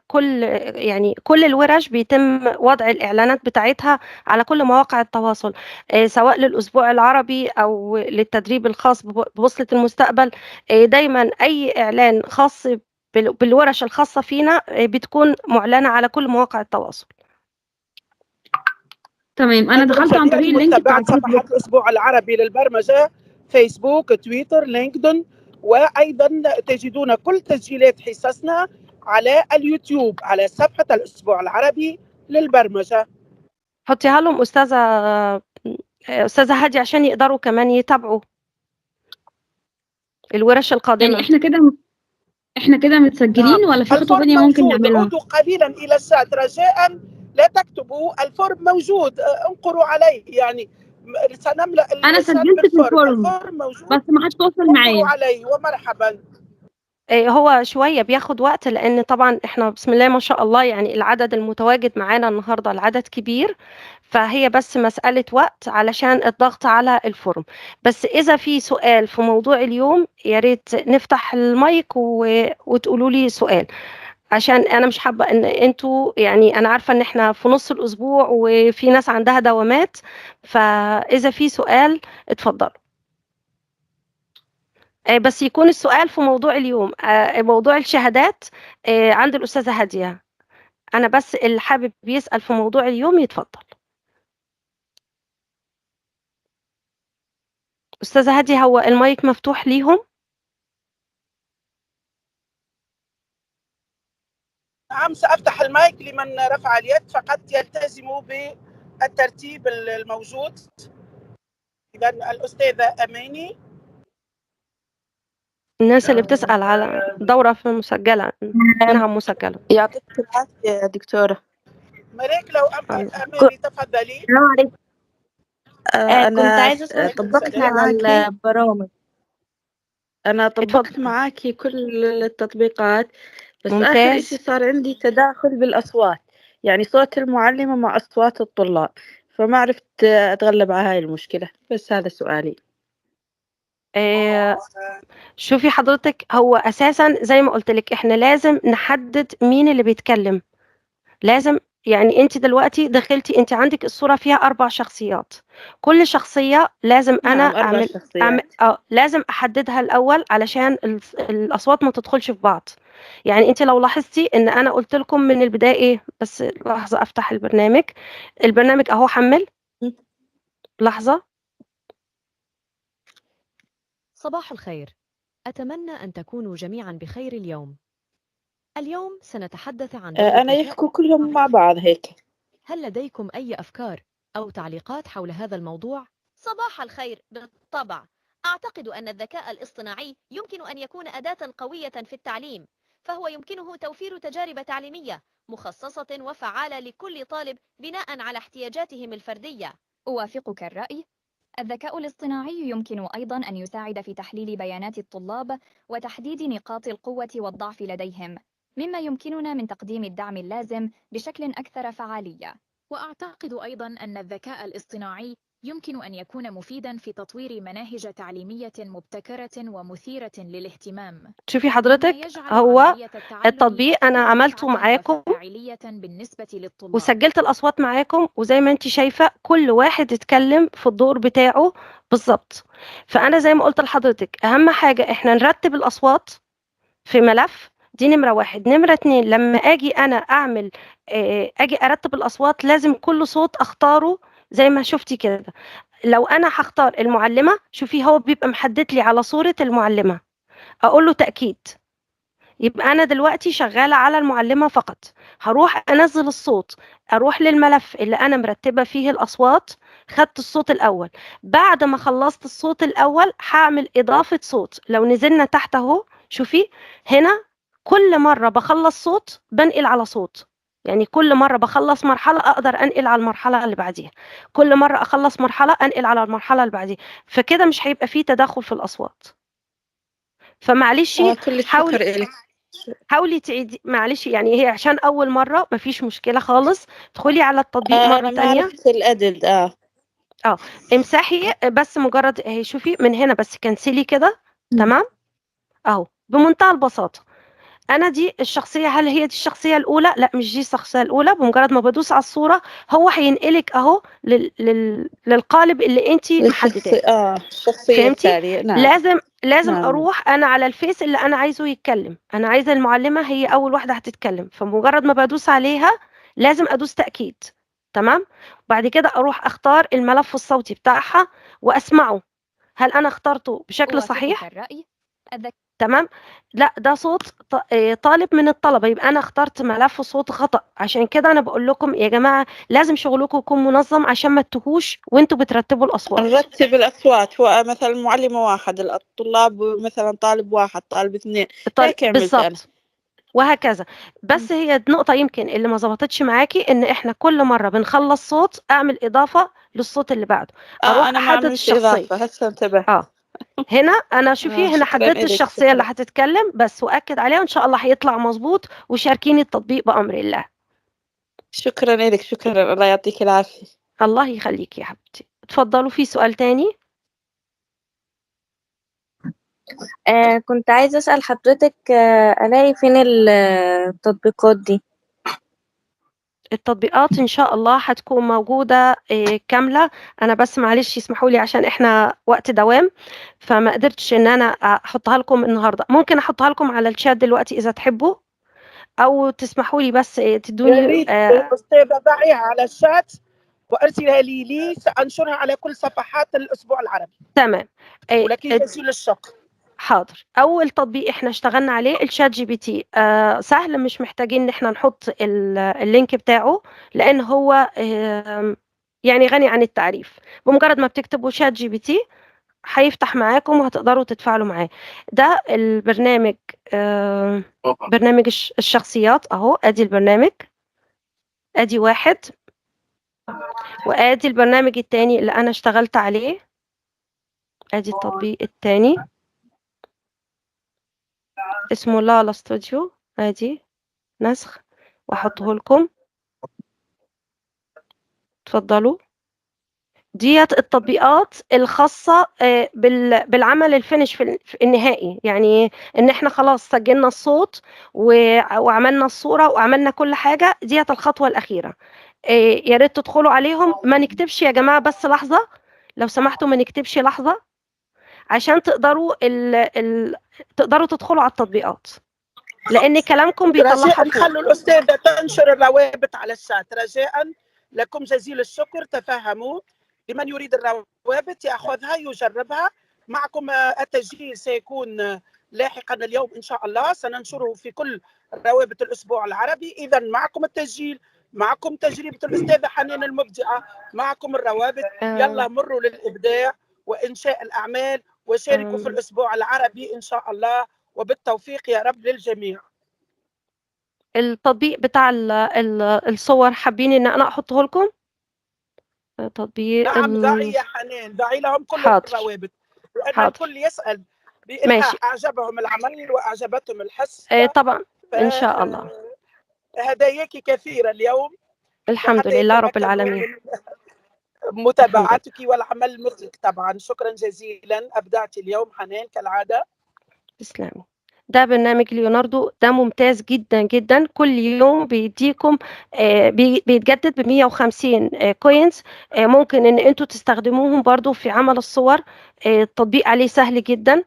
C: كل الورش بيتم وضع الإعلانات بتاعتها على كل مواقع التواصل، سواء للأسبوع العربي أو للتدريب الخاص ببوصلة المستقبل. دايما أي إعلان خاص بالورش الخاصة فينا بتكون معلنة على كل مواقع التواصل.
K: تمام، أنا دخلت عن طريق اللينك بتاع
B: صفحة الأسبوع العربي للبرمجة، فيسبوك، تويتر، لينكدين، وأيضا تجدون كل تسجيلات حصصنا على اليوتيوب على صفحة الأسبوع العربي للبرمجة.
C: حطيها لهم أستاذة هادي عشان يقدروا كمان يتابعوا الورش القادمة.
K: يعني احنا كده متسجلين ولا في خطوة ثانية ممكن نعملها؟
B: عودوا قليلا إلى الشات رجاء، لا تكتبوا. الفورم موجود، انقروا عليه. يعني سنملأ
K: أنا سجلت في الفورم بس ما حدش تواصل معايا
B: عليه. ومرحبا.
C: هو شوية بياخد وقت، لأن طبعا احنا بسم الله ما شاء الله يعني العدد المتواجد معانا النهاردة العدد كبير، فهي بس مسألة وقت علشان الضغط على الفورم. بس إذا في سؤال في موضوع اليوم يا ريت نفتح المايك وتقولوا لي سؤال، عشان أنا مش حابة إن انتوا يعني أنا عارفة إن احنا في نص الأسبوع وفي ناس عندها دوامات، فإذا في سؤال اتفضلوا. بس يكون السؤال في موضوع اليوم، موضوع الشهادات عند الأستاذة هادية. أنا بس اللي حابب يسأل في موضوع اليوم يتفضل. أستاذة هادية هو المايك مفتوح ليهم؟
B: نعم، سأفتح المايك لمن رفع اليد فقط يلتزموا بالترتيب الموجود. إذا الأستاذة أماني.
C: الناس اللي بتسأل على دورة في مسجلة. نعم مسجلة.
L: يعطيك العافية يا دكتورة.
B: مريك لو أماني تفضلي.
L: السلام عليكم.
G: كنت عايزة
L: طبقت على البرامج. أنا طبقت معاكي كل التطبيقات، بس
C: ممتاز.
L: آخر إشي صار عندي تداخل بالأصوات، يعني صوت المعلمة مع أصوات الطلاب، فما عرفت أتغلب على هاي المشكلة. بس هذا سؤالي.
C: شوفي حضرتك، هو أساسا زي ما قلت لك احنا لازم نحدد مين اللي بيتكلم. لازم يعني انت دلوقتي دخلتي انت عندك الصورة فيها 4 شخصيات، كل شخصية لازم انا
L: أعمل
C: لازم احددها الاول علشان الاصوات ما تدخلش في بعض. يعني انت لو لاحظتي ان انا قلت لكم من البداية ايه، بس لحظة افتح البرنامج اهو حمل. لحظة.
F: صباح الخير. أتمنى أن تكونوا جميعا بخير اليوم. اليوم سنتحدث عن دور
L: أنا
F: الذكاء
L: يحكوا كلهم مع بعض هيك.
F: هل لديكم أي أفكار أو تعليقات حول هذا الموضوع؟
G: صباح الخير. بالطبع أعتقد أن الذكاء الاصطناعي يمكن أن يكون أداة قوية في التعليم، فهو يمكنه توفير تجارب تعليمية مخصصة وفعالة لكل طالب بناء على احتياجاتهم الفردية.
J: أوافقك الرأي. الذكاء الاصطناعي يمكن أيضاً أن يساعد في تحليل بيانات الطلاب وتحديد نقاط القوة والضعف لديهم، مما يمكننا من تقديم الدعم اللازم بشكل أكثر فعالية.
D: وأعتقد أيضاً أن الذكاء الاصطناعي يمكن أن يكون مفيداً في تطوير مناهج تعليمية مبتكرة ومثيرة للاهتمام.
C: شوفي حضرتك، هو التطبيق أنا عملته معاكم
D: فاعلية بالنسبة للطلاب،
C: وسجلت الأصوات معاكم، وزي ما انت شايفة كل واحد اتكلم في الدور بتاعه بالظبط. فأنا زي ما قلت لحضرتك أهم حاجة احنا نرتب الأصوات في ملف، دي نمرة 1. نمرة 2، لما أجي أنا أعمل أجي أرتب الأصوات لازم كل صوت أختاره زي ما شفتي كده. لو أنا هختار المعلمة، شوفي هو بيبقى محدد لي على صورة المعلمة، أقول له تأكيد، يبقى أنا دلوقتي شغالة على المعلمة فقط. هروح أنزل الصوت، أروح للملف اللي أنا مرتبة فيه الأصوات، خدت الصوت الأول. بعد ما خلصت الصوت الأول هعمل إضافة صوت. لو نزلنا تحت أهو شوفي هنا، كل مرة بخلص صوت بنقل على صوت، يعني كل مرة بخلص مرحلة أقدر أنقل على المرحلة اللي بعديها، كل مرة أخلص مرحلة أنقل على المرحلة اللي بعديها، فكده مش هيبقى فيه تداخل في الأصوات. فمعلش
L: كل
C: حاولي
L: الشكر إلك.
C: حاولي تعيدي، معلش يعني هي عشان اول مره مفيش مشكله خالص. ادخلي على التطبيق مره
L: أنا ما
C: تانية.
L: عرفت الأدد.
C: امسحي بس مجرد اهي، شوفي من هنا بس كنسلي كده. تمام اهو بمنتهى البساطه. انا دي الشخصيه، هل هي دي الشخصيه الاولى؟ لا مش دي الشخصيه الاولى. بمجرد ما بدوس على الصوره هو هينقلك اهو للقالب اللي انت محدداه.
L: الشخصية
C: فهمتي؟
L: التالية. نعم.
C: لازم
L: نعم.
C: اروح انا على الفيس اللي انا عايزه يتكلم. انا عايزه المعلمه هي اول واحده هتتكلم، فمجرد ما بدوس عليها لازم ادوس تاكيد. تمام. بعد كده اروح اختار الملف الصوتي بتاعها واسمعه، هل انا اخترته بشكل صحيح؟
J: الرأي.
C: تمام. لا ده صوت طالب من الطلبه، يبقى انا اخترت ملف صوت خطأ. عشان كده انا بقول لكم يا جماعه لازم شغلكم يكون منظم عشان ما تتوهوش وانتوا بترتبوا الاصوات.
L: نرتب الأصوات، هو مثلا معلمة واحد، الطلاب مثلا طالب واحد، طالب اثنين، هيك عملت أنا.
C: بالظبط وهكذا. بس هي النقطة يمكن اللي ما ظبطتش معاكي ان احنا كل مرة بنخلص صوت اعمل اضافة للصوت اللي بعده، اروح
L: أنا ما
C: احدد
L: عملت
C: الشخصية.
L: إضافة، هسه انتبهت.
C: هنا انا شوفي هنا
L: شكراً
C: حددت
L: إلك.
C: الشخصية اللي هتتكلم بس، واكد عليها وان شاء الله هيطلع مظبوط. وشاركيني التطبيق بأمر الله.
L: شكرا إلك. شكرا، الله يعطيك العافية.
C: الله يخليك يا حبيبتي. اتفضلوا، في سؤال تاني؟
M: كنت عايزة أسأل حضرتك، ألاقي فين التطبيقات دي؟
C: التطبيقات ان شاء الله هتكون موجودة كاملة. انا بس معلش يسمحوا لي عشان احنا وقت دوام، فما قدرتش ان انا احطها لكم النهاردة. ممكن احطها لكم على الشات دلوقتي اذا تحبوا، او تسمحوا لي بس
B: يا
C: تدوني
B: ريت أستاذة ضعيها على الشات وأرسلها لي سأنشرها على كل صفحات الأسبوع العربي.
C: تمام.
B: ولكن جزيل الشكر.
C: حاضر. اول تطبيق احنا اشتغلنا عليه الشات جي بي تي. سهل، مش محتاجين ان احنا نحط اللينك بتاعه لان هو يعني غني عن التعريف. بمجرد ما بتكتبوا شات جي بي تي هيفتح معاكم وهتقدروا تتفاعلوا معاه. ده البرنامج، برنامج الشخصيات اهو. ادي البرنامج، ادي واحد، وادي البرنامج التاني اللي انا اشتغلت عليه. ادي التطبيق التاني اسمه لالا ستوديو. ادي نسخ واحطه لكم. اتفضلوا. ديت التطبيقات الخاصة بالعمل الفينش في النهائي، يعني ان احنا خلاص سجلنا الصوت وعملنا الصورة وعملنا كل حاجة. ديت الخطوة الأخيرة. يا ريت تدخلوا عليهم. ما نكتبش يا جماعة، بس لحظة لو سمحتوا، ما نكتبش لحظة عشان تقدروا تقدروا تدخلوا على التطبيقات، لان كلامكم بيطلعها
B: رجاء
C: فوق.
B: خلوا الأستاذة تنشر الروابط على الشات رجاء. لكم جزيل الشكر. تفهموا لمن يريد الروابط يأخذها يجربها. معكم التسجيل سيكون لاحقا اليوم إن شاء الله، سننشره في كل روابط الأسبوع العربي. إذا معكم التسجيل، معكم تجربة الأستاذة حنان المبدعة، معكم الروابط. يلا مروا للإبداع وإنشاء الأعمال وشاركوا في الأسبوع العربي إن شاء الله، وبالتوفيق يا رب للجميع.
C: التطبيق بتاع الصور حابين ان انا احطه لكم؟ تطبيق
B: نعم ضعي يا حنان، ضعي لهم كل
C: حاضر.
B: الروابط، لأن
C: حاضر.
B: الكل يسأل
C: ماشي.
B: بإلحاح. أعجبهم العمل وأعجبتهم الحصة.
C: طبعا إن شاء الله.
B: هداياك كثيرة اليوم،
C: الحمد لله رب العالمين.
B: متابعتك والعمل مثلك طبعا. شكرا جزيلا، أبدعتي اليوم حنان كالعادة.
C: تسلمي. ده برنامج ليوناردو، ده ممتاز جدا جدا. كل يوم بيديكم بيتجدد ب 150 كوينز، ممكن ان انتوا تستخدموهم برضو في عمل الصور. التطبيق عليه سهل جدا.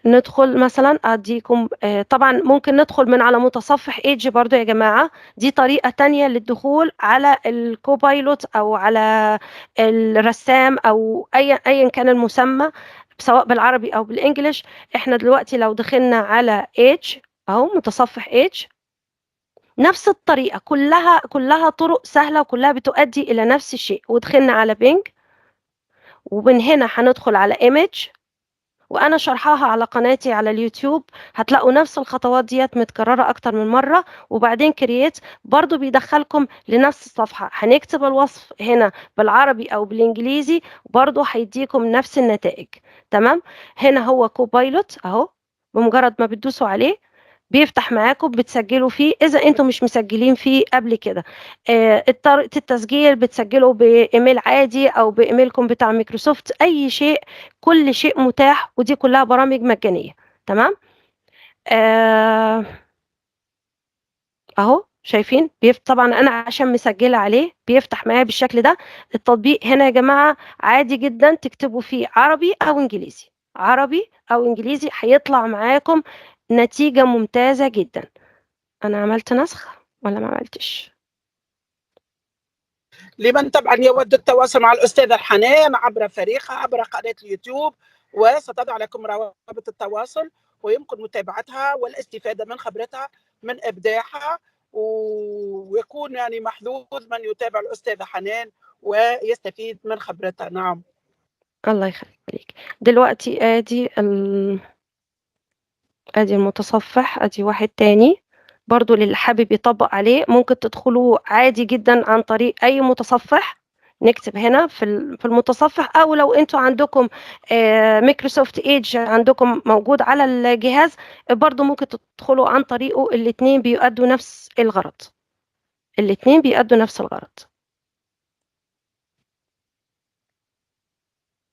C: ندخل مثلا اديكم طبعا ممكن ندخل من على متصفح ايدج برضو يا جماعة. دي طريقة تانية للدخول على الكوبايلوت او على الرسام او ايا كان المسمى، سواء بالعربي او بالانجليش. احنا دلوقتي لو دخلنا على ايدج اهو، متصفح ايدج، نفس الطريقة، كلها طرق سهلة وكلها بتؤدي الى نفس الشيء. ودخلنا على بينج، ومن هنا هندخل على ايمج، وانا شرحها على قناتي على اليوتيوب. هتلاقوا نفس الخطوات ديت متكررة اكتر من مرة. وبعدين كرييت برضو بيدخلكم لنفس الصفحة. هنكتب الوصف هنا بالعربي او بالانجليزي، برضو هيديكم نفس النتائج. تمام. هنا هو كوبايلوت اهو، بمجرد ما بتدوسوا عليه بيفتح معاكم، بتسجلوا فيه اذا انتم مش مسجلين فيه قبل كده. طريقه التسجيل بتسجلوا بايميل عادي او بايميلكم بتاع مايكروسوفت، اي شيء، كل شيء متاح، ودي كلها برامج مجانيه. تمام. اهو شايفين طبعا انا عشان مسجله عليه بيفتح معايا بالشكل ده. التطبيق هنا يا جماعه عادي جدا تكتبوا فيه عربي او انجليزي، عربي او انجليزي، هيطلع معاكم نتيجة ممتازة جدا. أنا عملت نسخ ولا ما عملتش؟
B: لمن طبعا يود التواصل مع الأستاذة حنان عبر فريقها عبر قناة اليوتيوب، وستضع لكم روابط التواصل، ويمكن متابعتها والاستفادة من خبرتها من إبداعها، ويكون يعني محظوظ من يتابع الأستاذة حنان ويستفيد من خبرتها. نعم.
C: الله يخليك. دلوقتي ادي المتصفح، ادي واحد تاني برضو للي حابب يطبق عليه. ممكن تدخلوا عادي جدا عن طريق اي متصفح. نكتب هنا في المتصفح، او لو انتوا عندكم مايكروسوفت ايدج عندكم موجود على الجهاز برضو ممكن تدخلوا عن طريقه. الاتنين بيؤدوا نفس الغرض، الاتنين بيؤدوا نفس الغرض.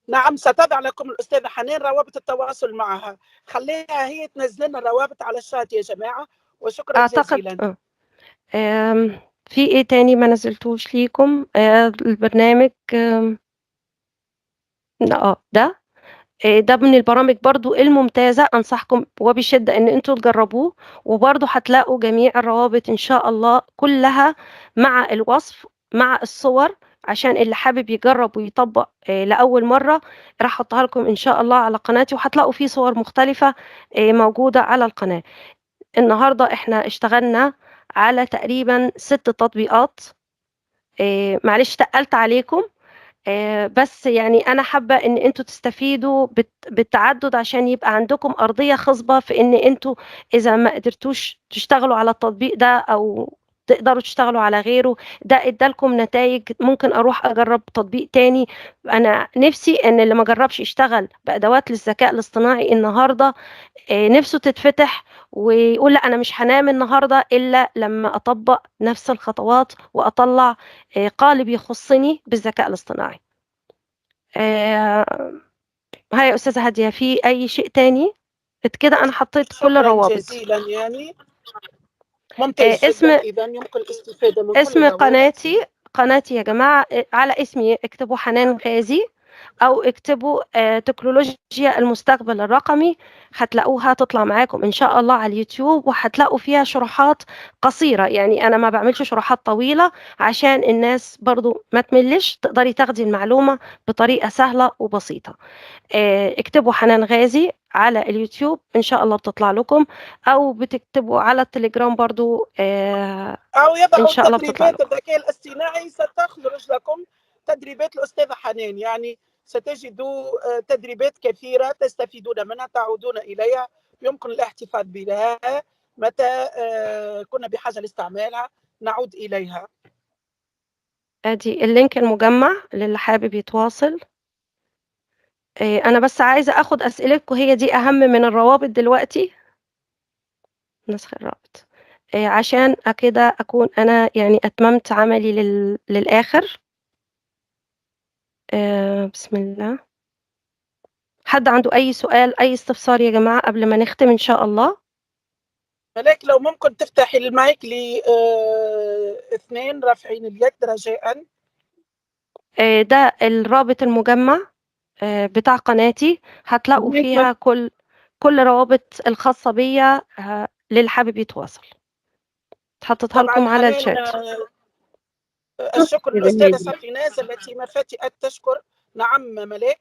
B: نعم، ستضع لكم الأستاذة حنان روابط التواصل معها. خليها هي تنزل لنا الروابط على الشات يا جماعة، وشكرا جزيلا.
C: في ايه تاني ما نزلتوش ليكم؟ البرنامج ده من البرامج برضو الممتازة، أنصحكم وبشدة أن أنتوا تجربوه. وبرضو هتلاقوا جميع الروابط إن شاء الله كلها مع الوصف مع الصور، عشان اللي حابب يجرب ويطبق لأول مرة راح أحطها لكم إن شاء الله على قناتي، وهتلاقوا فيه صور مختلفة موجودة على القناة. النهاردة إحنا اشتغلنا على تقريبا 6 تطبيقات. معلش تقلت عليكم، بس يعني أنا حابة إن أنتوا تستفيدوا بالتعدد، عشان يبقى عندكم أرضية خصبة في إن أنتوا إذا ما قدرتوش تشتغلوا على التطبيق ده أو تقدروا تشتغلوا على غيره، ده ادالكم نتائج. ممكن أروح أجرب تطبيق تاني. أنا نفسي إن اللي ما جربش يشتغل بأدوات للذكاء الاصطناعي النهاردة نفسه تتفتح ويقول لا أنا مش هنام النهاردة إلا لما أطبق نفس الخطوات وأطلع قالب يخصني بالذكاء الاصطناعي. هاي يا أستاذة هادية، في أي شيء تاني؟ كده أنا حطيت كل الروابط.
B: شكرا جزيلا، يعني ممتاز جدا. إذا يمكن الاستفادة من
C: اسم
B: كل الروابط.
C: قناتي يا جماعة على اسمي اكتبوا حنان غازي أو اكتبوا تكنولوجيا المستقبل الرقمي، هتلاقوها تطلع معاكم إن شاء الله على اليوتيوب، وهتلاقوا فيها شروحات قصيرة. يعني أنا ما بعملش شروحات طويلة عشان الناس برضو ما تملش، تقدري تاخدي المعلومة بطريقة سهلة وبسيطة. اكتبوا حنان غازي على اليوتيوب إن شاء الله بتطلع لكم، أو بتكتبوا على التليجرام برضو
B: أو
C: إن
B: يضعوا
C: شاء الله بتطلع
B: تدريبات
C: لكم.
B: الذكاء الاصطناعي، ستخرج لكم تدريبات الأستاذة حنان. يعني ستجدوا تدريبات كثيرة تستفيدون منها، تعودون إليها، يمكن الاحتفاظ بها متى كنا بحاجة لاستعمالها نعود إليها.
C: ادي اللينك المجمع للي حابب يتواصل. انا بس عايزه اخد اسئلتكم، هي دي اهم من الروابط دلوقتي. نسخ الرابط عشان كده اكون انا يعني اتممت عملي للاخر. بسم الله. حد عنده اي سؤال، اي استفسار يا جماعه قبل ما نختم ان شاء الله؟
B: ملاك لو ممكن تفتحي المايك ل2 رافعين اليد رجاء.
C: ده الرابط المجمع بتاع قناتي، هتلاقوا فيها كل روابط الخاصة بيا للي حابب يتواصل، حطيتها
B: طبعا
C: لكم على
B: حنان،
C: الشات.
B: الشكر للأستاذة صفيناز التي ما فتئت تشكر. نعم ملاك.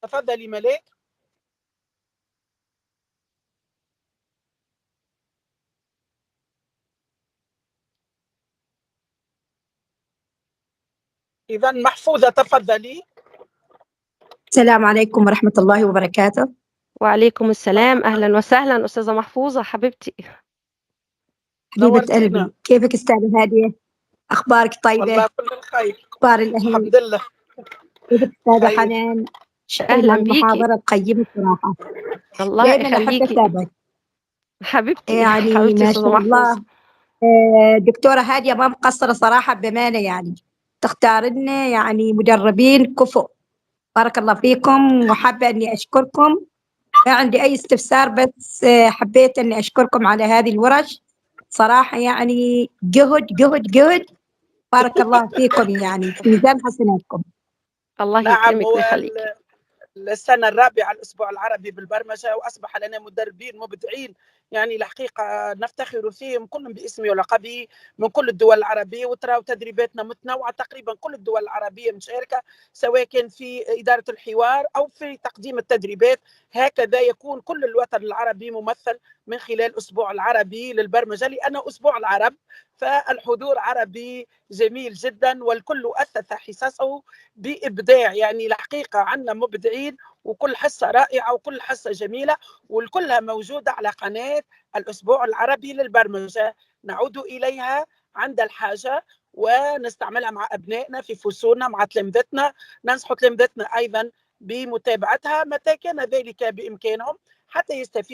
B: تفضلي ملاك. إذا محفوظة تفضلي.
N: السلام عليكم ورحمة الله وبركاته.
C: وعليكم السلام، أهلا وسهلا أستاذة محفوظة حبيبتي.
N: حبيبة قلبي، كيفك أستاذة هادية؟ أخبارك طيبة؟
B: والله كل الخير،
N: أخبار الأهل؟
B: الحمد لله.
N: كيفك أستاذة حنان؟
C: أهلا بيكي.
N: المحاضرة القيمة صراحة.
C: الله
N: دائما أحب
C: يخليكي
N: أتابعك
C: حبيبتي.
N: يعني
C: حبيبتي
N: ما
C: أستاذة
N: شاء الله.
C: محفوظة.
N: دكتورة هادية ما مقصرة صراحة بأمانة، يعني تختار لنا يعني مدربين كفؤ. بارك الله فيكم، وحابة أني أشكركم. ما عندي أي استفسار، بس حبيت أني أشكركم على هذه الورش صراحة. يعني جهد جهد جهد، بارك الله فيكم، يعني في ميزان حسناتكم.
C: الله يكرمك ويخليك.
B: السنة الرابعة الأسبوع العربي بالبرمجة، وأصبح لنا مدربين مبدعين يعني الحقيقة نفتخر فيهم كلهم باسمي ولقبي من كل الدول العربية. وتراو تدريباتنا متنوعة، تقريبا كل الدول العربية مشاركة، سواء كان في إدارة الحوار أو في تقديم التدريبات. هكذا يكون كل الوطن العربي ممثل من خلال الأسبوع العربي للبرمجة، لأنه أسبوع العرب، فالحضور عربي جميل جدا، والكل أثث حصصه بإبداع. يعني الحقيقة عندنا مبدعين، وكل حصة رائعة وكل حصة جميلة، والكلها موجودة على قناة الأسبوع العربي للبرمجة. نعود إليها عند الحاجة ونستعملها مع أبنائنا في فصولنا مع تلامذتنا. ننصح تلامذتنا أيضا بمتابعتها متى كان ذلك بإمكانهم حتى يستفيدوا